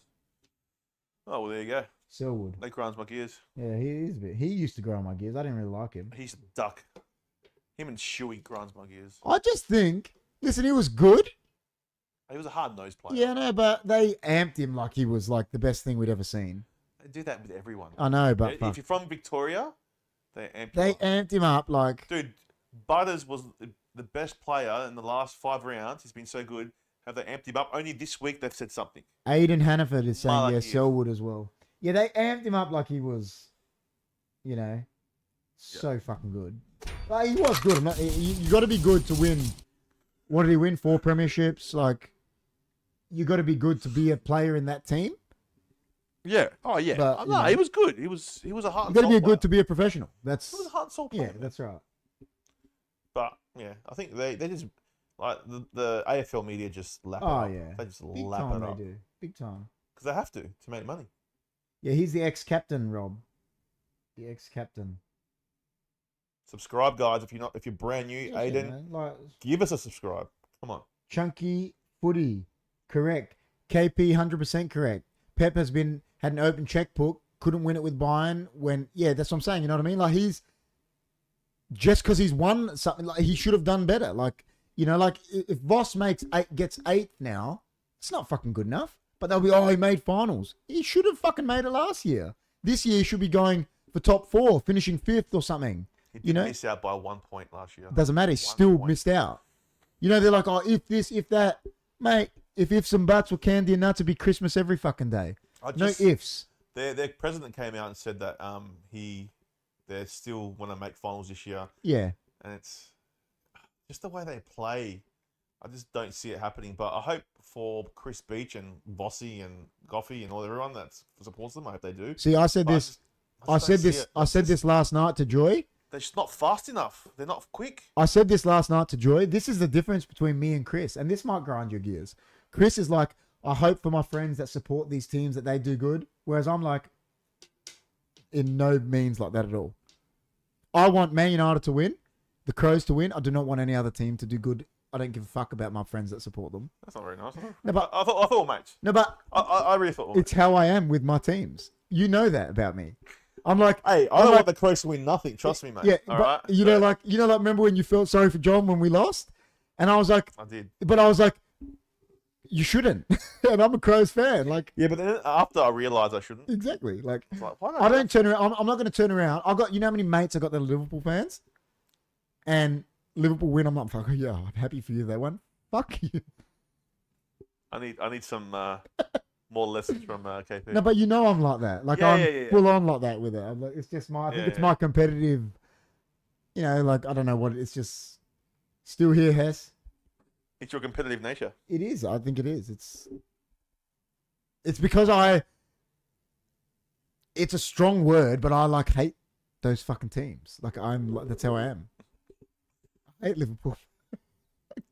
Oh, well, there you go. Selwood. That grinds my gears. Yeah, he is a bit. He used to grind my gears. I didn't really like him. He's a duck. Him and Shuey grinds my gears. I just think, listen, he was good. He was a hard-nosed player. Yeah, no, but they amped him like he was like the best thing we'd ever seen. They do that with everyone. I know, but if you're from Victoria, they amped him up like... Dude, Butters was the best player in the last 5 rounds. He's been so good. Have they amped him up? Only this week they've said something. Aidan Hannaford is saying, yeah, Selwood as well. Yeah, they amped him up like he was, you know, so fucking good. Like, he was good. You got to be good to win. What did he win? 4 premierships? Like, you got to be good to be a player in that team. Yeah. Oh, yeah. But, no, he was good. He was a heart. You got to be good to be a professional. That's... He was a heart and soul player. Yeah, that's right. But yeah, I think they just like the AFL media just lap it Oh up. yeah, They just big lap time it up they do. Big time. because they have to make money. Yeah, he's the ex-captain, Rob. The ex-captain. Subscribe, guys, if you're brand new. Yeah, Aiden, man, like, give us a subscribe. Come on. Chunky Footy, correct. KP 100% correct. Pep had an open checkbook, couldn't win it with Bayern when, yeah, that's what I'm saying, you know what I mean? Like, he's, just because he's won something, like, he should have done better. Like, you know, like, if Voss gets 8th now, it's not fucking good enough. But they'll be, oh, he made finals. He should have fucking made it last year. This year, he should be going for top 4, finishing 5th or something. He did miss out by 1 point last year. Doesn't matter. He still missed out. You know, they're like, oh, if this, if that. Mate, if ifs and buts were candy and nuts, it'd be Christmas every fucking day. No ifs. Their president came out and said that they still want to make finals this year. Yeah. And it's just the way they play. I just don't see it happening. But I hope for Chris Beach and Vossi and Goffey and everyone that supports them, I hope they do. See, I said this. I said this last night to Joy. They're just not fast enough. They're not quick. I said this last night to Joy. This is the difference between me and Chris. And this might grind your gears. Chris is like, I hope for my friends that support these teams that they do good. Whereas I'm like, in no means like that at all. I want Man United to win. The Crows to win. I do not want any other team to do good. I don't give a fuck about my friends that support them. That's not very nice. No, but I thought we were mates. No, but I really thought we were it's how I am with my teams. You know that about me. I'm like, hey, I don't want the Crows to win nothing. Trust me, mate. Yeah, all but right? you know, like remember when you felt sorry for John when we lost? And I was like, I did. But I was like, you shouldn't. And I'm a Crows fan. Like, yeah, but then after I realised I shouldn't. Exactly. Like, why not? I don't turn around. I'm not going to turn around. I got, you know how many mates I got that are Liverpool fans? And Liverpool win. I'm like, fuck, yeah, I'm happy for you. They won. Fuck you. I need some more lessons from KP. No, but you know I'm like that. Like, I'm full on like that with it. I'm like, it's just I think it's my competitive, you know, like, I don't know what, it's just still here, Hess. It's your competitive nature. It is. I think it is. It's because it's a strong word, but I like hate those fucking teams. Like, that's how I am. I hate Liverpool.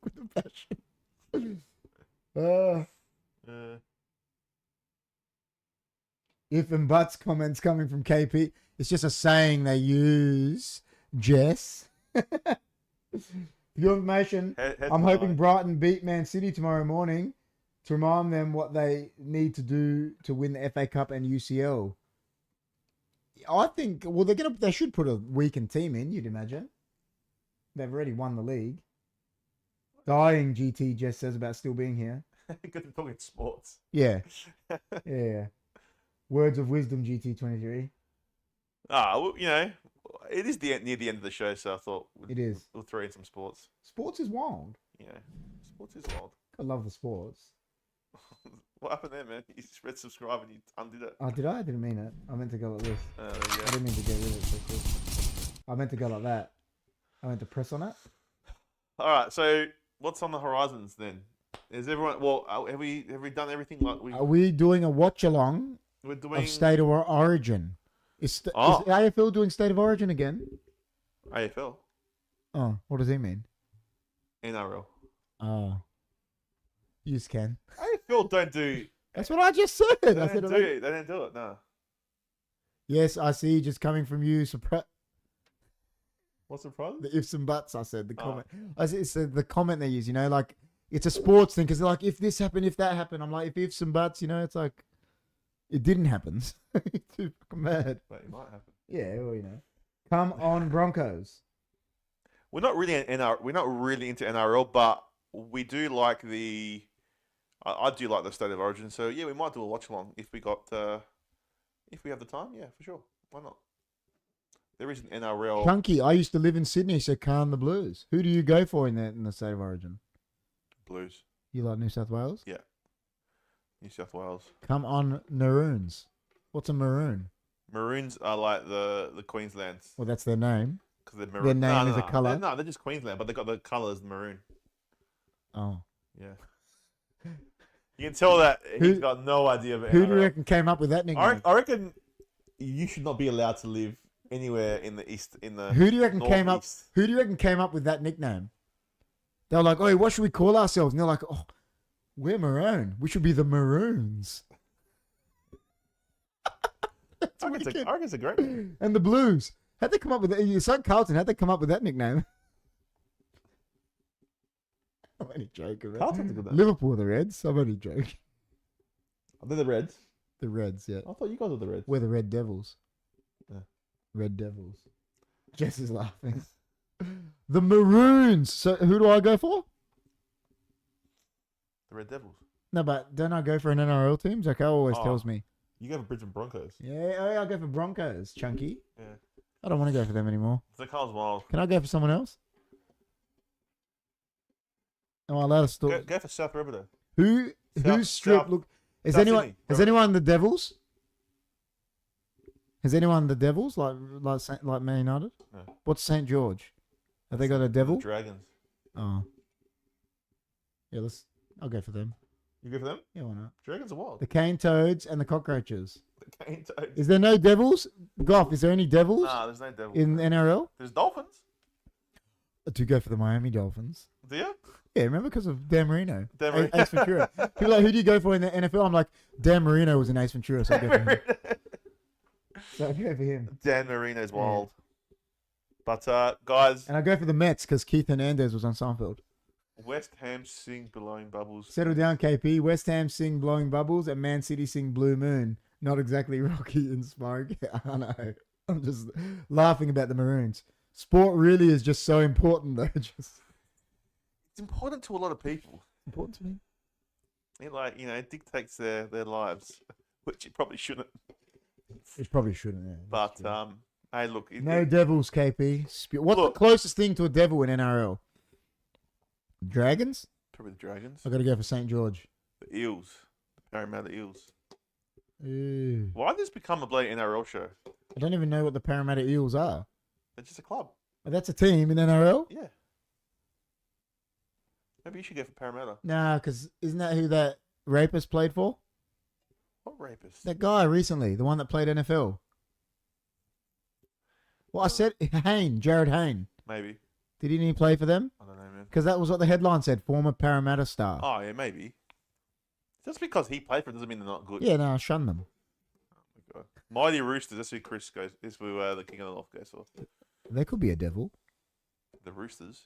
With a passion. If and buts comments coming from KP. It's just a saying they use, Jess. For your information, I'm hoping Brighton beat Man City tomorrow morning to remind them what they need to do to win the FA Cup and UCL. I think, well, they should put a weakened team in, you'd imagine. They've already won the league. Dying, GT Jess says about still being here. Because they're talking sports. Yeah. Yeah. Words of wisdom, GT23. Well, you know, it is near the end of the show, so I thought we'll throw in some sports. Sports is wild. Yeah, sports is wild. I love the sports. What happened there, man? You just read subscribe and you undid it. Oh, did I? I didn't mean it. I meant to go like this. There you go. I didn't mean to get rid of it so quick. I meant to go like that. I meant to press on it. All right. So what's on the horizons then? Is everyone? Well, have we done everything like we? Are we doing a watch along We're doing of State of Origin? Is AFL doing State of Origin again? AFL, Oh, what does he mean? NRL. Oh, you can. AFL don't do. That's what I just said. They I don't said, do it. They don't do it. No. yes, I see. Just coming from you. What's the problem? The ifs and buts. I said the Oh. comment. I said the comment they use. You know, like it's a sports thing because they're like, if this happened, if that happened. I'm like, if ifs and buts. You know, it's like it didn't happen. Too fucking mad. But it might happen. Yeah, well, you know. Come on, Broncos. We're not really We're not really into NRL, but we do like the. I do like the State of Origin, so yeah, we might do a watch along if we got if we have the time. Yeah, for sure. Why not? There is an NRL. Chunky, I used to live in Sydney, so calm the Blues. Who do you go for in the State of Origin? Blues. You like New South Wales? Yeah. New South Wales. Come on, Maroons. What's a maroon? Maroons are like the Queenslands Well, that's their name. because they're maroon. Their name no, is a colour? No, they're just Queensland, but they got the colours maroon. Oh. Yeah. You can tell that he's Who- got no idea about Who do you NRL. reckon came up with that nickname? I reckon you should not be allowed to live anywhere in the east. In the Who do you reckon came up? northeast. Who do you reckon came up with that nickname? They were like, "Oh, what should we call ourselves?" And they're like, "Oh, we're maroon. We should be the Maroons." I reckon it's a great one. And the Blues. How'd they come up with that? It's like Carlton. How'd they come up with that nickname? I'm only joking. Man. Carlton's a good name. Liverpool are the Reds. I'm only joking. They're the Reds. The Reds, yeah. I thought you guys were the Reds. We're the Red Devils. Yeah. Red Devils. Jess is laughing. The Maroons. So who do I go for? The Red Devils. No, but don't I go for an NRL team? Zakel always Oh. tells me. You go for Brisbane Broncos. Yeah, I'll go for Broncos, Chunky. Yeah. I don't want to go for them anymore. The Carl's wild. Can I go for someone else? Am I allowed to still... Go for South Rabbitoh. Who's stripped? Look, South Sydney, has bro. anyone the Devils? Has anyone the Devils like Man United? No. What's St. George? Have they got a The devil? Dragons. Oh. Yeah, I'll go for them. You go for them? Yeah, why not? Dragons are wild. The Cane Toads and the Cockroaches. The Cane Toads. Is there no devils? Goff, is there any devils Nah, there's no Devils. in NRL? There's Dolphins. I do go for the Miami Dolphins. Do you? Yeah, remember because of Dan Marino. Dan Marino. Ace Ventura. People are like, who do you go for in the NFL? I'm like, Dan Marino was in Ace Ventura, so I go for him. So I go for him. Dan Marino's wild. But guys, And I go for the Mets because Keith Hernandez was on Seinfeld. West Ham sing Blowing Bubbles. Settle down, KP. West Ham sing Blowing Bubbles and Man City sing Blue Moon. Not exactly Rocky inspiring. I know. I'm just laughing about the Maroons. Sport really is just so important, though. Just It's important to a lot of people. important to me. It dictates their lives, which it probably shouldn't. It probably shouldn't. Yeah, But hey, look. no devils, KP. What's Look. the closest thing to a devil in NRL? Dragons? Probably the Dragons. I got to go for St. George. The Eels. The Parramatta Eels. Ew. Why did this become a bloody NRL show? I don't even know what the Parramatta Eels are. They're just a club. Oh, that's a team in NRL? Yeah. Maybe you should go for Parramatta. Nah, because isn't that who that rapist played for? What rapist? That guy recently, the one that played NFL. Well, I said Jared Hayne. Maybe. Didn't he play for them? I don't know, man. Because that was what the headline said, former Parramatta star. Oh, yeah, maybe. Just because he played for it doesn't mean they're not good. Yeah, no, shun them. Oh, my God. Mighty Roosters, that's who Chris goes. This is who the King of the North goes for. They could be a devil. The Roosters.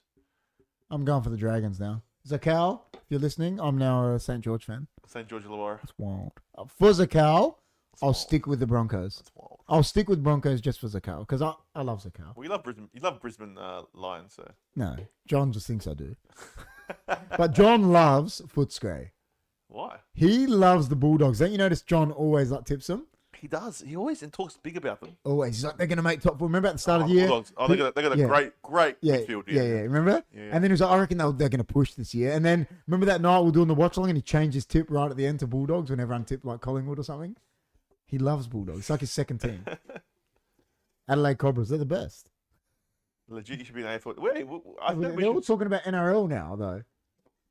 I'm going for the Dragons now. Zakal, if you're listening, I'm now a St. George fan. St. George Illawarra. That's wild. For Zakal, I'll wild. stick with the Broncos. That's wild. I'll stick with Broncos just for Zakal, because I love Zakal. Well, you love Brisbane. You love Brisbane Lions, so. No, John just thinks I do. But John loves Footscray. Why? He loves the Bulldogs. Don't you notice John always tips them? He does. He always talks big about them. Always. He's like, they're going to make top four. Remember at the start of the the year? Bulldogs. Oh, they got a Yeah. great Yeah, midfield. yeah, Remember? Yeah. And then he was like, I reckon they're going to push this year. And then remember that night we were doing the watch along and he changed his tip right at the end to Bulldogs when everyone tipped like Collingwood or something. He loves Bulldogs. It's like his second team. Adelaide Cobras, they're the best. Legit, you should be an AFL. Wait, I think we They're all should. talking about NRL now, though.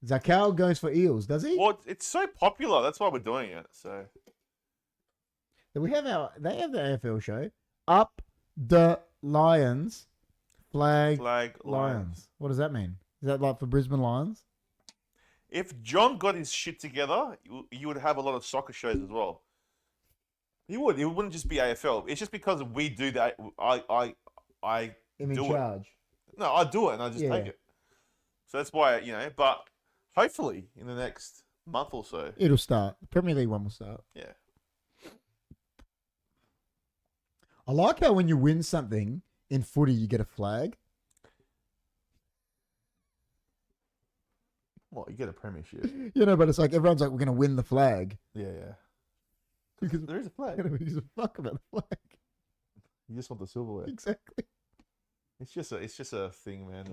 Zakal goes for Eels, does he? Well, it's so popular. That's why we're doing it. So They have the AFL show. Up the Lions, flag Lions. What does that mean? Is that like for Brisbane Lions? If John got his shit together, you would have a lot of soccer shows as well. He would. It wouldn't just be AFL. It's just because we do that. I I'm in do charge. it. No, I do it and I just take it. So that's why, but hopefully in the next month or so. It'll start. The Premier League one will start. Yeah. I like how when you win something in footy, you get a flag. What, you get a premiership? But it's like everyone's like, we're going to win the flag. Yeah, yeah. Because There is a flag. who gives a fuck about the flag? You just want the silverware. Exactly. It's just a thing, man.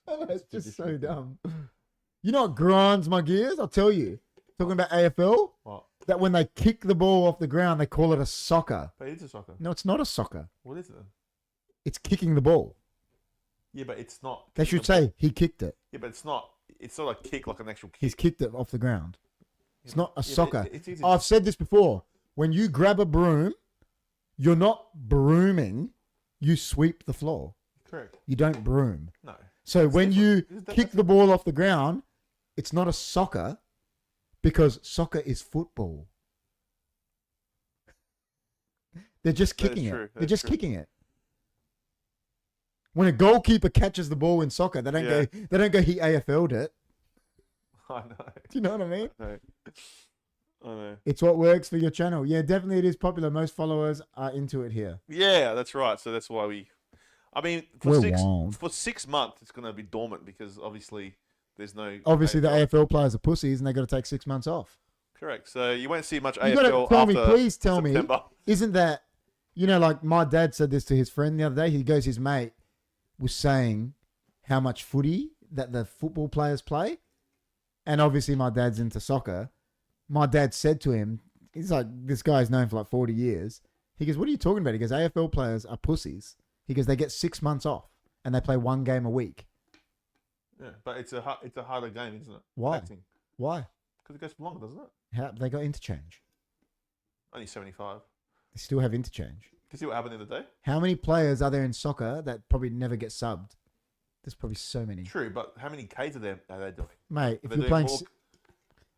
I know, it's just so traditional. dumb. You know what grinds my gears? I'll tell you. Talking about AFL, What? that when they kick the ball off the ground, they call it a soccer. But it is a soccer. No, it's not a soccer. What is it then? It's kicking the ball. Yeah, but it's not. They should say he kicked it. Yeah, but it's not. It's not a kick like an actual kick. He's kicked it off the ground. It's not a Yeah, but soccer. it's easy. I've said this before. When you grab a broom, you're not brooming. You sweep the floor. Correct. You don't broom. No. So when you Isn't kick the ball off the ground, it's not a soccer because soccer is football. They're just That is kicking true. it. That They're is just true. kicking it. When a goalkeeper catches the ball in soccer, they don't Yeah. go he AFL'd it. I know. Do you know what I mean? I know. It's what works for your channel. Yeah, definitely it is popular. Most followers are into it here. Yeah, that's right. So that's why I mean, We're wild. for 6 months, it's going to be dormant because obviously there's no. Obviously, the AFL. AFL players are pussies and they got to take 6 months off. Correct. So you won't see much You got to AFL tell after me, please tell September. me, isn't that, like my dad said this to his friend the other day. He goes, his mate was saying how much footy that the football players play. And obviously my dad's into soccer. My dad said to him, he's like, this guy's known for like 40 years. He goes, what are you talking about? He goes, AFL players are pussies. He goes, they get 6 months off and they play 1 game a week. Yeah, but it's a harder game, isn't it? Why? Because Why? it goes for longer, doesn't it? How, they got interchange. Only 75. They still have interchange. Can you see what happened the other day? How many players are there in soccer that probably never get subbed? There's probably so many. True, but how many Ks are they doing? Mate, if They're you're doing playing more-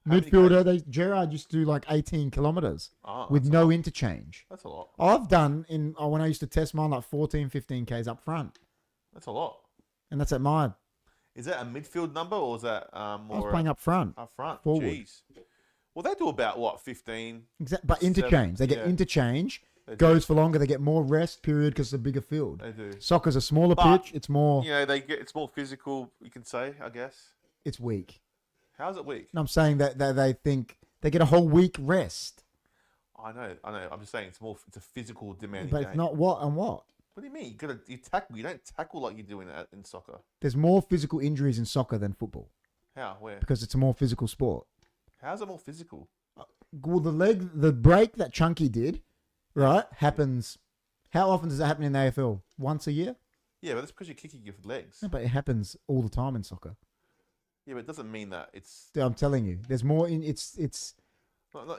how many midfielder, Gerard used to do like 18 kilometers with that's a no lot. interchange. That's a lot. I've done when I used to test mine like 14, 15 Ks up front. That's a lot. And that's at mine. Is that a midfield number or is that I was more playing up front. up front? forward. Jeez. Well, they do about what 15. But interchange. They get yeah. interchange. They do. Goes for longer. They get more rest period because it's a bigger field. They do. Soccer's a smaller But, pitch. It's more. It's more physical. You can say, I guess. It's weak. How's it weak? And I'm saying that they think they get a whole week rest. I know. I'm just saying it's a physical demanding But game. it's not what and what. What do you mean? You tackle. You don't tackle like you do in soccer. There's more physical injuries in soccer than football How? Where? because it's a more physical sport. How's it more physical? Well, the break that Chunky did, right, happens. How often does that happen in the AFL? Once a year? Yeah, but that's because you're kicking your legs. No, but it happens all the time in soccer. Yeah, but it doesn't mean that it's. I'm telling you, there's more in it's.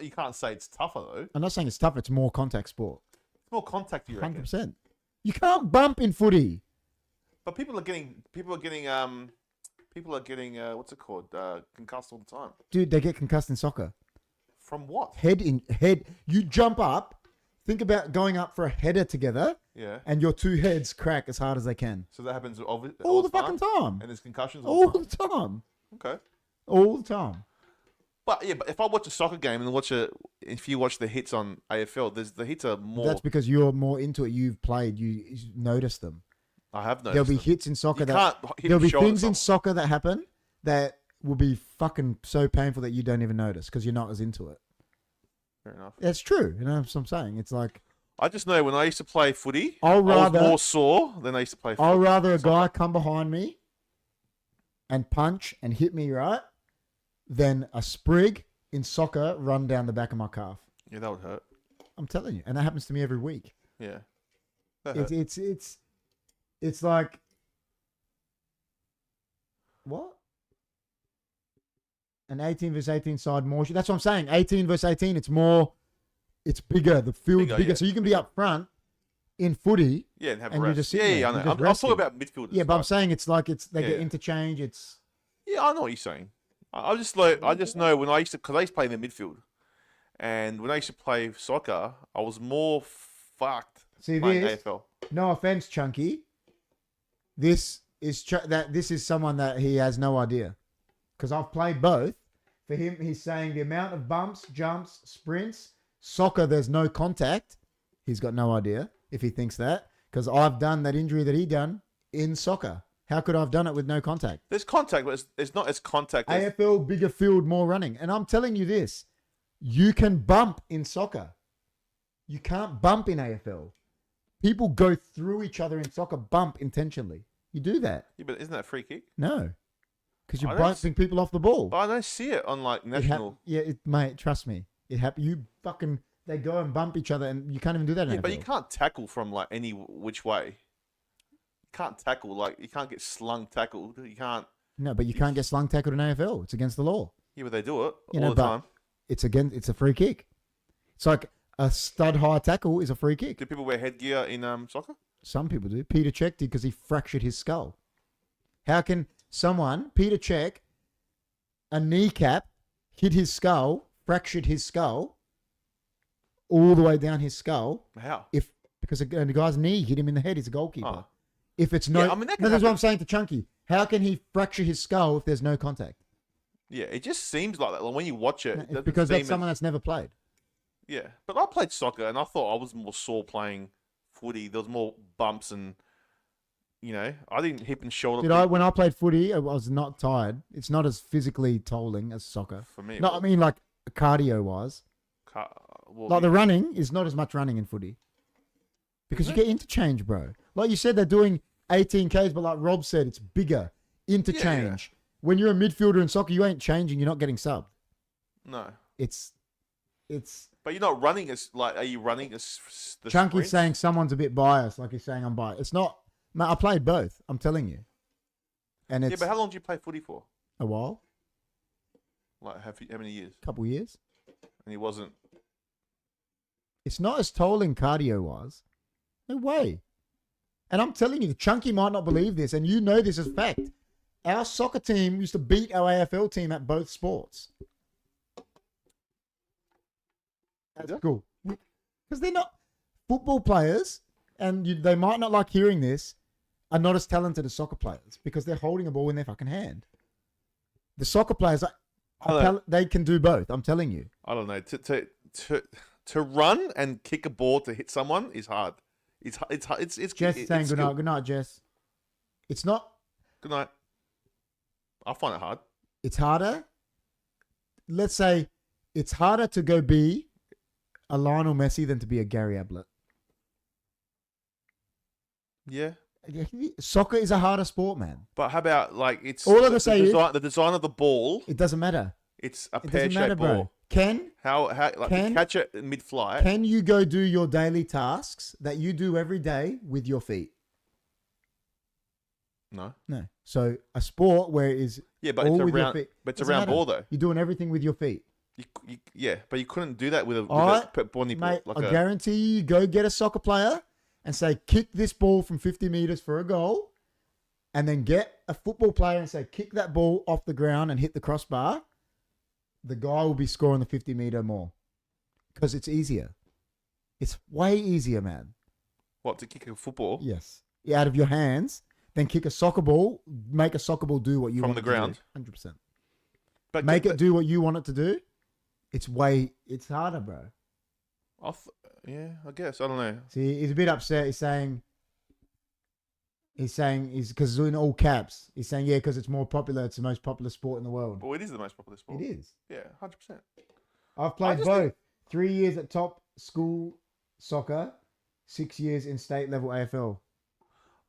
You can't say it's tougher though. I'm not saying it's tough. It's more contact sport. It's more contact, you reckon? 100%. You can't bump in footy. But people are getting what's it called? Concussed all the time. Dude, they get concussed in soccer. From what? Head. You jump up. Think about going up for a header together, Yeah. and your 2 heads crack as hard as they can. So that happens All the fucking time. And there's concussions All all the the time. time. Okay. All the time. But yeah, but if I watch a soccer game and if you watch the hits on AFL, the hits are more. That's because you're more into it. You've played. You notice them. I have noticed. There'll be them. hits in soccer You that can't hit there'll be shoulder things in someone. soccer that happen that will be fucking so painful that you don't even notice because you're not as into it. Fair enough. That's true. You know what I'm saying? It's like I just know when I used to play footy, I'll I was rather- more sore than I used to play. I'll foot- rather a soccer. guy come behind me and punch and hit me right than a sprig in soccer run down the back of my calf. Yeah, that would hurt. I'm telling you, and that happens to me every week. Yeah. That It's hurt. it's like What? An 18 versus 18 side more. That's what I'm saying. 18 versus 18. It's more. It's bigger. The field's bigger. Yeah. So you can be up front in footy. Yeah, and have a and you're rest. just Yeah, sitting yeah, I there. know. You're just I'm talking resting. about midfielders. Yeah, but I'm like- saying it's like they Yeah. get interchange. It's Yeah, I know what you're saying. I just like I just know when I used to because I used to play in the midfield, and when I used to play soccer, I was more fucked see playing this. AFL. No offense, Chunky. This is someone that he has no idea, because I've played both. For him, he's saying the amount of bumps, jumps, sprints, soccer. There's no contact. He's got no idea if he thinks that, because I've done that injury that he done in soccer. How could I have done it with no contact? There's contact, but it's not as contact. As, AFL, bigger field, more running. And I'm telling you this, you can bump in soccer. You can't bump in AFL. People go through each other in soccer, bump intentionally. You do that. yeah, but isn't that a free kick? No. Because you're I don't bumping people off the ball. But I don't see it on like national. Mate, trust me. They go and bump each other and you can't even do that in Yeah, AFL. but you can't tackle from like any which way. You can't tackle like you can't get slung tackled. You can't. No, but you can't get slung tackled in AFL. It's against the law. Yeah, but they do it You all know, the but time. it's a free kick. It's like a stud high tackle is a free kick. Do people wear headgear in soccer? Some people do. Peter Cech did because he fractured his skull. How can Peter Cech, a kneecap, hit his skull, fractured his skull, all the way down his skull? How? Because the guy's knee hit him in the head. He's a goalkeeper. Oh. If it's no, Yeah, I mean, that could no, that's what happen. I'm saying to Chunky. How can he fracture his skull if there's no contact? Yeah, it just seems like that. Like, when you watch it, No, it it's doesn't because seem that's someone that's never played. Yeah, but I played soccer and I thought I was more sore playing footy. There was more bumps and, I didn't hip and shoulder. When I played footy, I was not tired. It's not as physically tolling as soccer. For me, No, I mean like cardio wise. Like the running is not as much running in footy. Because you get interchange, bro. Like you said, they're doing 18 Ks, but like Rob said, it's bigger. Interchange. When you're a midfielder in soccer, you ain't changing. You're not getting subbed. No. It's. But you're not running as, like, are you running as the Chunky's sprints? saying someone's a bit biased. Like he's saying I'm biased. It's not. Man, I played both. I'm telling you. And it's Yeah, but how long did you play footy for? a while. Like, how many years? Couple years. And he wasn't. It's not as tolling cardio wise. No way. And I'm telling you, Chunky might not believe this, and you know this as fact. Our soccer team used to beat our AFL team at both sports. That's cool. Because they're not football players, and they might not like hearing this, are not as talented as soccer players because they're holding a ball in their fucking hand. The soccer players, they can do both. I'm telling you. I don't know. To run and kick a ball to hit someone is hard. It's Jess it's saying good skill. night. Good night, Jess. It's not. Good night. I find it hard. It's harder. Let's say it's harder to go be a Lionel Messi than to be a Gary Ablett. Yeah. Soccer is a harder sport, man. But how about like it's All I'm gonna say is the design of the ball? it doesn't matter. It's a It doesn't matter, pear-shaped bro. ball. How like Can- you catch it mid-flight? Can you go do your daily tasks that you do every day with your feet? No. No. So a sport where it is Yeah, but all it's a with your round. feet. But it's a Doesn't round matter. ball though. You're doing everything with your feet. Yeah, but you couldn't do that with a Alright, bony ball. Mate, Like I guarantee you go get a soccer player and say, kick this ball from 50 meters for a goal. And then get a football player and say, kick that ball off the ground and hit the crossbar. The guy will be scoring the 50-meter more. Because it's easier. It's way easier, man. what, to kick a football Yes. Out of your hands, then kick a soccer ball, make a soccer ball do what you From want the it ground? to do. 100%. But Make it do what you want it to do. It's harder, bro. Yeah, I guess I don't know. See, he's a bit upset. He's saying because it's in all caps. He's saying, yeah, because it's more popular. It's the most popular sport in the world. Well, it is the most popular sport. It is. Yeah, 100%. I've played just both. 3 years at top school soccer, 6 years in state level AFL.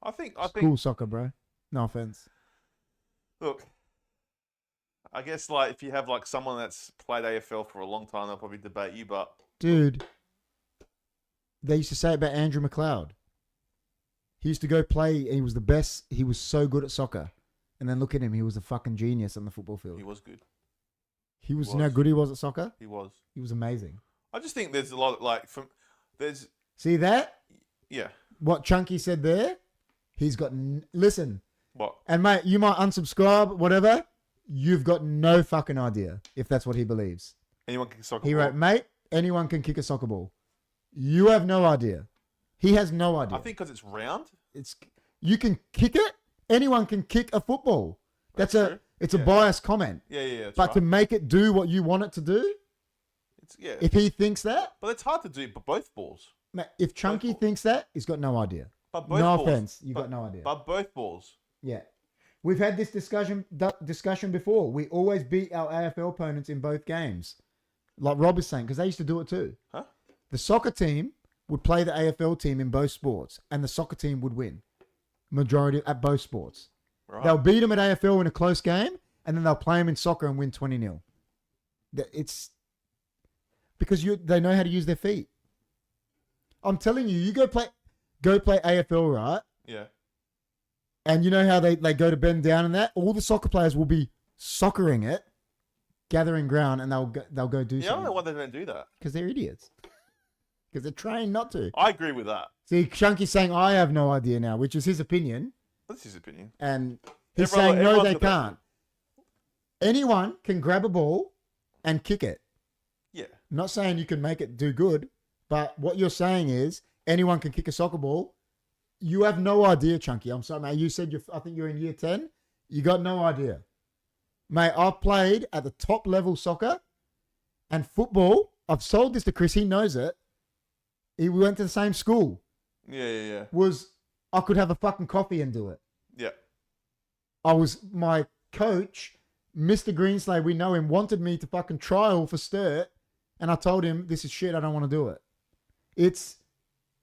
I think. School soccer, bro. No offense. Look, I guess like if you have like someone that's played AFL for a long time, they'll probably debate you. But Dude, they used to say about Andrew McLeod. He used to go play, and he was the best. He was so good at soccer. And then look at him. He was a fucking genius on the football field. He was good. You know how good he was at soccer? He was. He was amazing. I just think there's a lot there's See that? yeah. What Chunky said there? He's got listen. What? And mate, you might unsubscribe, whatever. You've got no fucking idea if that's what he believes. Anyone can soccer. He wrote, mate, anyone can kick a soccer ball. You have no idea. He has no idea. I think because it's round. You can kick it. Anyone can kick a football. It's a biased comment. Yeah. But to make it do what you want it to do, if he thinks that, but it's hard to do. But both balls. mate, if Chunky thinks that, he's got no idea. But both no balls. offense, you got no idea. But both balls. Yeah. We've had this discussion before. We always beat our AFL opponents in both games. Like Rob is saying, because they used to do it too. Huh? The soccer team would play the AFL team in both sports, and the soccer team would win. Majority at both sports. Right. They'll beat them at AFL in a close game, and then they'll play them in soccer and win 20-0. It's because they know how to use their feet. I'm telling you, you go play AFL, right? Yeah. And you know how they go to bend down and that? All the soccer players will be soccering it, gathering ground, and they'll go do something. I don't know why they don't do that. Because they're idiots. Because they're trained not to. I agree with that. See, Chunky's saying, I have no idea now, which is his opinion. That's his opinion. And he's saying, no, they can't. Anyone can grab a ball and kick it. Yeah. I'm not saying you can make it do good, but what you're saying is anyone can kick a soccer ball. You have no idea, Chunky. I'm sorry, mate. You said I think you're in year 10. You got no idea. Mate, I've played at the top level soccer and football. I've sold this to Chris. He knows it. We went to the same school. Yeah. I could have a fucking coffee and do it. Yeah. My coach, Mr. Greenslade, we know him, wanted me to fucking trial for Sturt. And I told him, this is shit. I don't want to do it. It's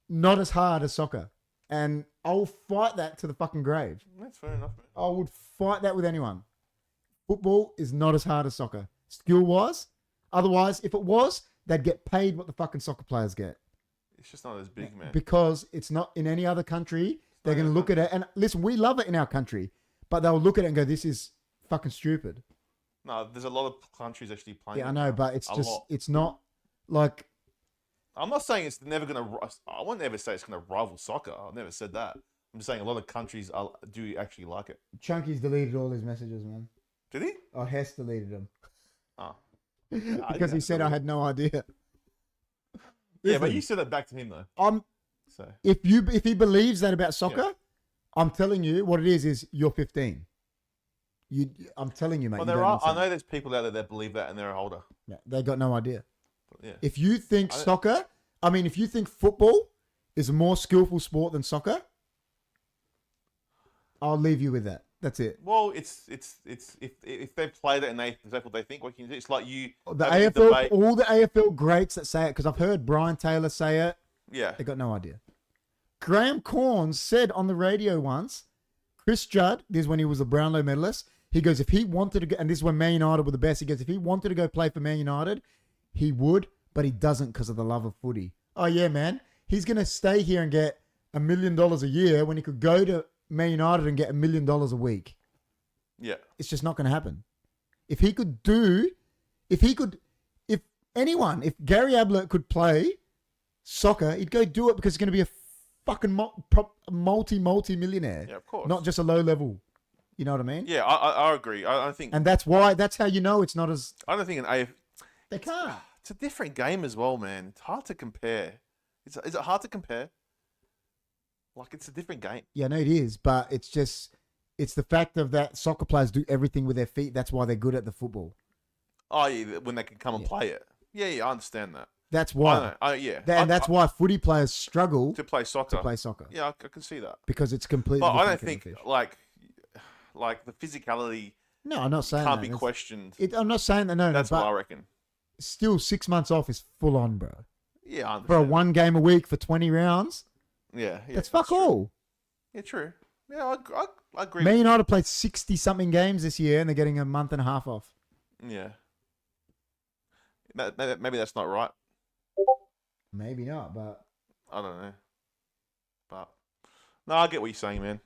not as hard as soccer. And I'll fight that to the fucking grave. That's fair enough, man. I would fight that with anyone. Football is not as hard as soccer, skill-wise. Otherwise, if it was, they'd get paid what the fucking soccer players get. It's just not as big, man. Because it's not in any other country. They're going to look at it. And listen, we love it in our country. But they'll look at it and go, this is fucking stupid. No, there's a lot of countries actually playing. Yeah, I know, but it's not like... I'm not saying it's never going to... I won't ever say it's going to rival soccer. I've never said that. I'm just saying a lot of countries do actually like it. Chunky's deleted all his messages, man. Did he? Oh, Hess deleted them. Oh. Because he said I had no idea. Yeah, but you said that back to him, though. If he believes that about soccer, I'm telling you what it is you're 15. I'm telling you, mate. Well, I know there's people out there that believe that and they're older. Yeah, they got no idea. Yeah. If you think if you think football is a more skillful sport than soccer, I'll leave you with that. That's it. Well, it's if they've played it and that's what they think. What can you do? It's like you. The AFL, all the AFL greats that say it, because I've heard Brian Taylor say it. Yeah. They got no idea. Graham Corns said on the radio once, Chris Judd, this is when he was a Brownlow medalist, he goes, if he wanted to go, and this is when Man United were the best, he goes, if he wanted to go play for Man United, he would, but he doesn't because of the love of footy. Oh, yeah, man. He's going to stay here and get $1 million a year when he could go to Man United and get $1 million a week. Yeah. It's just not going to happen. If Gary Ablett could play soccer, he'd go do it because he's going to be a fucking multi-millionaire. Yeah, of course. Not just a low level. You know what I mean? Yeah, I agree. I think... And that's how you know it's not as... I don't think They can't. It's a different game as well, man. It's hard to compare. Is it hard to compare? Like, it's a different game. Yeah, no, it is. But it's the fact of that soccer players do everything with their feet. That's why they're good at the football. Oh, yeah, when they can come and play it. Yeah, I understand that. That's why. That's why footy players struggle to play soccer. Yeah, I can see that. Because it's completely But I don't different think, like the physicality No, I'm not saying can't that. be questioned. I'm not saying that, no. That's what I reckon. Still, 6 months off is full on, bro. Yeah, I understand. For a 1 game a week for 20 rounds, yeah that's fuck all. Yeah, true. Yeah, I agree. Man United played 60-something games this year, and they're getting a month and a half off. Yeah. Maybe that's not right. Maybe not, but... I don't know. But... No, I get what you're saying, man.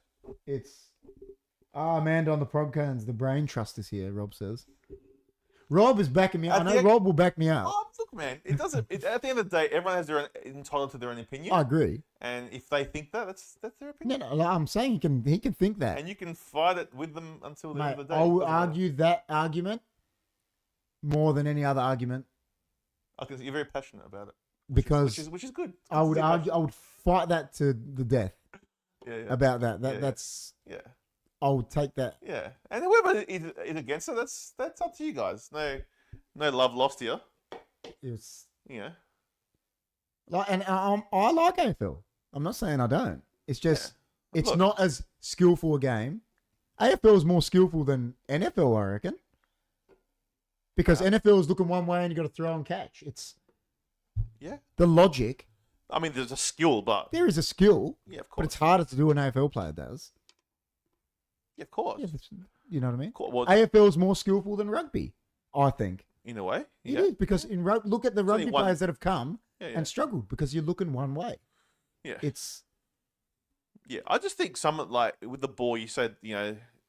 It's... Amanda on the Probcans, the brain trust is here, Rob says. Rob is backing me up. I know the- Rob will back me up. Oh, look, man, it doesn't. At the end of the day, everyone has their own, entitled to their own opinion. I agree. And if they think that, that's their opinion. No, I'm saying he can think that. And you can fight it with them until the end Mate, of the day. I will Doesn't matter. argue that argument more than any other argument Okay, so you're very passionate about it, because which is good. It's I good would to be argue, I would fight that to the death passionate. about that. Yeah, yeah. That's Yeah, I would take that. yeah. And whoever is against it, that's up to you guys. No love lost here. It was Yeah. like, and I like AFL. I'm not saying I don't. It's just it's Look. not as skillful a game. AFL is more skillful than NFL, I reckon. Because NFL is looking one way and you got to throw and catch. It's Yeah. the logic. I mean, there's a skill, but There is a skill, yeah, of but course. it's harder to do an AFL player does. Yeah, of course. Yeah, you know what I mean? Well, AFL is more skillful than rugby, I think. in a way, It yeah. is because in look at the It's only rugby one- players that have come Yeah, yeah. and struggled because you're looking one way. Yeah. It's Yeah, I just think some like with the ball, you said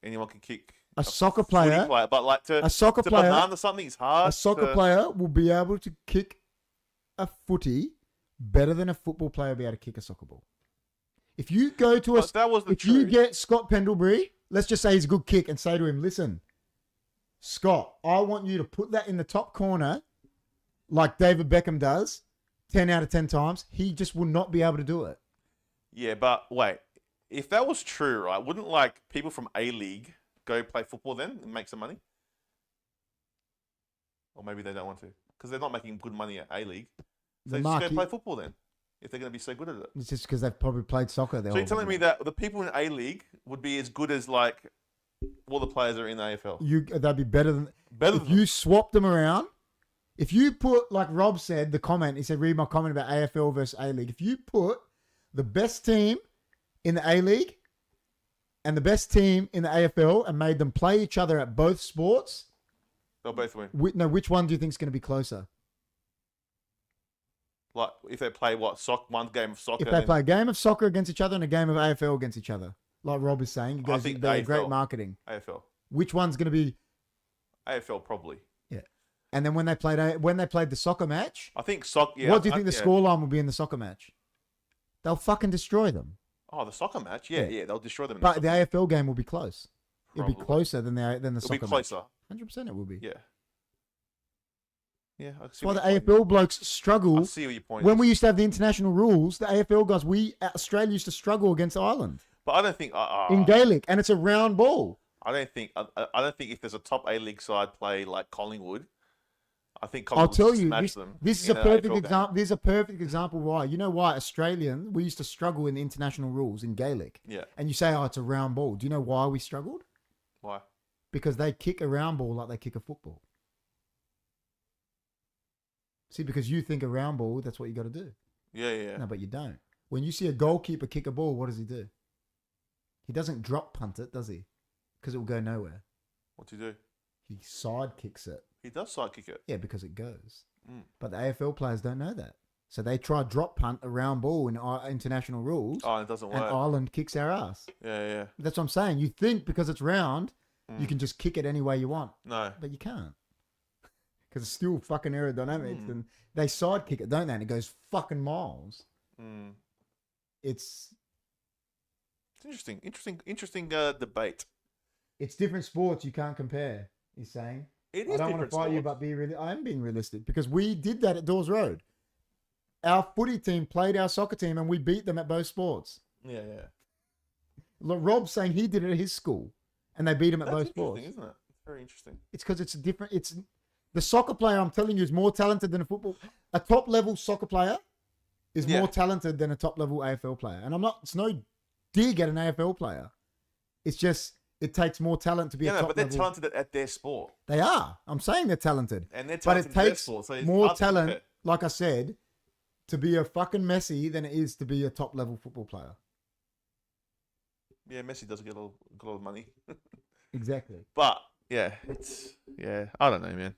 anyone can kick a soccer footy player. but like A soccer to player. banana something is hard. A soccer to- player will be able to kick a footy better than a football player will be able to kick a soccer ball. If you go to But that was the if you truth. get Scott Pendlebury, let's just say he's a good kick and say to him, listen, Scott, I want you to put that in the top corner like David Beckham does 10 out of 10 times. He just will not be able to do it. Yeah, but wait, if that was true, right? Wouldn't like people from A League go play football then and make some money? Or maybe they don't want to because they're not making good money at A League. So The they just go market- play football then if they're going to be so good at it. It's just because they've probably played soccer. So you're telling me that the people in A League would be as good as like all the players are in the AFL? they'd be better than Better if than you swapped them around. If you put, like Rob said, the comment, he said, read my comment about AFL versus A League. If you put the best team in the A League and the best team in the AFL and made them play each other at both sports, they'll both win. which one do you think is going to be closer? Like if they play one game of soccer. If they then- play a game of soccer against each other and a game of AFL against each other, like Rob is saying, he I goes, think they're great AFL. marketing. AFL. Which one's going to be? AFL probably. Yeah. And then when they played the soccer match, I think soccer. Yeah, what do you think the yeah. scoreline will be in the soccer match? They'll fucking destroy them. Oh, the soccer match. Yeah, Yeah. yeah, they'll destroy them. In But the soccer. AFL game will be close. It'll be Probably. closer than the It'll soccer be closer. match. 100% it will be. Yeah. Yeah, I see That's why the what your point AFL blokes is. struggle. I see what your point When is. we used to have the international rules, the AFL guys, Australia used to struggle against Ireland But I don't think. in Gaelic, and it's a round ball. I don't think. I don't think if there's a top A League side play like Collingwood, I think I'll Collingwood tell will you, smash this, them. this is in a an perfect AFL game. example. This is a perfect example why. You know why we used to struggle in the international rules in Gaelic, Yeah. and you say, oh, it's a round ball. Do you know why we struggled? Why? Because they kick a round ball like they kick a football. See, because you think a round ball, that's what you got to do. Yeah, yeah. No, but you don't. When you see a goalkeeper kick a ball, what does he do? He doesn't drop punt it, does he? Because it will go nowhere. What do you do? He side kicks it. He does side kick it. Yeah, because it goes. Mm. But the AFL players don't know that. So they try drop punt a round ball in international rules, Oh, it doesn't and work. Ireland kicks our ass. Yeah, yeah. That's what I'm saying. You think because it's round, you Mm. can just kick it any way you want. No. But you can't. Because it's still fucking aerodynamics. Mm. And they side kick it, don't they? And it goes fucking miles. Mm. It's Interesting debate. different sports you can't compare, he's saying. It I is don't want to different fight you, sports. but I am being realistic because we did that at Dawes Road. Our footy team played our soccer team and we beat them at both sports. Yeah, yeah. Look, Rob's saying he did it at his school and they beat him at That's both sports. interesting, isn't it? It's very interesting. It's because it's different. It's the soccer player, I'm telling you, is more talented than a football. A top level soccer player is Yeah. more talented than a top level AFL player. And it's no dig at an AFL player. It's just, it takes more talent to be a Yeah, top no, but they're level. talented at their sport. They are. I'm saying they're talented. And they're But talented it at their takes sport. So it's more hard to talent, compare. like I said, to be a fucking Messi than it is to be a top level football player. Yeah, Messi does get a lot of money. Exactly. But, yeah, I don't know, man.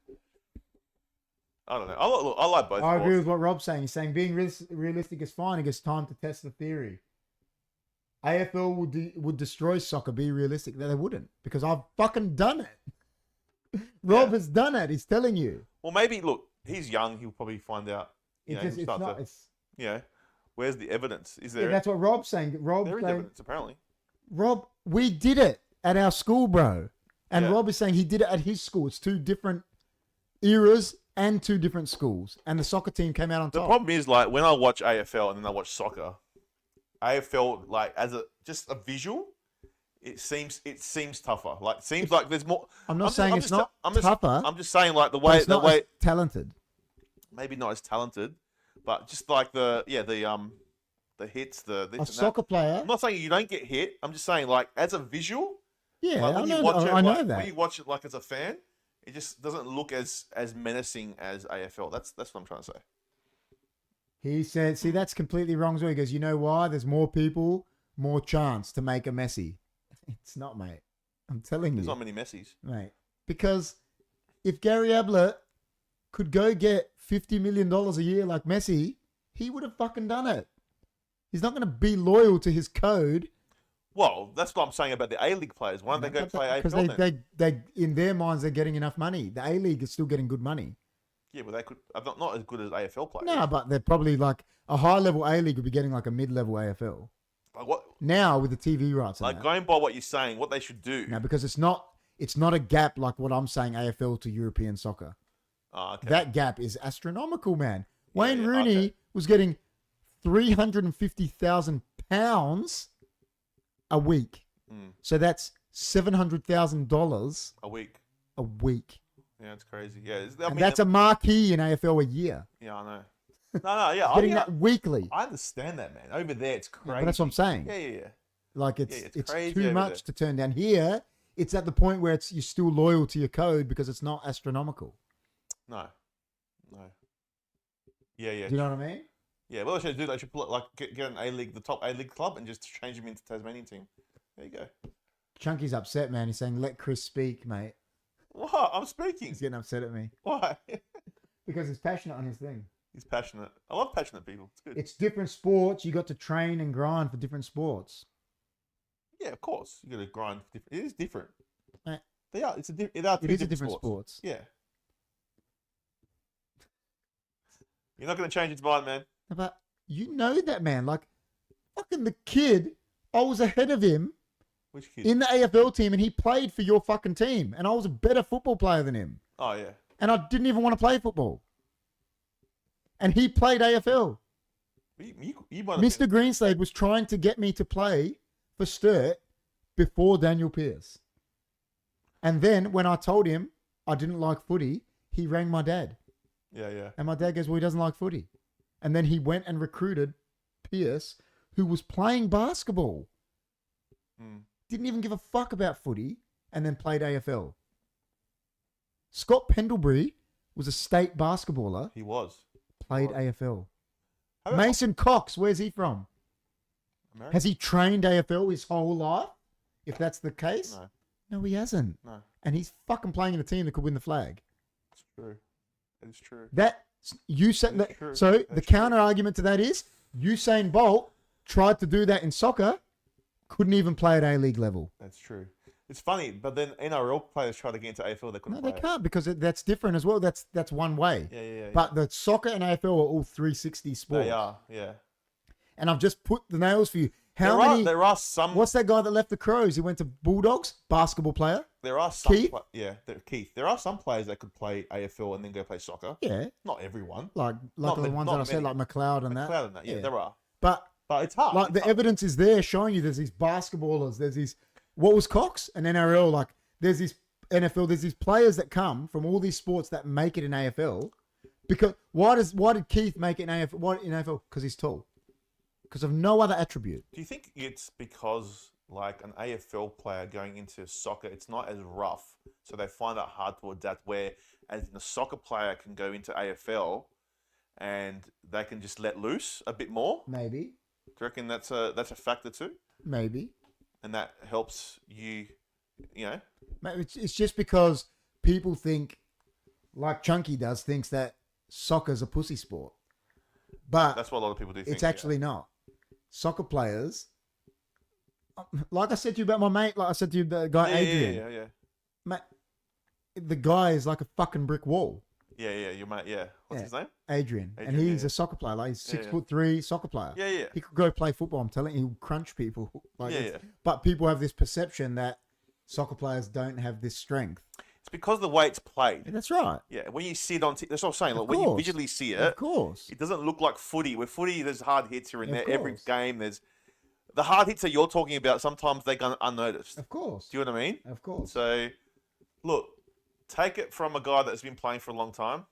I don't know. I like both I agree sports. with what Rob's saying. He's saying being realistic is fine. He gets time to test the theory. AFL would destroy soccer. Be realistic. No, they wouldn't, because I've fucking done it. Rob has done it. He's telling you. Well, maybe look. He's young. He'll probably find out. It's He'll just, it's start not. to, It's where's the evidence? Is yeah, there? that's what Rob's saying. There is evidence apparently. Rob, we did it at our school, bro. And Yeah. Rob is saying he did it at his school. It's 2 different eras and 2 different schools. And the soccer team came out on The top. problem is, like, when I watch AFL and then I watch soccer, AFL, like, as just a visual, it seems tougher. Like, seems like there's more. I'm not saying it's not tougher. I'm just saying, like, the but way it's not as talented. maybe not as talented, but just like the hits, the this A and soccer that. player. I'm not saying you don't get hit. I'm just saying, like, as a visual, Yeah, like, I when know, you watch it, I know like, that. when you watch it, like, as a fan, it just doesn't look as menacing as AFL. That's what I'm trying to say. He said, see, that's completely wrong as well. He goes, you know why? There's more people, more chance to make a Messi. It's not, mate. I'm telling There's you. not many Messis. Mate. Because if Gary Ablett could go get $50 million a year like Messi, he would have fucking done it. He's not going to be loyal to his code. Well, that's what I'm saying about the A-League players. Why don't they go play AFL Because then? they, in their minds, they're getting enough money. The A-League is still getting good money. Yeah, but they could. Not as good as AFL players. No, but they're probably like a high-level A-League would be getting like a mid-level AFL. Like what? Now with the TV rights. Like going by what you're saying, what they should do. No, because it's not a gap like what I'm saying AFL to European soccer. Oh, okay. That gap is astronomical, man. Wayne yeah, Rooney okay. was getting £350,000 a week. Mm, So that's $700,000 a week. a week. Yeah, it's crazy. Yeah, And that's a marquee in AFL a year. Yeah, I know. No, yeah, Getting that weekly. I understand that, man. Over there, it's crazy. But that's what I'm saying. Yeah. Like it's it's crazy too over much to turn down. Here, it's at the point where you're still loyal to your code because it's not astronomical. No. Yeah. Do you know what I mean? Yeah, well, they should do. They should pull it, like get an A-League, the top A-League club, and just change him into Tasmanian team. There you go. Chunky's upset, man. He's saying, let Chris speak, mate. What? I'm speaking. He's getting upset at me. Why? Because he's passionate on his thing. He's passionate. I love passionate people. It's good. It's different sports. You got to train and grind for different sports. Yeah, of course. You got to grind. It is different. Right. They are. It are It is a different sports. Yeah. You're not going to change his mind, man. But you know that, man. Like, fucking the kid, I was ahead of him Which kid? in the AFL team, and he played for your fucking team. And I was a better football player than him. Oh, yeah. And I didn't even want to play football. And he played AFL. You might have Mr. Greenslade was trying to get me to play for Sturt before Daniel Pearce. And then when I told him I didn't like footy, he rang my dad. Yeah. And my dad goes, well, he doesn't like footy. And then he went and recruited Pearce, who was playing basketball. Didn't even give a fuck about footy, and then played AFL. Scott Pendlebury was a state basketballer, He was. played AFL. How about Mason Cox, where's he from? America? Has he trained AFL his whole life? If that's the case? No. No, he hasn't. No. And he's fucking playing in a team that could win the flag. It's true. It is true. That you said That's that. true. So the That's true. counter argument to that is Usain Bolt tried to do that in soccer, couldn't even play at A-League level. That's true. It's funny, but then NRL players try to get into AFL, they couldn't No, they play. can't because that's different as well. That's one way. Yeah. But the soccer and AFL are all 360 sports. They are, yeah. And I've just put the nails for you. How many? There are some. What's that guy that left the Crows? He went to Bulldogs, basketball player. There are some. Keith? Keith. There are some players that could play AFL and then go play soccer. Yeah, Not everyone. like Not the ma- ones not that I said, many. like McLeod and that. McLeod and that. Yeah, there are. But But it's hard. like It's the hard. evidence is there showing you there's these basketballers, there's these, what was Cox and NRL, like there's these NFL, there's these players that come from all these sports that make it in AFL. Because why did Keith make it in AFL? Why in AFL? Because he's tall. Because of no other attribute. Do you think it's because like an AFL player going into soccer, it's not as rough, so they find it hard to adapt? Where as a soccer player can go into AFL and they can just let loose a bit more. Maybe. Do you reckon that's a factor too? Maybe. And that helps you, you know? Maybe it's just because people think, like Chunky does, thinks that soccer's a pussy sport. But That's what a lot of people do think. it's actually not. Soccer players like I said to you about my mate, like I said to you, the guy Adrian. Yeah. Mate, the guy is like a fucking brick wall. Yeah, your mate. Yeah. What's his name? Adrian. And he's a soccer player. Like he's 6'3" soccer player. Yeah. He could go play football. I'm telling you, he'll crunch people. Like Yeah. But people have this perception that soccer players don't have this strength. It's because the way it's played. That's right. Yeah, when you see it on, that's what I'm saying. Like Of when you course. visually see it, Of course. it doesn't look like footy. With footy, there's hard hits here and Of there. Every course. game, there's the hard hits that you're talking about. Sometimes they go unnoticed. Of course. Do you know what I mean? Of course. So, look, take it from a guy that's been playing for a long time.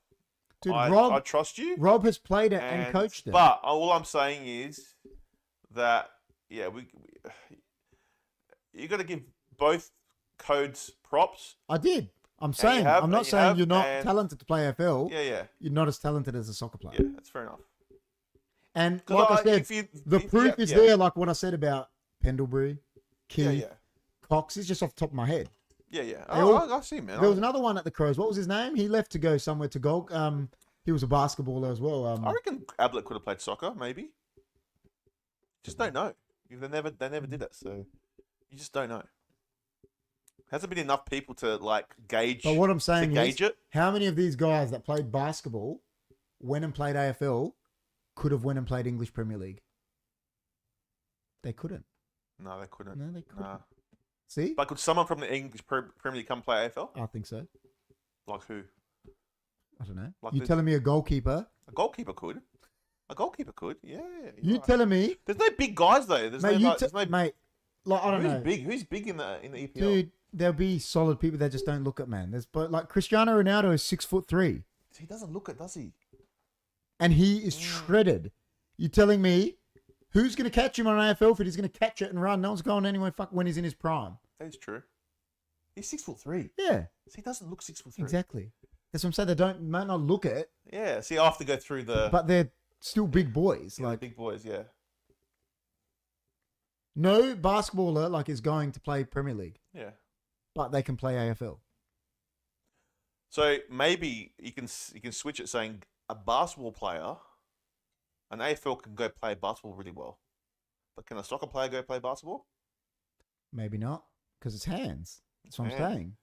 Dude, I trust you. Rob has played it and coached it. But all I'm saying is that you got to give both codes props. I did. I'm saying, I'm not saying you're not talented to play AFL. Yeah. You're not as talented as a soccer player. Yeah, that's fair enough. And like I said, the proof is there, like what I said about Pendlebury, Keith, Cox, is just off the top of my head. Yeah. I see, man. There was another one at the Crows. What was his name? He left to go somewhere to Gold. He was a basketballer as well. I reckon Ablett could have played soccer, maybe. Just don't know. They never did it, so you just don't know. Hasn't been enough people to like gauge. But what I'm saying is, it. how many of these guys that played basketball went and played AFL could have went and played English Premier League? They couldn't. No, they couldn't. No, they couldn't. Nah. See? But could someone from the English Premier League come play AFL? I think so. Like who? I don't know. Like You telling me a goalkeeper? A goalkeeper could. A goalkeeper could. Yeah. You telling me? There's no big guys though. There's Mate, no. mate, like I don't know. Who's big in the EPL? Dude, there'll be solid people that just don't look at, man. But like Cristiano Ronaldo is 6'3", He doesn't look it, does he? and he is shredded. You telling me who's going to catch him on an AFL field? He's going to catch it and run. No one's going anywhere. Fuck when he's in his prime. That is true. He's 6'3". Yeah, So he doesn't look 6'3". exactly. That's what I'm saying. They might not look it, Yeah. See, I have to go through the. but they're still big boys. Yeah, Like big boys, yeah. no basketballer like is going to play Premier League, Yeah. but they can play AFL. So maybe you can switch it saying a basketball player, an AFL can go play basketball really well, but can a soccer player go play basketball? Maybe not, because it's hands. That's what I'm Yeah. saying.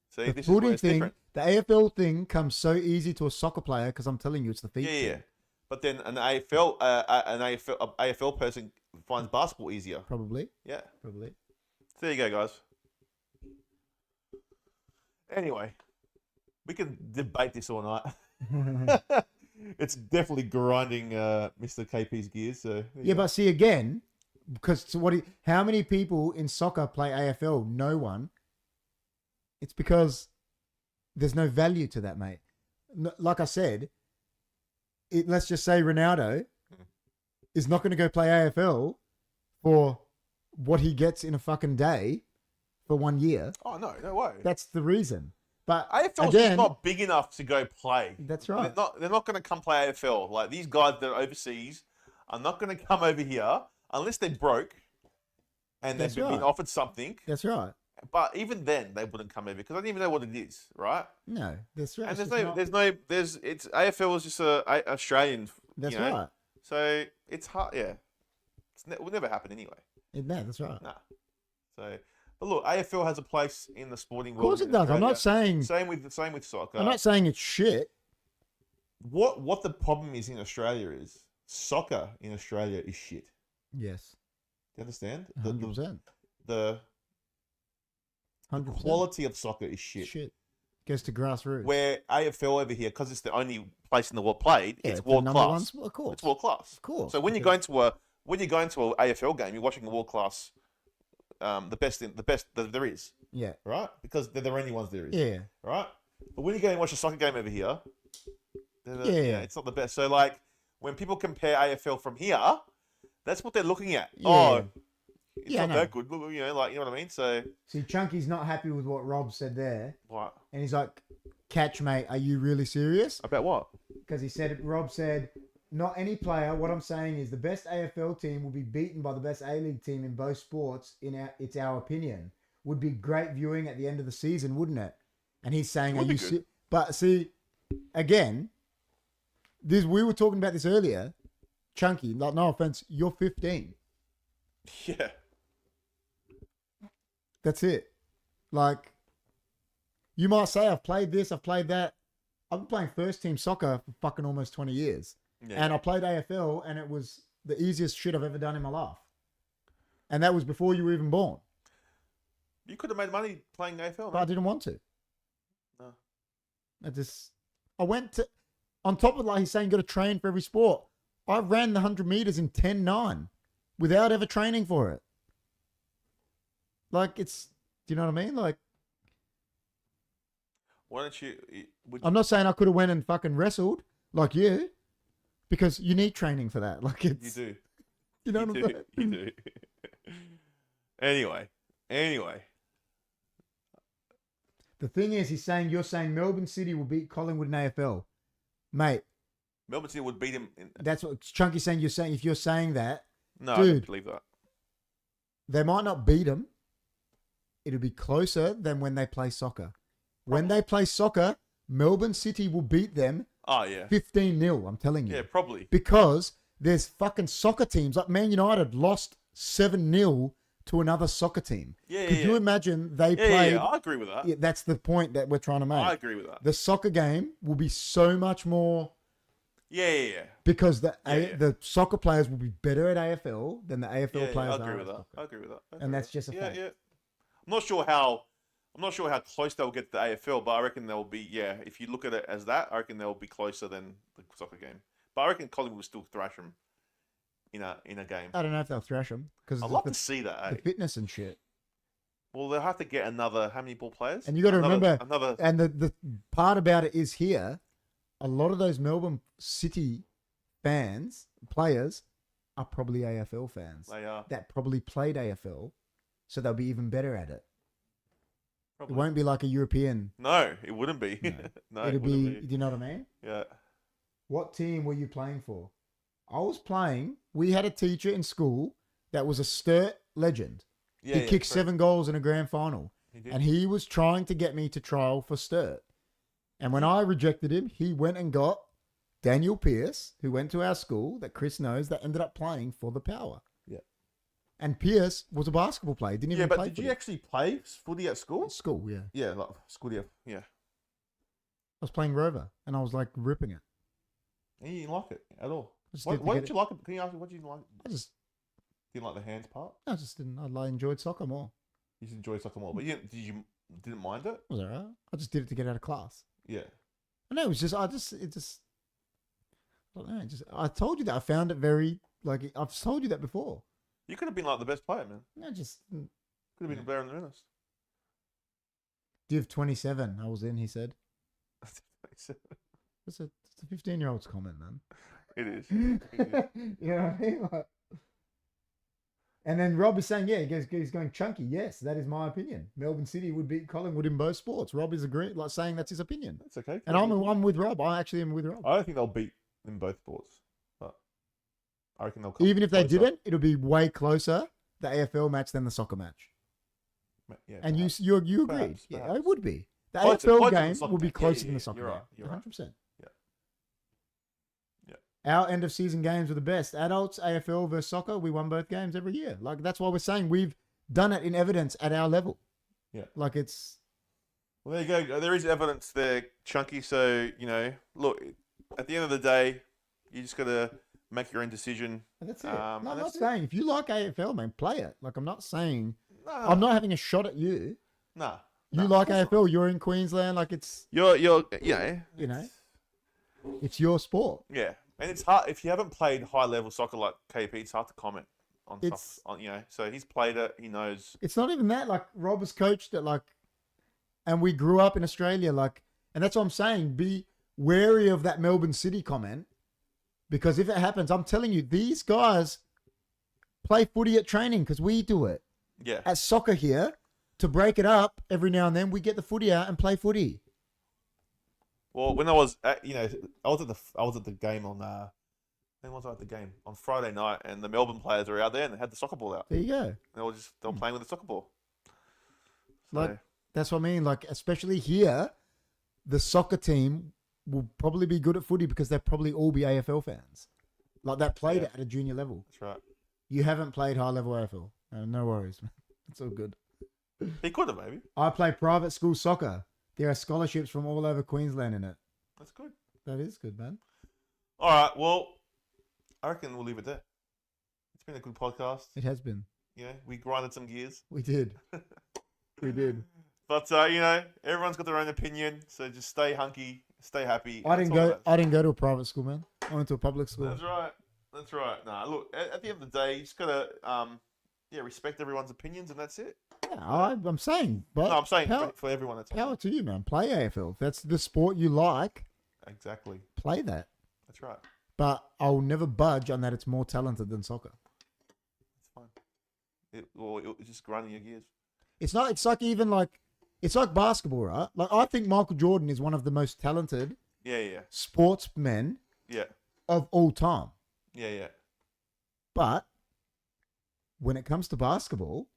See, The this is where footy it's thing, different. the AFL thing comes so easy to a soccer player because I'm telling you, it's the feet. Yeah. thing. But then an AFL person finds basketball easier. Probably. Yeah. Probably. So there you go, guys. Anyway, we can debate this all night. It's definitely grinding Mr. KP's gears. So there you Yeah, go. but see again, because how many people in soccer play AFL? No one. It's because there's no value to that, mate. Like I said, let's just say Ronaldo is not going to go play AFL for what he gets in a fucking day for 1 year. Oh no way. That's the reason. But AFL's again, just not big enough to go play. That's right. They're not going to come play AFL. Like these guys that are overseas are not going to come over here unless they're broke and they've That's been right. offered something. That's right. But even then, they wouldn't come over because I don't even know what it is, right? No, that's right. And It's it's AFL is just a Australian. That's you know? right. So it's hard. Yeah, it will never happen anyway. No, that's right. Nah. So, but look, AFL has a place in the sporting Of world. course in it does. I'm not Australia. saying. Same with soccer. I'm not saying it's shit. What the problem is in Australia is soccer in Australia is shit. Yes. Do you understand? 100%. The 100%. quality of soccer is shit. Shit. Goes to grassroots. Where AFL over here, because it's the only place in the world played, Yeah, it's the world number class. one, of course. It's world class. Of course. So when you're going to a AFL game, you're watching a world class, the best that there is, Yeah. right? Because they're the only ones there is, Yeah. right? But when you go and watch a soccer game over here, Yeah. it's not the best. So like when people compare AFL from here, that's what they're looking at. Yeah. Oh, it's Yeah, I not know. that good. Look, you know, like you know what I mean. So See, Chunky's not happy with what Rob said there. what And he's like, catch, mate, are you really serious? about what? Because Rob said, not any player. What I'm saying is the best AFL team will be beaten by the best A-League team in both sports. It's our opinion. Would be great viewing at the end of the season, wouldn't it? And he's saying, Would are be you good. But see, again, we were talking about this earlier. Chunky, like no offense, you're 15. Yeah. That's it. Like, you might say, I've played this, I've played that. I've been playing first team soccer for fucking almost 20 years. Yeah. And I played AFL, and it was the easiest shit I've ever done in my life. And that was before you were even born. You could have made money playing AFL, But I man. didn't want to. No. I went to, on top of like he's saying you got to train for every sport. I ran the 100 meters in 10:9 without ever training for it. Like, it's, do you know what I mean? Like, Why don't you? I'm not saying I could have went and fucking wrestled like you, because you need training for that. Like, You it's, do. you know You what I'm do. saying? You do. Anyway. The thing is, you're saying Melbourne City will beat Collingwood in AFL. Mate, Melbourne City would beat him. that's what Chunky's saying. If you're saying that, No, I Dude. don't believe that. they might not beat them. It'll be closer than when they play soccer. When they play soccer, Melbourne City will beat them Oh, yeah. 15-0, I'm telling you. Yeah, probably. Because there's fucking soccer teams. Like Man United lost 7-0 to another soccer team. Yeah, Could yeah, you yeah. imagine they Yeah, played... yeah, I agree with that. Yeah, that's the point that we're trying to make. I agree with that. The soccer game will be so much more... Yeah. Because Yeah. the soccer players will be better at AFL than the AFL Yeah, players I are agree at with that. soccer. I agree with that. And that's just a fact. Yeah. I'm not sure how close they'll get to the AFL, but I reckon they'll be. Yeah, if you look at it as that, I reckon they'll be closer than the soccer game. But I reckon Collingwood will still thrash them in a game. I don't know if they'll thrash them. Because I'd love to see that. the Eh? fitness and shit. Well, they'll have to get another. How many ball players? And you got to remember, another. and the part about it is here, a lot of those Melbourne City players, are probably AFL fans. They are. That probably played AFL, so they'll be even better at it. Probably. It won't be like a European. No, it wouldn't be. No, It'll it be, wouldn't do you know what I mean? Yeah. What team were you playing for? I was playing, we had a teacher in school that was a Sturt legend. Yeah. He yeah, kicked correct. 7 goals in a grand final. He did. And he was trying to get me to trial for Sturt. And when I rejected him, he went and got Daniel Pearce, who went to our school that Chris knows, that ended up playing for the Power. Yeah. And Pearce was a basketball player. Didn't even but play did footy. you actually play footy at school? At school, yeah. Yeah, like school. Yeah. I was playing Rover and I was like ripping it. And you didn't like it at all. Just Why did to did get you like it? Can you ask me what you didn't like? I just Didn't like the hands part. didn't. I enjoyed soccer more. You just enjoyed soccer more, but you didn't mind it. It was alright. I just did it to get out of class. Yeah. I know, it was just, I don't know. I told you that I found it very, like, I've told you that before. You could have been like the best player, man. I just, Could have been better than Ernest. Div 27, I was in, he said. It's a 15-year-old's comment, man. It is. You know what I mean? Like, and then Rob is saying, yeah, he's going chunky. Yes, that is my opinion. Melbourne City would beat Collingwood in both sports. Rob is saying that's his opinion. That's okay. And I'm with Rob. I actually am with Rob. I don't think they'll beat in both sports, but I reckon they'll come Even if they closer. didn't, it'll be way closer, the AFL match, than the soccer match. Yeah, And perhaps. you agree. Perhaps, Yeah, perhaps. it would be. The Closer- AFL closer than the game soccer will be game. closer Yeah, than the yeah, soccer you're game. right, you're right. 100%. Yeah. Our end of season games were the best. Adults, AFL versus soccer, we won both games every year. Like, that's why we're saying we've done it in evidence at our level. Yeah. Like, it's... Well, there you go. There is evidence there, Chunky. So, look, at the end of the day, you just got to make your own decision. That's it. And No, I'm not that's it. saying, if you like AFL, man, play it. Like, I'm not saying... Nah, I'm not having a shot at you. Nah. You like AFL, you're in Queensland. Like, it's... You're, You know? it's- It's your sport. Yeah. And it's hard, if you haven't played high-level soccer like KP, it's hard to comment on It's- stuff. So he's played it. He knows. It's not even that. Like, Rob has coached it, like... And we grew up in Australia, like... And that's what I'm saying. Be wary of that Melbourne City comment. Because if it happens, I'm telling you, these guys play footy at training because we do it. Yeah. At soccer here, to break it up every now and then, we get the footy out and play footy. Well, when I was at, I was at the game on, when was I at the game? On Friday night, and the Melbourne players were out there and they had the soccer ball out. There you go. And they were playing with the soccer ball. So, Like, that's what I mean. Like, especially here, the soccer team will probably be good at footy because they'll probably all be AFL fans. Like, that played Yeah. it at a junior level. that's right. You haven't played high level AFL. No worries, man. It's all good. He could have, maybe. I play private school soccer. There are scholarships from all over Queensland in it. That's good. That is good, man. All right, well, I reckon we'll leave it there. It's been a good podcast. It has been. You know, we grinded some gears. We did. We did. But, you know, everyone's got their own opinion, so just stay hunky, stay happy. I didn't go to a private school, man. I went to a public school. That's right. That's right. Nah, look, at the end of the day, you just got to, respect everyone's opinions, and that's it. Yeah, I'm saying. But No, I'm saying for everyone. That's power to you, man. Play AFL. If that's the sport you like, exactly. play that. That's right. But I'll never budge on that it's more talented than soccer. It's fine. It's just grinding your gears. It's not. It's like basketball, right? Like I think Michael Jordan is one of the most talented sportsmen of all time. Yeah. But when it comes to basketball,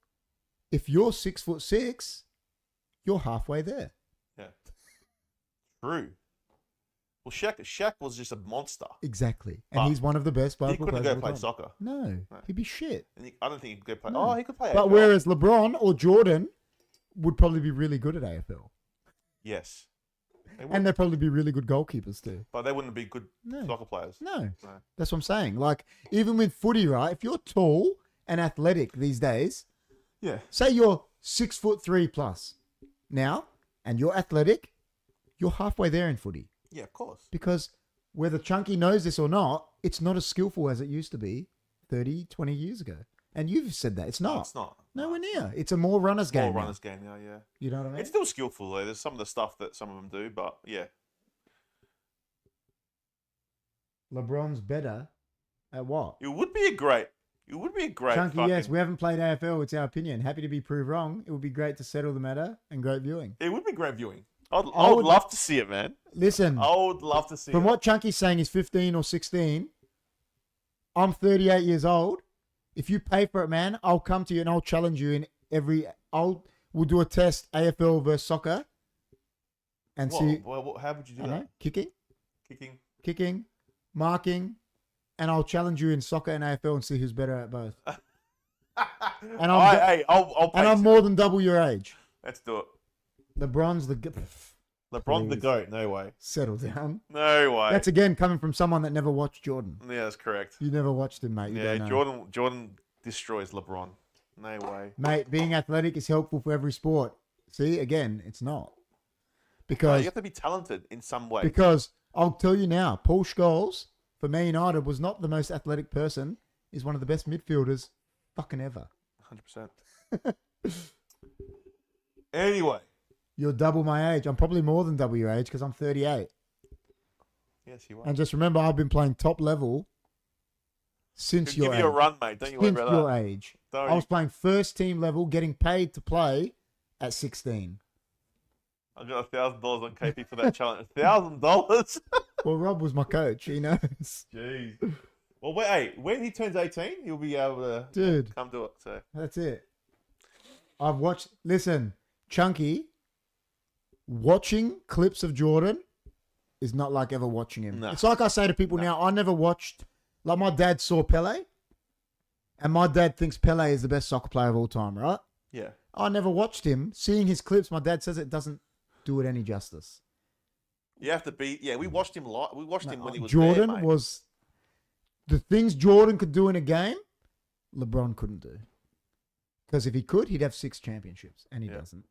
if you're 6'6", you're halfway there. Yeah. True. Well, Shaq was just a monster. Exactly. And he's one of the best basketball players. He couldn't go of all play time. soccer. No, he'd be shit. And I don't think he could go play. No. Oh, he could play But AFL. whereas LeBron or Jordan would probably be really good at AFL. Yes. And they'd probably be really good goalkeepers too. But they wouldn't be good soccer players. No. That's what I'm saying. Like, even with footy, right? If you're tall and athletic these days, say you're 6'3" plus now, and you're athletic, you're halfway there in footy. Yeah, of course. Because whether Chunky knows this or not, it's not as skillful as it used to be 30, 20 years ago. And you've said that. It's not. No, it's not. Nowhere near. It's a more runners game. More runners game now, yeah. You know what I mean? It's still skillful, though. There's some of the stuff that some of them do, but yeah. LeBron's better at what? It would be a great Chunky, yes, we haven't played AFL. It's our opinion. Happy to be proved wrong. It would be great to settle the matter and great viewing. It would be great viewing. I would love to see it, man. Listen. I would love to see it. From what Chunky's saying is 15 or 16, I'm 38 years old. If you pay for it, man, I'll come to you and I'll challenge you in we'll do a test, AFL versus soccer. And see. Well, how would you do that? Kicking, marking, and I'll challenge you in soccer and AFL and see who's better at both. And I'm more than double your age. Let's do it. LeBron's the GOAT. No way. Settle down. No way. That's again coming from someone that never watched Jordan. Yeah, that's correct. You never watched him, mate. Jordan destroys LeBron. No way. Mate, being athletic is helpful for every sport. See, again, it's not. Because you have to be talented in some way. Because I'll tell you now, Paul Scholes for Man United was not the most athletic person. He's one of the best midfielders fucking ever. 100%. Anyway. You're double my age. I'm probably more than double your age because I'm 38. Yes, you are. And just remember, I've been playing top level since your age. Give you a run, mate. Don't you worry about that. Since your age. I was playing first team level, getting paid to play at 16. I got $1,000 on KP for that challenge. $1,000? Well, Rob was my coach. He knows. Jeez. Well, when he turns 18, he'll be able to come do it. So that's it. I've watched. Listen, Chunky. Watching clips of Jordan is not like ever watching him. No. It's like I say to people now, I never watched, like my dad saw Pele, and my dad thinks Pele is the best soccer player of all time, right? Yeah. I never watched him. Seeing his clips, my dad says it doesn't do it any justice. You have to be, we watched him live. We watched him when he was Jordan there, mate. was, the things Jordan could do in a game, LeBron couldn't do. Because if he could, he'd have 6 championships, and he doesn't.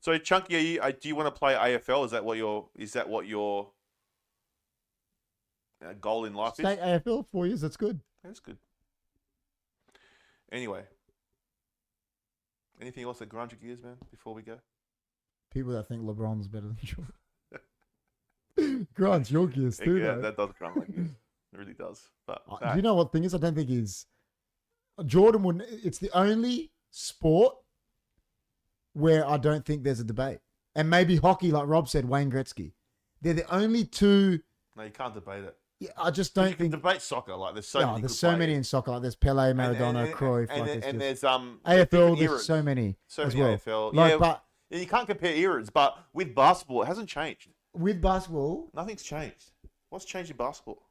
So, Chunky, do you want to play AFL? Is that what your goal in life is? Stay AFL 4 years. That's good. That's good. Anyway, anything else that grinds your gears, man? Before we go, people that think LeBron's better than Jordan. Grinds your gears too. Yeah, though. that does grind my gears. It really does. But do you know what thing is? I don't think he's Jordan would. It's the only sport where I don't think there's a debate. And maybe hockey, like Rob said, Wayne Gretzky. They're the only two. No, you can't debate it. Yeah, I just don't think. You can debate soccer. Like there's so many. There's so many in soccer. Like there's Pele, Maradona, Cruyff. And there's AFL. There's so many. So many well. AFL. Like, but you can't compare eras. But with basketball, it hasn't changed. With basketball, nothing's changed. What's changed in basketball?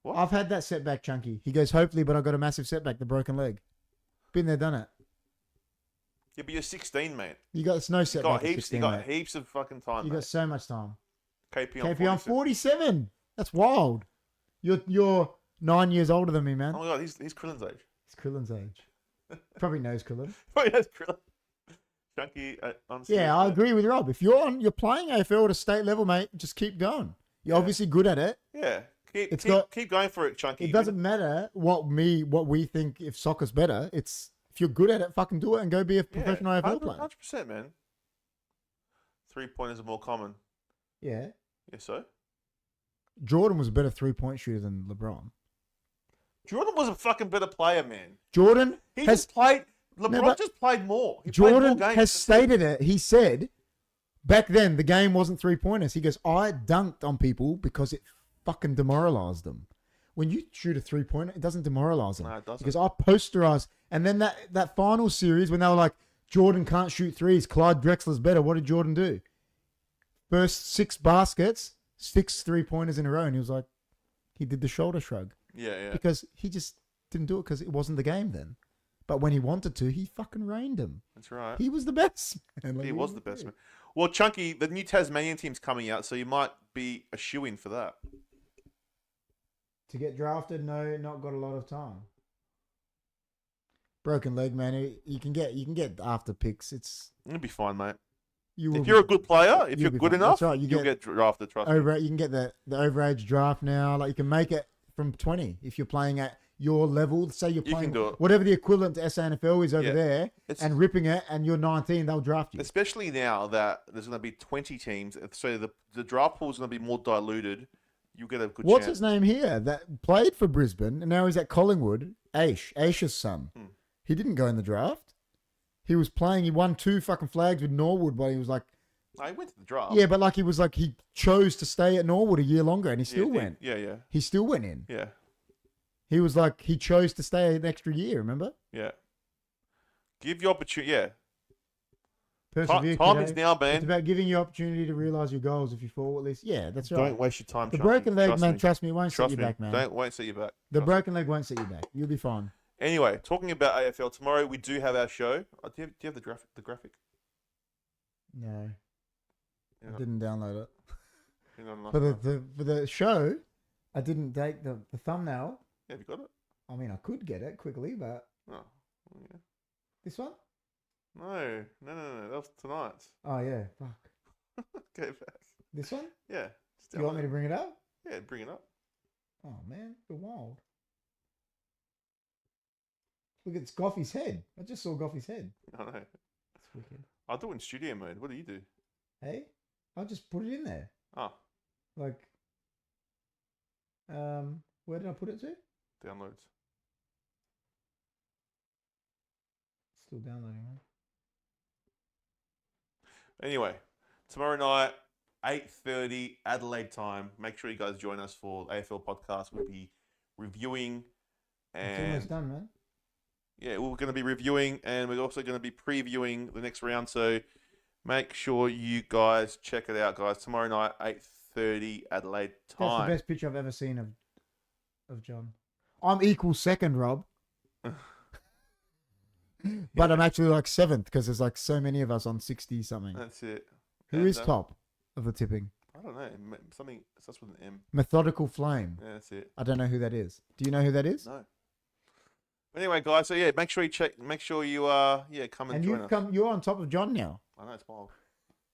What? I've had that setback, Chunky. He goes, hopefully, but I got a massive setback, the broken leg. Been there, done it. Yeah, but you're 16, mate. You got it's no You setback. got at heaps. 16, You got mate. heaps of fucking time. You mate. got so much time. KP on KP on 47. 47. That's wild. You're 9 years older than me, man. Oh my god, he's Krillin's age. It's Krillin's age. Probably knows Krillin. Oh yeah, it's Krillin. Chunky. Honestly, Yeah, I agree with Rob. If you're playing AFL at a state level, mate, just keep going. You're obviously good at it. Yeah, It's keep going for it, Chunky. It doesn't matter what we think if soccer's better. It's if you're good at it, fucking do it and go be a professional AFL player. 100%, man. 3-pointers are more common. Yeah. Yeah, so? Jordan was a better 3-point shooter than LeBron. Jordan was a fucking better player, man. Jordan He has just played. LeBron just played more. He played Jordan more games. has stated it. He said back then the game wasn't 3-pointers. He goes, I dunked on people because it fucking demoralized them. When you shoot a 3-pointer, it doesn't demoralize them. No, it doesn't. Because I posterized. And then that final series when they were like, Jordan can't shoot threes, Clyde Drexler's better. What did Jordan do? First 6 baskets, 6 3-pointers in a row. And he was like, he did the shoulder shrug. Yeah. Because he just didn't do it because it wasn't the game then. But when he wanted to, he fucking rained him. That's right. He was the best. Man. Like, He was the best, man. Well, Chunky, the new Tasmanian team's coming out, so you might be a shoo-in for that. To get drafted, no, not got a lot of time. Broken leg, man. You can get after picks. You'll be fine, mate. If If you're a good player, if you're good fine. enough, That's right. you'll get drafted, trust me. You can get the overage draft now. Like you can make it from 20 if you're playing at your level. Say you're You playing can do it. whatever the equivalent to SANFL is over Yeah. there It's- and ripping it, and you're 19, they'll draft you. Especially now that there's going to be 20 teams, so the draft pool is going to be more diluted. You get a good What's chance. his name here that played for Brisbane and now he's at Collingwood? Aish's son. He didn't go in the draft. He was playing. He won 2 fucking flags with Norwood, but he was like, No, he went to the draft. yeah, but like he chose to stay at Norwood a year longer, and he still went. Yeah. He still went in. Yeah. He was like he chose to stay an extra year. Remember? Yeah. Give you opportunity. Yeah. Persevere. Time kiddo. is now, man. It's about giving you opportunity to realize your goals if you fall at least. Yeah, that's right. Don't waste your time. The Chunky. broken leg, Trust man. me. Trust me, it won't set Trust you me. back, man. Won't set you back. The Trust me. broken leg won't set you back. You'll be fine. Anyway, talking about AFL tomorrow, we do have our show. Do you have the graphic? No, Yeah. I didn't download it. You know, For the show, I didn't take the thumbnail. have you got it? I mean, I could get it quickly, but Oh, yeah. this one? No. That was tonight's. Oh yeah, fuck. Go back. This one? Yeah. Do you want me to bring it up? Yeah, bring it up. Oh man, you're wild. Look, it's Goffy's head. I just saw Goffy's head. I know. That's wicked. I'll do it in studio mode. What do you do? Hey, I'll just put it in there. Oh, Like, where did I put it to? downloads. Still downloading, man. Anyway, tomorrow night, 8:30 Adelaide time. Make sure you guys join us for the AFL podcast. We'll be reviewing It's almost and done, man. yeah, we're going to be reviewing and we're also going to be previewing the next round. So make sure you guys check it out, guys. Tomorrow night, 8:30 Adelaide That's time. the best picture I've ever seen of John. I'm equal second, Rob. But I'm actually like 7th because there's like so many of us on 60 something. That's it. Who is top of the tipping? I don't know. Something starts with an M. Methodical Flame. Yeah, that's it. I don't know who that is. Do you know who that is? No. Anyway, guys. So yeah, make sure you check. Make sure you come and join us. You're on top of John now. I know it's wild.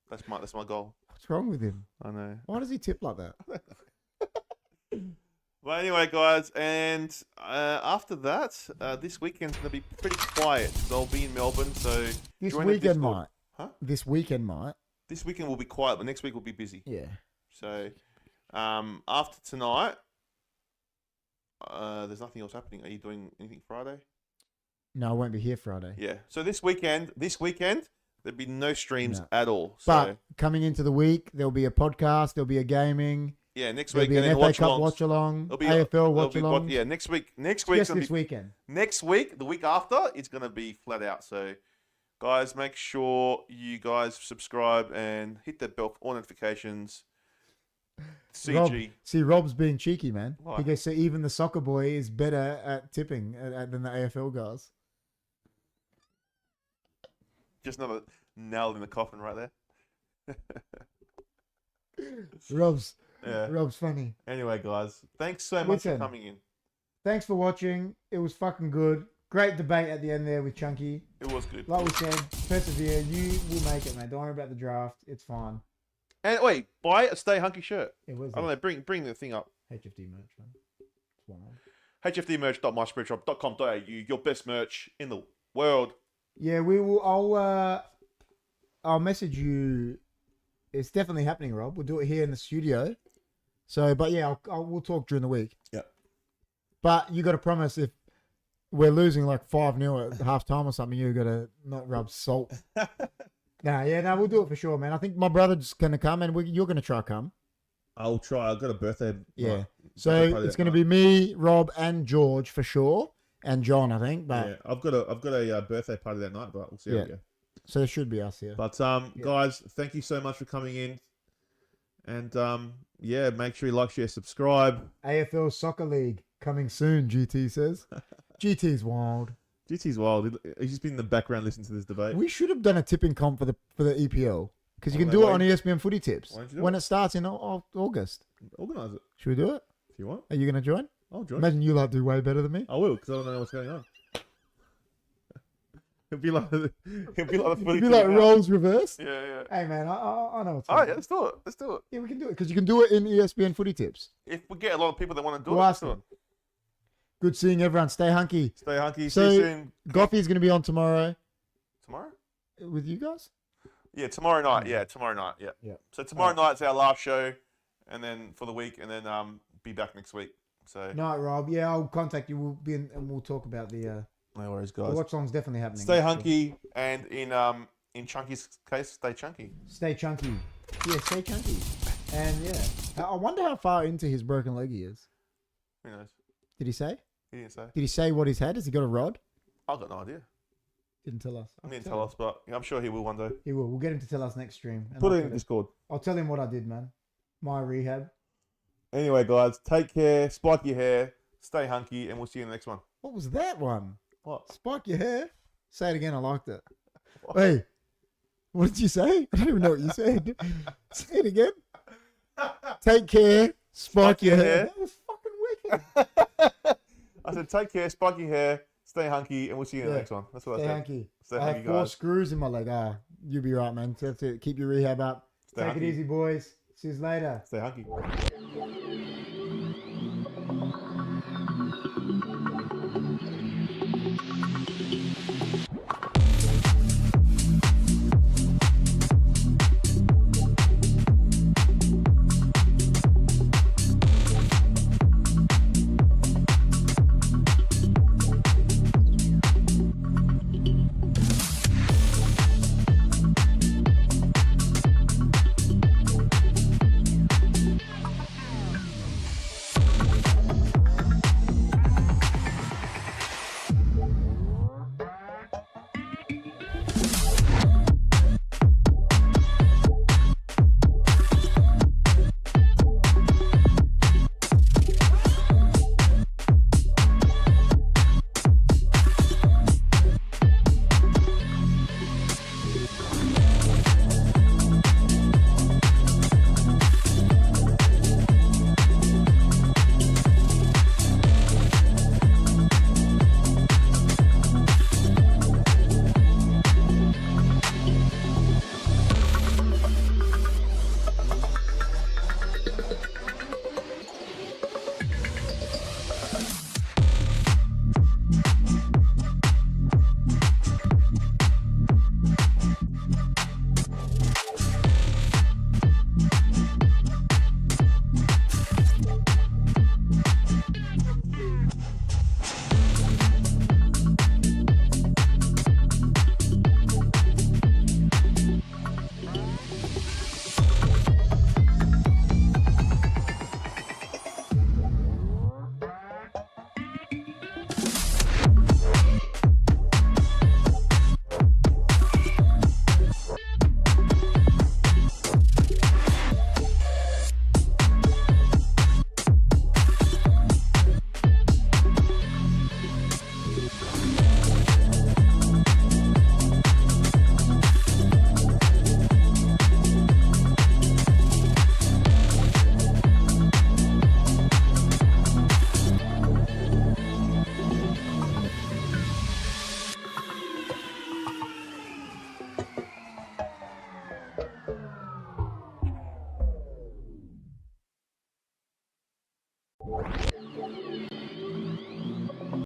That's my goal. What's wrong with him? I know. Why does he tip like that? Well, anyway, guys, and after that, this weekend's going to be pretty quiet. So I'll be in Melbourne, so This join the weekend Discord. might. Huh? This weekend might. This weekend will be quiet, but next week will be busy. Yeah. So after tonight, there's nothing else happening. Are you doing anything Friday? No, I won't be here Friday. Yeah. So this weekend, there'll be no streams No. at all. So But coming into the week, there'll be a podcast, there'll be a gaming, yeah, next there'll week be and an then FA watch Cup alongs. watch along, There'll be- AFL there'll watch be along. Yeah, next week's Just gonna this be weekend. next week. The week after, it's gonna be flat out. So, guys, make sure you guys subscribe and hit that bell for all notifications. CG. Rob's being cheeky, man. Why? He goes, so even the soccer boy is better at tipping than the AFL guys. Just another nail in the coffin right there. Rob's Yeah. Rob's funny. Anyway, guys, thanks so much for Listen. coming in. Thanks for watching. It was fucking good. Great debate at the end there with Chunky. It was good. Like we said, persevere. You will make it, mate. Don't worry about the draft. It's fine. And wait, buy a Stay Hunky shirt. It was I don't know. Bring the thing up. HFD merch, man. It's one. hfdmerch.myspiritshop.com.au. Your best merch in the world. Yeah, we will. I'll message you. It's definitely happening, Rob. We'll do it here in the studio. So, but yeah, we'll talk during the week. Yep. But you got to promise if we're losing like 5-0 at half time or something, you got to not rub salt. No, we'll do it for sure, man. I think my brother's going to come and you're going to try come. I'll try. I've got a birthday. Yeah. So it's going to be me, Rob, and George for sure, and John, I think. But yeah, I've got a birthday party that night, but we'll see how we go. So it should be us here. But guys, thank you so much for coming in, and yeah, make sure you like, share, subscribe. AFL Soccer League coming soon. GT says. GT's wild. GT's wild. He's just been in the background listening to this debate. We should have done a tipping comp for the EPL because you can do it on ESPN Footy Tips when it starts in August. Organise it Should we do it? if you want. Are you going to join? I'll join. Imagine you like do way better than me. I will, because I don't know what's going on. It'll be like the footy. It'd be like roles reversed. Yeah. Hey man, I know what's Oh happening. yeah, let's do it. Let's do it. Yeah, we can do it because you can do it in ESPN Footy Tips. If we get a lot of people that want to do We'll it, ask let's do it. them. Good seeing everyone. Stay hunky. Stay hunky. So- See you soon. Goffy's going to be on tomorrow Tomorrow? with you guys. Yeah, tomorrow night. Yeah, tomorrow night. Yeah. Yeah. So tomorrow night's our last show, and then for the week, and then be back next week. So Night, Rob. Yeah, I'll contact you. We'll be in, and we'll talk about the no worries, guys. watch song's definitely happening. Stay hunky, and in Chunky's case, stay chunky. Stay chunky. Yeah, stay chunky. And yeah, I wonder how far into his broken leg he is. Who knows? Did he say? He didn't say. Did he say what he's had? Has he got a rod? I've got no idea. Didn't tell us. He didn't tell us, but I'm sure he will one day. He will. We'll get him to tell us next stream. And Put I'll it tell in him- Discord. I'll tell him what I did, man. My rehab. Anyway, guys, take care, spike your hair, stay hunky, and we'll see you in the next one. What was that one? What? Spike your hair? Say it again. I liked it. Hey, what did you say? I don't even know what you said. Say it again. Take care. Spike your hair. That was fucking wicked. I said, take care, spike your hair, stay hunky, and we'll see you in the Yeah. next one. That's what Stay I said. hunky. Stay I hunky, have 4 guys. screws in my leg. You'll be right, man. That's it. Keep your rehab up. Stay Take hunky. it easy, boys. See you later. Stay hunky.